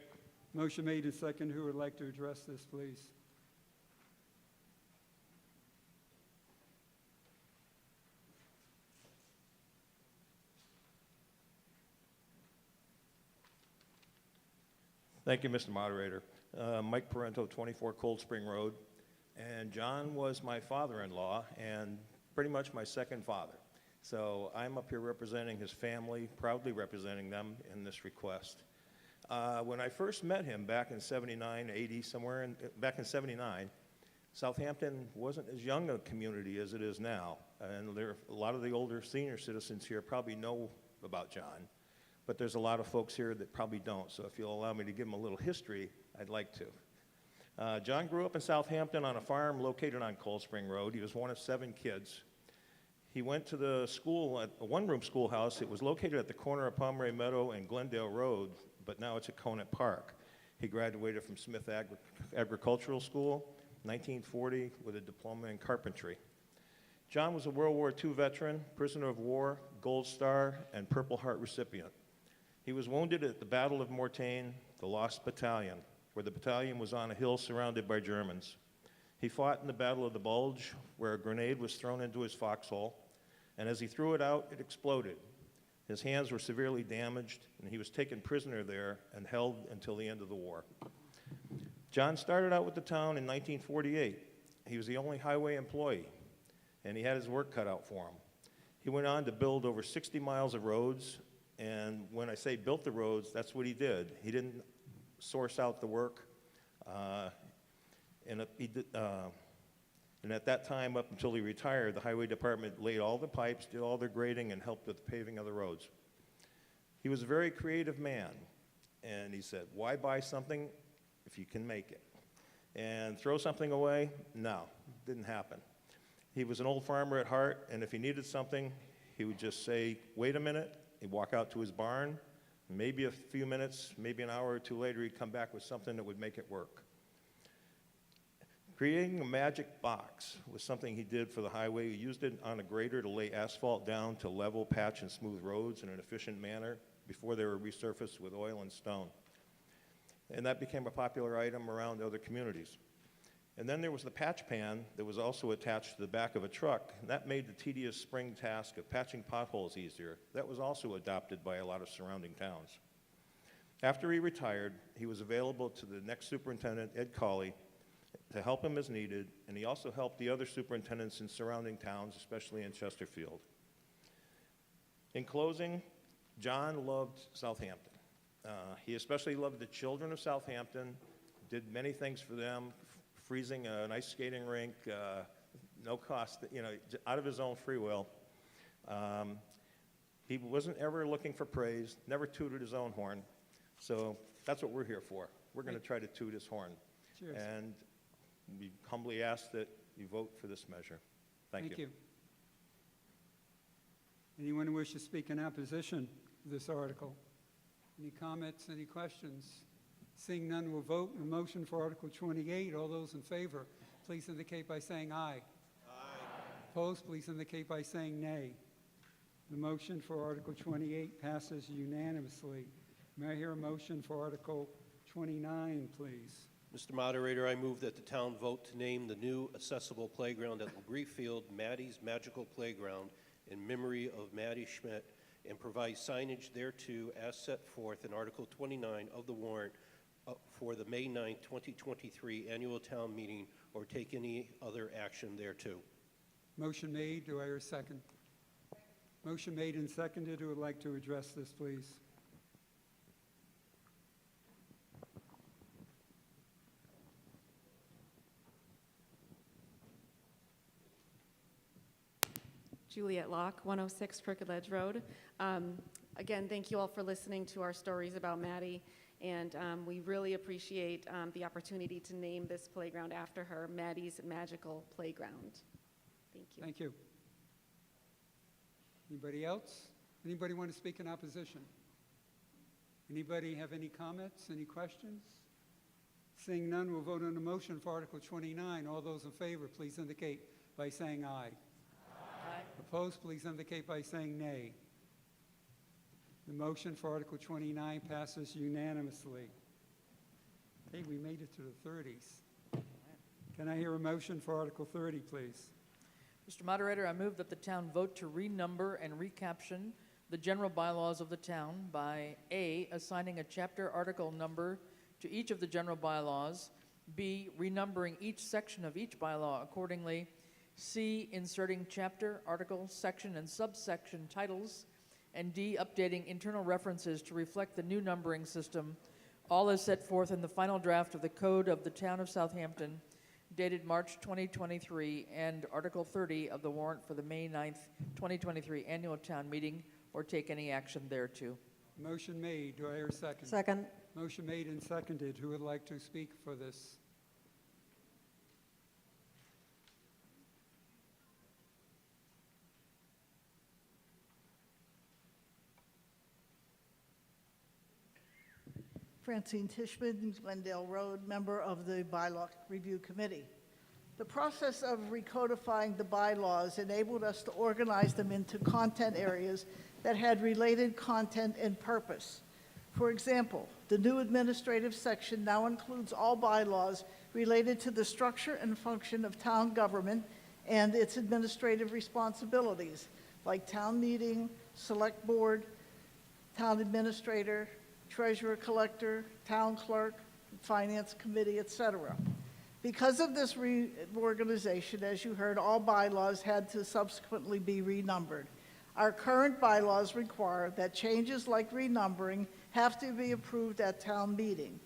Motion made and second. Who would like to address this, please? Thank you, Mr. Moderator. Mike Parento, 24 Cold Spring Road. And John was my father-in-law and pretty much my second father. So I'm up here representing his family, proudly representing them in this request. When I first met him back in 79, 80, back in 79, Southampton wasn't as young a community as it is now. And a lot of the older senior citizens here probably know about John. But there's a lot of folks here that probably don't. So if you'll allow me to give them a little history, I'd like to. John grew up in Southampton on a farm located on Cold Spring Road. He was one of 7 kids. He went to the school, at a one-room schoolhouse. It was located at the corner of Pomeroy Meadow and Glendale Road, but now it's at Conant Park. He graduated from Smith Agricultural School, 1940, with a diploma in carpentry. John was a World War II veteran, prisoner of war, Gold Star, and Purple Heart recipient. He was wounded at the Battle of Mortain, the Lost Battalion, where the battalion was on a hill surrounded by Germans. He fought in the Battle of the Bulge, where a grenade was thrown into his foxhole, and as he threw it out, it exploded. His hands were severely damaged, and he was taken prisoner there and held until the end of the war. John started out with the town in 1948. He was the only highway employee, and he had his work cut out for him. He went on to build over 60 miles of roads, and when I say built the roads, that's what he did. He didn't source out the work, and at that time, up until he retired, the highway department laid all the pipes, did all their grading, and helped with the paving of the roads. He was a very creative man, and he said, why buy something if you can make it? And throw something away? No, didn't happen. He was an old farmer at heart, and if he needed something, he would just say, wait a minute. He'd walk out to his barn, maybe a few minutes, maybe an hour or two later, he'd come back with something that would make it work. Creating a magic box was something he did for the highway. He used it on a grader to lay asphalt down to level, patch, and smooth roads in an efficient manner before they were resurfaced with oil and stone. And that became a popular item around other communities. And then there was the patch pan that was also attached to the back of a truck, and that made the tedious spring task of patching potholes easier. That was also adopted by a lot of surrounding towns. After he retired, he was available to the next superintendent, Ed Cawley, to help him as needed, and he also helped the other superintendents in surrounding towns, especially in Chesterfield. In closing, John loved Southampton. He especially loved the children of Southampton, did many things for them, freezing an ice skating rink, no cost, out of his own free will. He wasn't ever looking for praise, never tooted his own horn. So that's what we're here for. We're going to try to toot his horn. Cheers. And We humbly ask that you vote for this measure. Thank you. Anyone who wishes to speak in opposition to this article? Any comments, any questions? Seeing none, we'll vote. A motion for Article 28. All those in favor, please indicate by saying aye. Opposed, please indicate by saying nay. The motion for Article 28 passes unanimously. May I hear a motion for Article 29, please? Mr. Moderator, I move that the town vote to name the new accessible playground at Legree Field Maddie's Magical Playground in memory of Maddie Schmidt and provide signage thereto as set forth in Article 29 of the warrant for the May 9, 2023 annual town meeting or take any other action thereto. Motion made. Do I hear a second? Motion made and seconded. Who would like to address this, please? Juliet Locke, 106 Crooked Ledge Road. Again, thank you all for listening to our stories about Maddie, and we really appreciate the opportunity to name this playground after her, Maddie's Magical Playground. Thank you. Thank you. Anybody else? Anybody want to speak in opposition? Anybody have any comments, any questions? Seeing none, we'll vote on the motion for Article 29. All those in favor, please indicate by saying aye. Opposed, please indicate by saying nay. The motion for Article 29 passes unanimously. Hey, we made it to the 30s. Can I hear a motion for Article 30, please? Mr. Moderator, I move that the town vote to renumber and recaption the general bylaws of the town by A, assigning a chapter article number to each of the general bylaws, B, renumbering each section of each bylaw accordingly, C, inserting chapter, article, section, and subsection titles, and D, updating internal references to reflect the new numbering system, all as set forth in the final draft of the Code of the Town of Southampton, dated March 2023, and Article 30 of the warrant for the May 9th, 2023 annual town meeting, or take any action thereto. Motion made. Do I hear a second? Second. Motion made and seconded. Who would like to speak for this? Francine Tishman, Glendale Road, member of the Bylaw Review Committee. The process of recodifying the bylaws enabled us to organize them into content areas that had related content and purpose. For example, the new administrative section now includes all bylaws related to the structure and function of town government and its administrative responsibilities, like town meeting, select board, town administrator, treasurer collector, town clerk, finance committee, etc. Because of this reorganization, as you heard, all bylaws had to subsequently be renumbered. Our current bylaws require that changes like renumbering have to be approved at town meeting.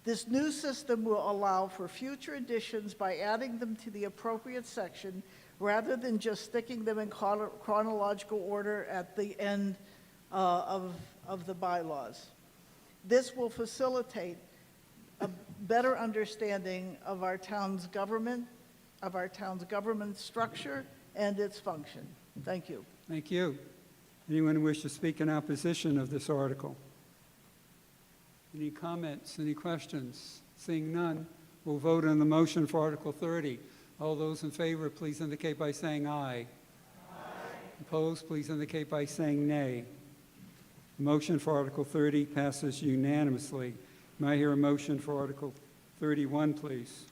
This new system will allow for future additions by adding them to the appropriate section rather than just sticking them in chronological order at the end of the bylaws. This will facilitate a better understanding of our town's government, structure, and its function. Thank you. Thank you. Anyone who wishes to speak in opposition of this article? Any comments, any questions? Seeing none, we'll vote on the motion for Article 30. All those in favor, please indicate by saying aye. Opposed, please indicate by saying nay. The motion for Article 30 passes unanimously. May I hear a motion for Article 31, please?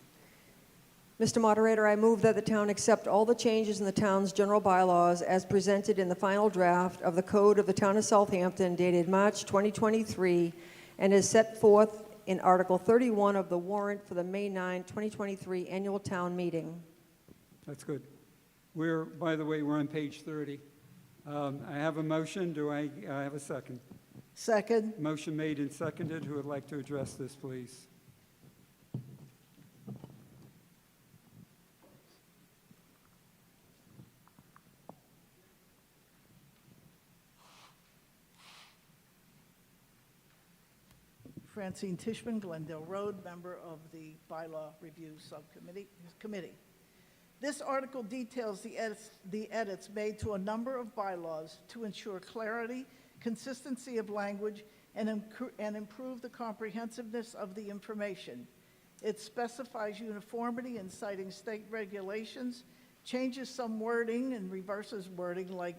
Mr. Moderator, I move that the town accept all the changes in the town's general bylaws as presented in the final draft of the Code of the Town of Southampton dated March 2023 and is set forth in Article 31 of the warrant for the May 9, 2023 annual town meeting. That's good. By the way, we're on page 30. I have a motion. Do I have a second? Second. Motion made and seconded. Who would like to address this, please? Francine Tishman, Glendale Road, member of the Bylaw Review Committee. This article details the edits made to a number of bylaws to ensure clarity, consistency of language, and improve the comprehensiveness of the information. It specifies uniformity in citing state regulations, changes some wording and reverses wording like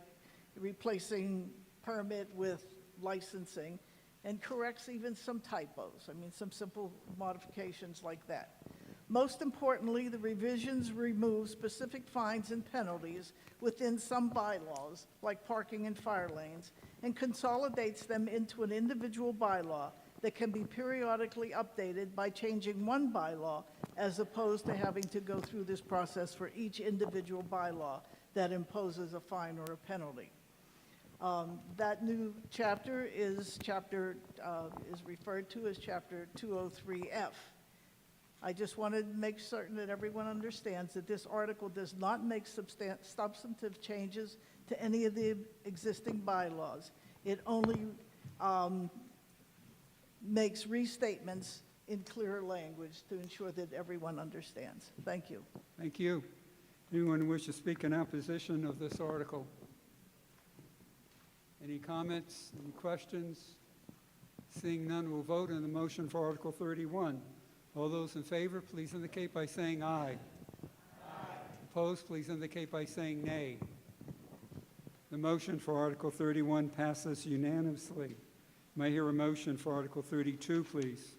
replacing permit with licensing, and corrects even some typos. I mean, some simple modifications like that. Most importantly, the revisions remove specific fines and penalties within some bylaws, like parking and fire lanes, and consolidates them into an individual bylaw that can be periodically updated by changing one bylaw, as opposed to having to go through this process for each individual bylaw that imposes a fine or a penalty. That new chapter is referred to as Chapter 203F. I just wanted to make certain that everyone understands that this article does not make substantive changes to any of the existing bylaws. It only makes restatements in clearer language to ensure that everyone understands. Thank you. Thank you. Anyone wish to speak in opposition of this article? Any comments, any questions? Seeing none, we'll vote on the motion for Article 31. All those in favor, please indicate by saying aye. Opposed, please indicate by saying nay. The motion for Article 31 passes unanimously. May I hear a motion for Article 32, please?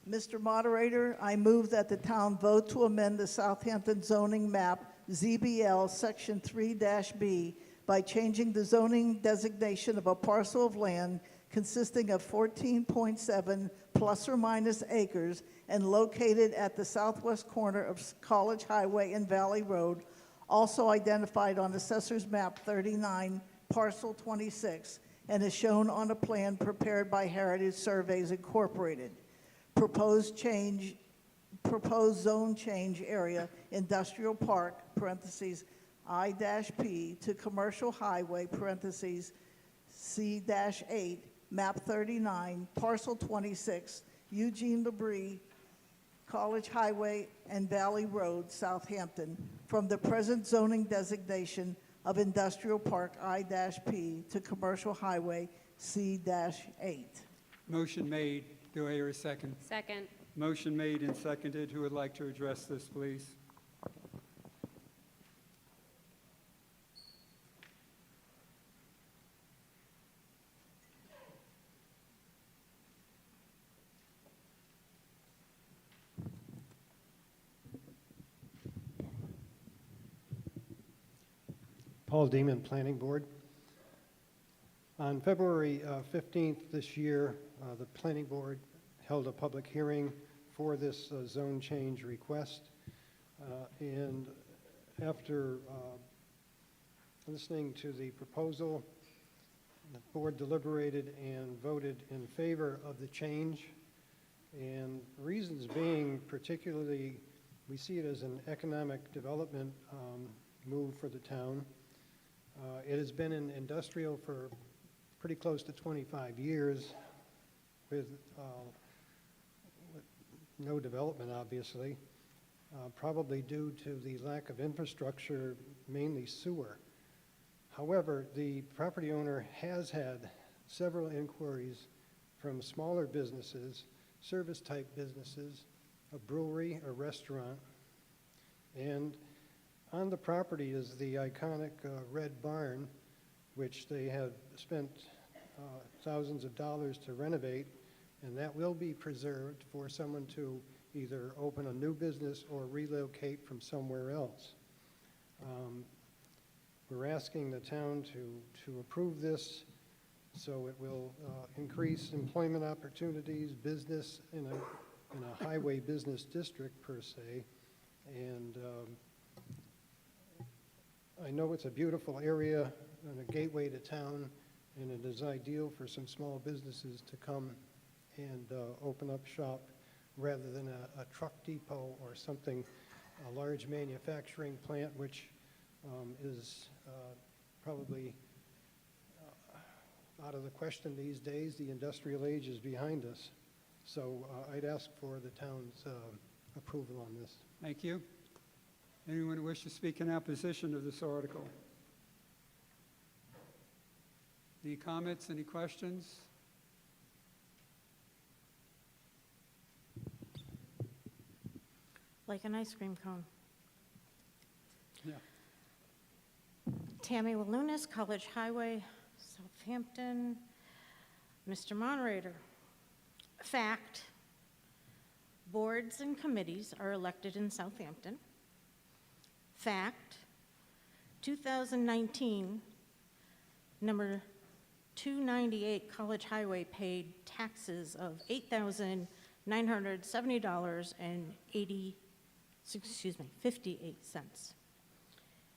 Mr. Moderator, I move that the town vote to amend the Southampton zoning map, ZBL Section 3-B, by changing the zoning designation of a parcel of land consisting of 14.7 plus or minus acres and located at the southwest corner of College Highway and Valley Road, also identified on Assessor's Map 39, Parcel 26, and is shown on a plan prepared by Heritage Surveys Incorporated. Proposed zone change area, Industrial Park, parentheses, I-P, to Commercial Highway, parentheses, C-8, Map 39, Parcel 26, Eugene Labrie, College Highway and Valley Road, Southampton, from the present zoning designation of Industrial Park I-P to Commercial Highway C-8. Motion made. Do I hear a second? Second. Motion made and seconded. Who would like to address this, please? Paul Deman, Planning Board. On February 15th this year, the Planning Board held a public hearing for this zone change request. And after listening to the proposal, the board deliberated and voted in favor of the change. And reasons being, particularly, we see it as an economic development move for the town. It has been in industrial for pretty close to 25 years with no development, obviously, probably due to the lack of infrastructure, mainly sewer. However, the property owner has had several inquiries from smaller businesses, service-type businesses, a brewery, a restaurant, and on the property is the iconic Red Barn, which they have spent thousands of dollars to renovate, and that will be preserved for someone to either open a new business or relocate from somewhere else. We're asking the town to approve this so it will increase employment opportunities, business in a highway business district per se, and I know it's a beautiful area and a gateway to town, and it is ideal for some small businesses to come and open up shop rather than a truck depot or something, a large manufacturing plant, which is probably out of the question these days. The industrial age is behind us. So I'd ask for the town's approval on this. Thank you. Anyone wish to speak in opposition of this article? Any comments, any questions? Like an ice cream cone. Yeah. Tammy Walunas, College Highway, Southampton. Mr. Moderator, fact, boards and committees are elected in Southampton. Fact, 2019, number 298 College Highway paid taxes of $8,970.58.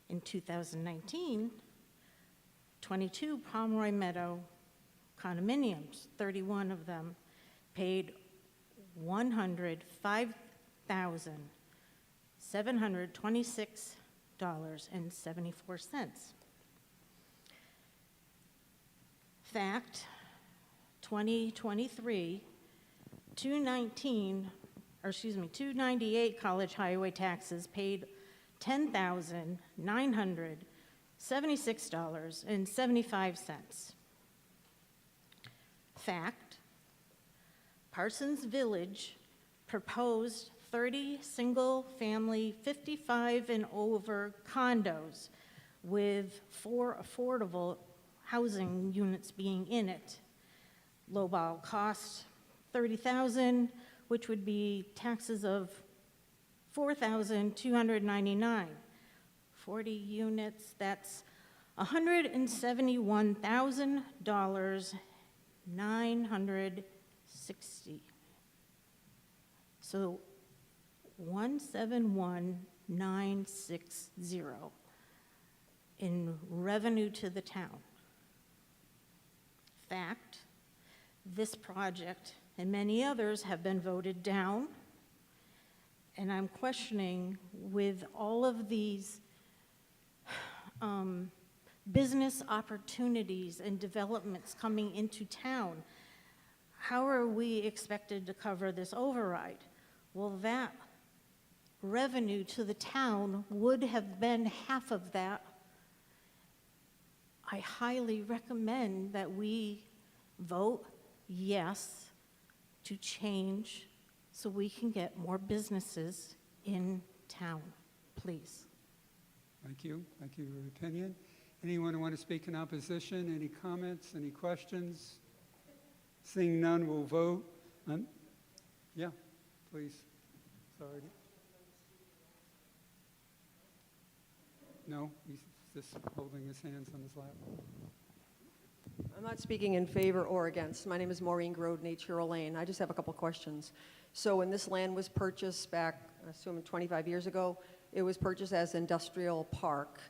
In 2019, 22 Pomeroy Meadow condominiums, 31 of them, paid $105,726.74. Fact, 2023, 298 College Highway taxes paid $10,976.75. Fact, Parsons Village proposed 30 single-family 55 and over condos with 4 affordable housing units being in it. Lowball cost $30,000, which would be taxes of $4,299. 40 units, that's $171,000, 960. So 171,960 in revenue to the town. Fact, this project and many others have been voted down, and I'm questioning, with all of these business opportunities and developments coming into town, how are we expected to cover this override? Well, that revenue to the town would have been half of that. I highly recommend that we vote yes to change so we can get more businesses in town, please. Thank you. Thank you for your opinion. Anyone want to speak in opposition? Any comments? Any questions? Seeing none, we'll vote. Yeah, please. Sorry. No, he's just holding his hands on his lap. I'm not speaking in favor or against. My name is Maureen Groden, 8 Sherrill Lane. I just have a couple questions. So when this land was purchased back, I assume 25 years ago, it was purchased as industrial park.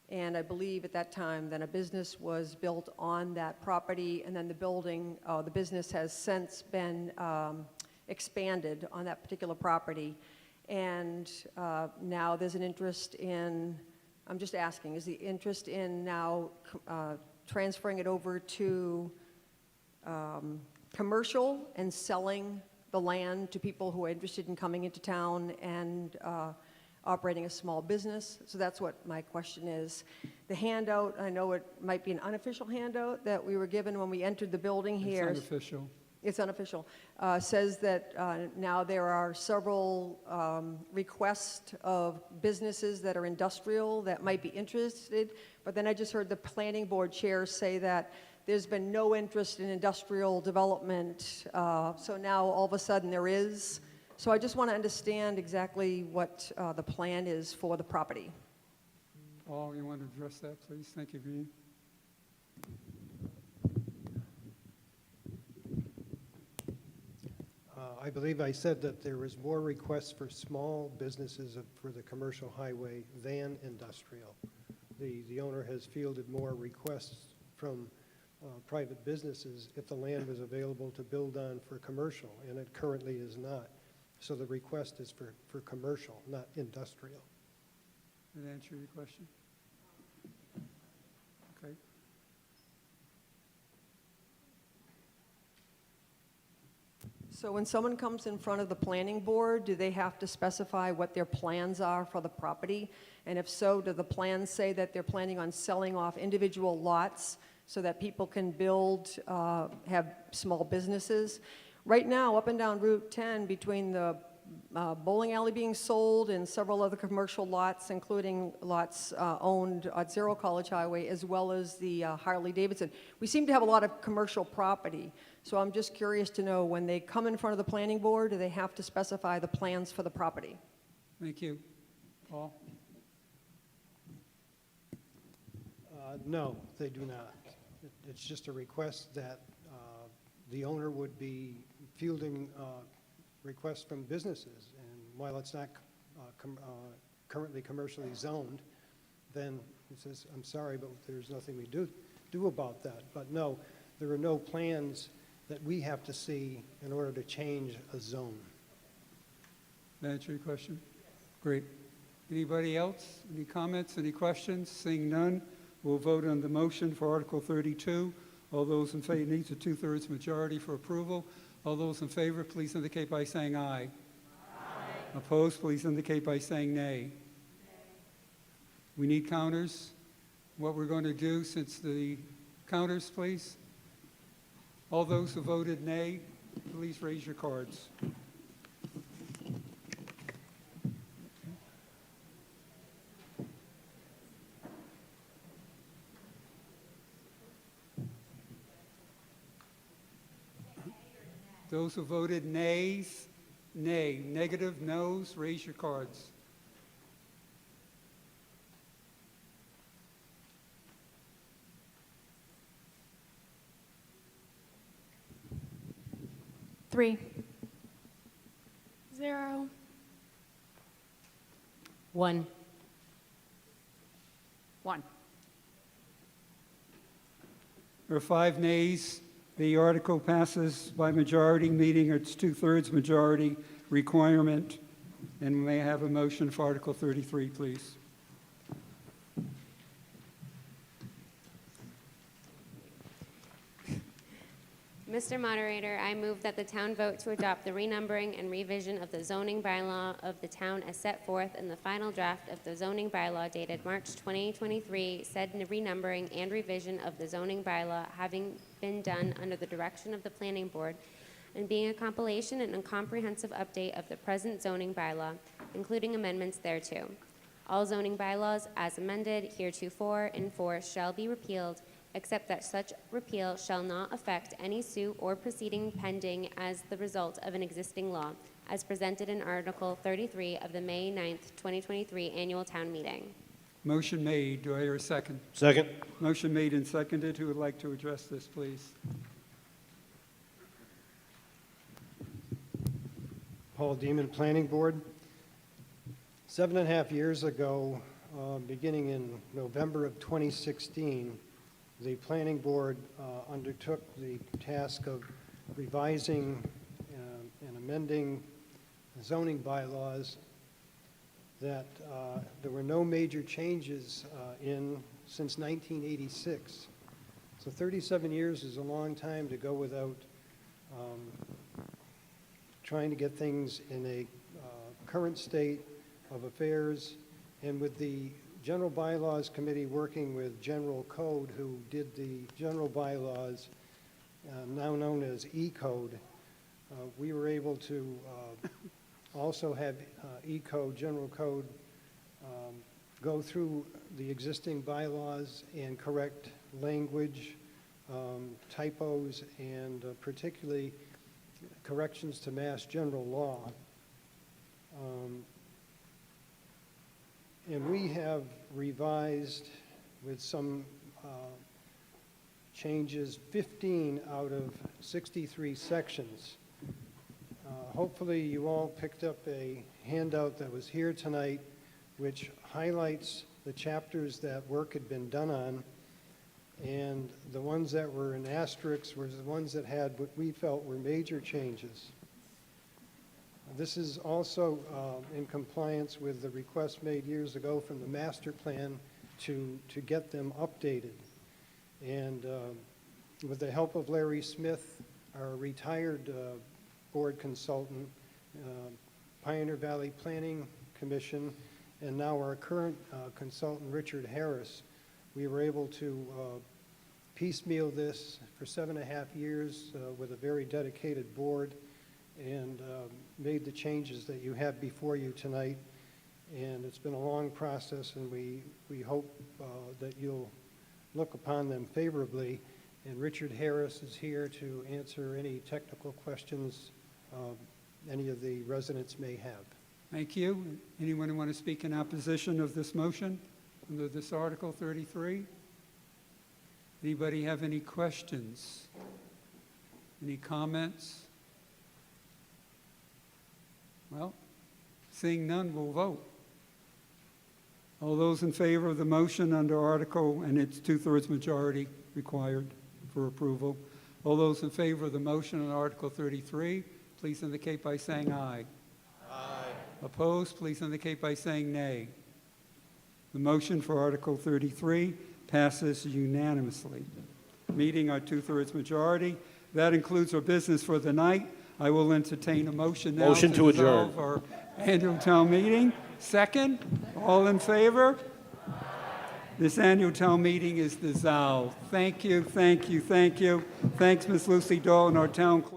And I believe at that time then a business was built on that property, and then the building, the business has since been expanded on that particular property. And now there's an interest in, I'm just asking, is the interest in now transferring it over to commercial and selling the land to people who are interested in coming into town and operating a small business? So that's what my question is. The handout, I know it might be an unofficial handout that we were given when we entered the building here. It's unofficial. It's unofficial. Says that now there are several requests of businesses that are industrial that might be interested, but then I just heard the planning board chair say that there's been no interest in industrial development, so now all of a sudden there is. So I just want to understand exactly what the plan is for the property. Paul, you want to address that, please? Thank you, Green. I believe I said that there was more requests for small businesses for the commercial highway than industrial. The owner has fielded more requests from private businesses if the land was available to build on for commercial, and it currently is not. So the request is for commercial, not industrial. Did that answer your question? Okay. So when someone comes in front of the planning board, do they have to specify what their plans are for the property? And if so, do the plans say that they're planning on selling off individual lots so that people can build, have small businesses? Right now, up and down Route 10, between the bowling alley being sold and several other commercial lots, including lots owned at Zero College Highway, as well as the Harley Davidson, we seem to have a lot of commercial property. So I'm just curious to know, when they come in front of the planning board, do they have to specify the plans for the property? Thank you. Paul? No, they do not. It's just a request that the owner would be fielding requests from businesses. And while it's not currently commercially zoned, then it says, I'm sorry, but there's nothing we do about that. But no, there are no plans that we have to see in order to change a zone. That answer your question? Great. Anybody else? Any comments, any questions? Seeing none, we'll vote on the motion for Article 32. All those in favor, needs a 2/3 majority for approval. All those in favor, please indicate by saying aye. Aye. Opposed, please indicate by saying nay. Nay. We need counters. What we're going to do, since the counters, please. All those who voted nay, please raise your cards. Those who voted nays, nay. Negative, noes, raise your cards. Three. 0. 1. 1. There are 5 nays. The article passes by majority, meeting its 2/3 majority requirement. And may I have a motion for Article 33, please? Mr. Moderator, I move that the town vote to adopt the renumbering and revision of the zoning bylaw of the town as set forth in the final draft of the zoning bylaw dated March 2023, said renumbering and revision of the zoning bylaw having been done under the direction of the planning board and being a compilation and a comprehensive update of the present zoning bylaw, including amendments thereto. All zoning bylaws as amended heretofore in force shall be repealed, except that such repeal shall not affect any suit or proceeding pending as the result of an existing law, as presented in Article 33 of the May 9th, 2023 annual town meeting. Motion made. Do I hear a second? Second. Motion made and seconded. Who would like to address this, please? Paul Deman, Planning Board. 7.5 years ago, beginning in November of 2016, the Planning Board undertook the task of revising and amending zoning bylaws that there were no major changes in since 1986. So 37 years is a long time to go without trying to get things in a current state of affairs. And with the General Bylaws Committee working with General Code, who did the general bylaws, now known as E-Code, we were able to also have E-Code, General Code, go through the existing bylaws and correct language, typos, and particularly corrections to Mass General Law. And we have revised with some changes 15 out of 63 sections. Hopefully you all picked up a handout that was here tonight which highlights the chapters that work had been done on, and the ones that were in asterisks were the ones that had what we felt were major changes. This is also in compliance with the request made years ago from the master plan to get them updated. And with the help of Larry Smith, our retired Board consultant, Pioneer Valley Planning Commission, and now our current consultant, Richard Harris. We were able to piecemeal this for 7.5 years with a very dedicated board, and made the changes that you have before you tonight. And it's been a long process, and we hope that you'll look upon them favorably. And Richard Harris is here to answer any technical questions any of the residents may have. Thank you. Anyone who want to speak in opposition of this motion under this Article 33? Anybody have any questions? Any comments? Well, seeing none, we'll vote. All those in favor of the motion under Article, and it's 2/3 majority required for approval. All those in favor of the motion on Article 33, please indicate by saying aye. Aye. Opposed, please indicate by saying nay. The motion for Article 33 passes unanimously. Meeting our 2/3 majority. That includes our business for the night. I will entertain a motion now Motion to adjourn. dissolve our annual town meeting. Second, all in favor? This annual town meeting is dissolved. Thank you, thank you, thank you. Thanks, Ms. Lucy Dalton, our town clerk.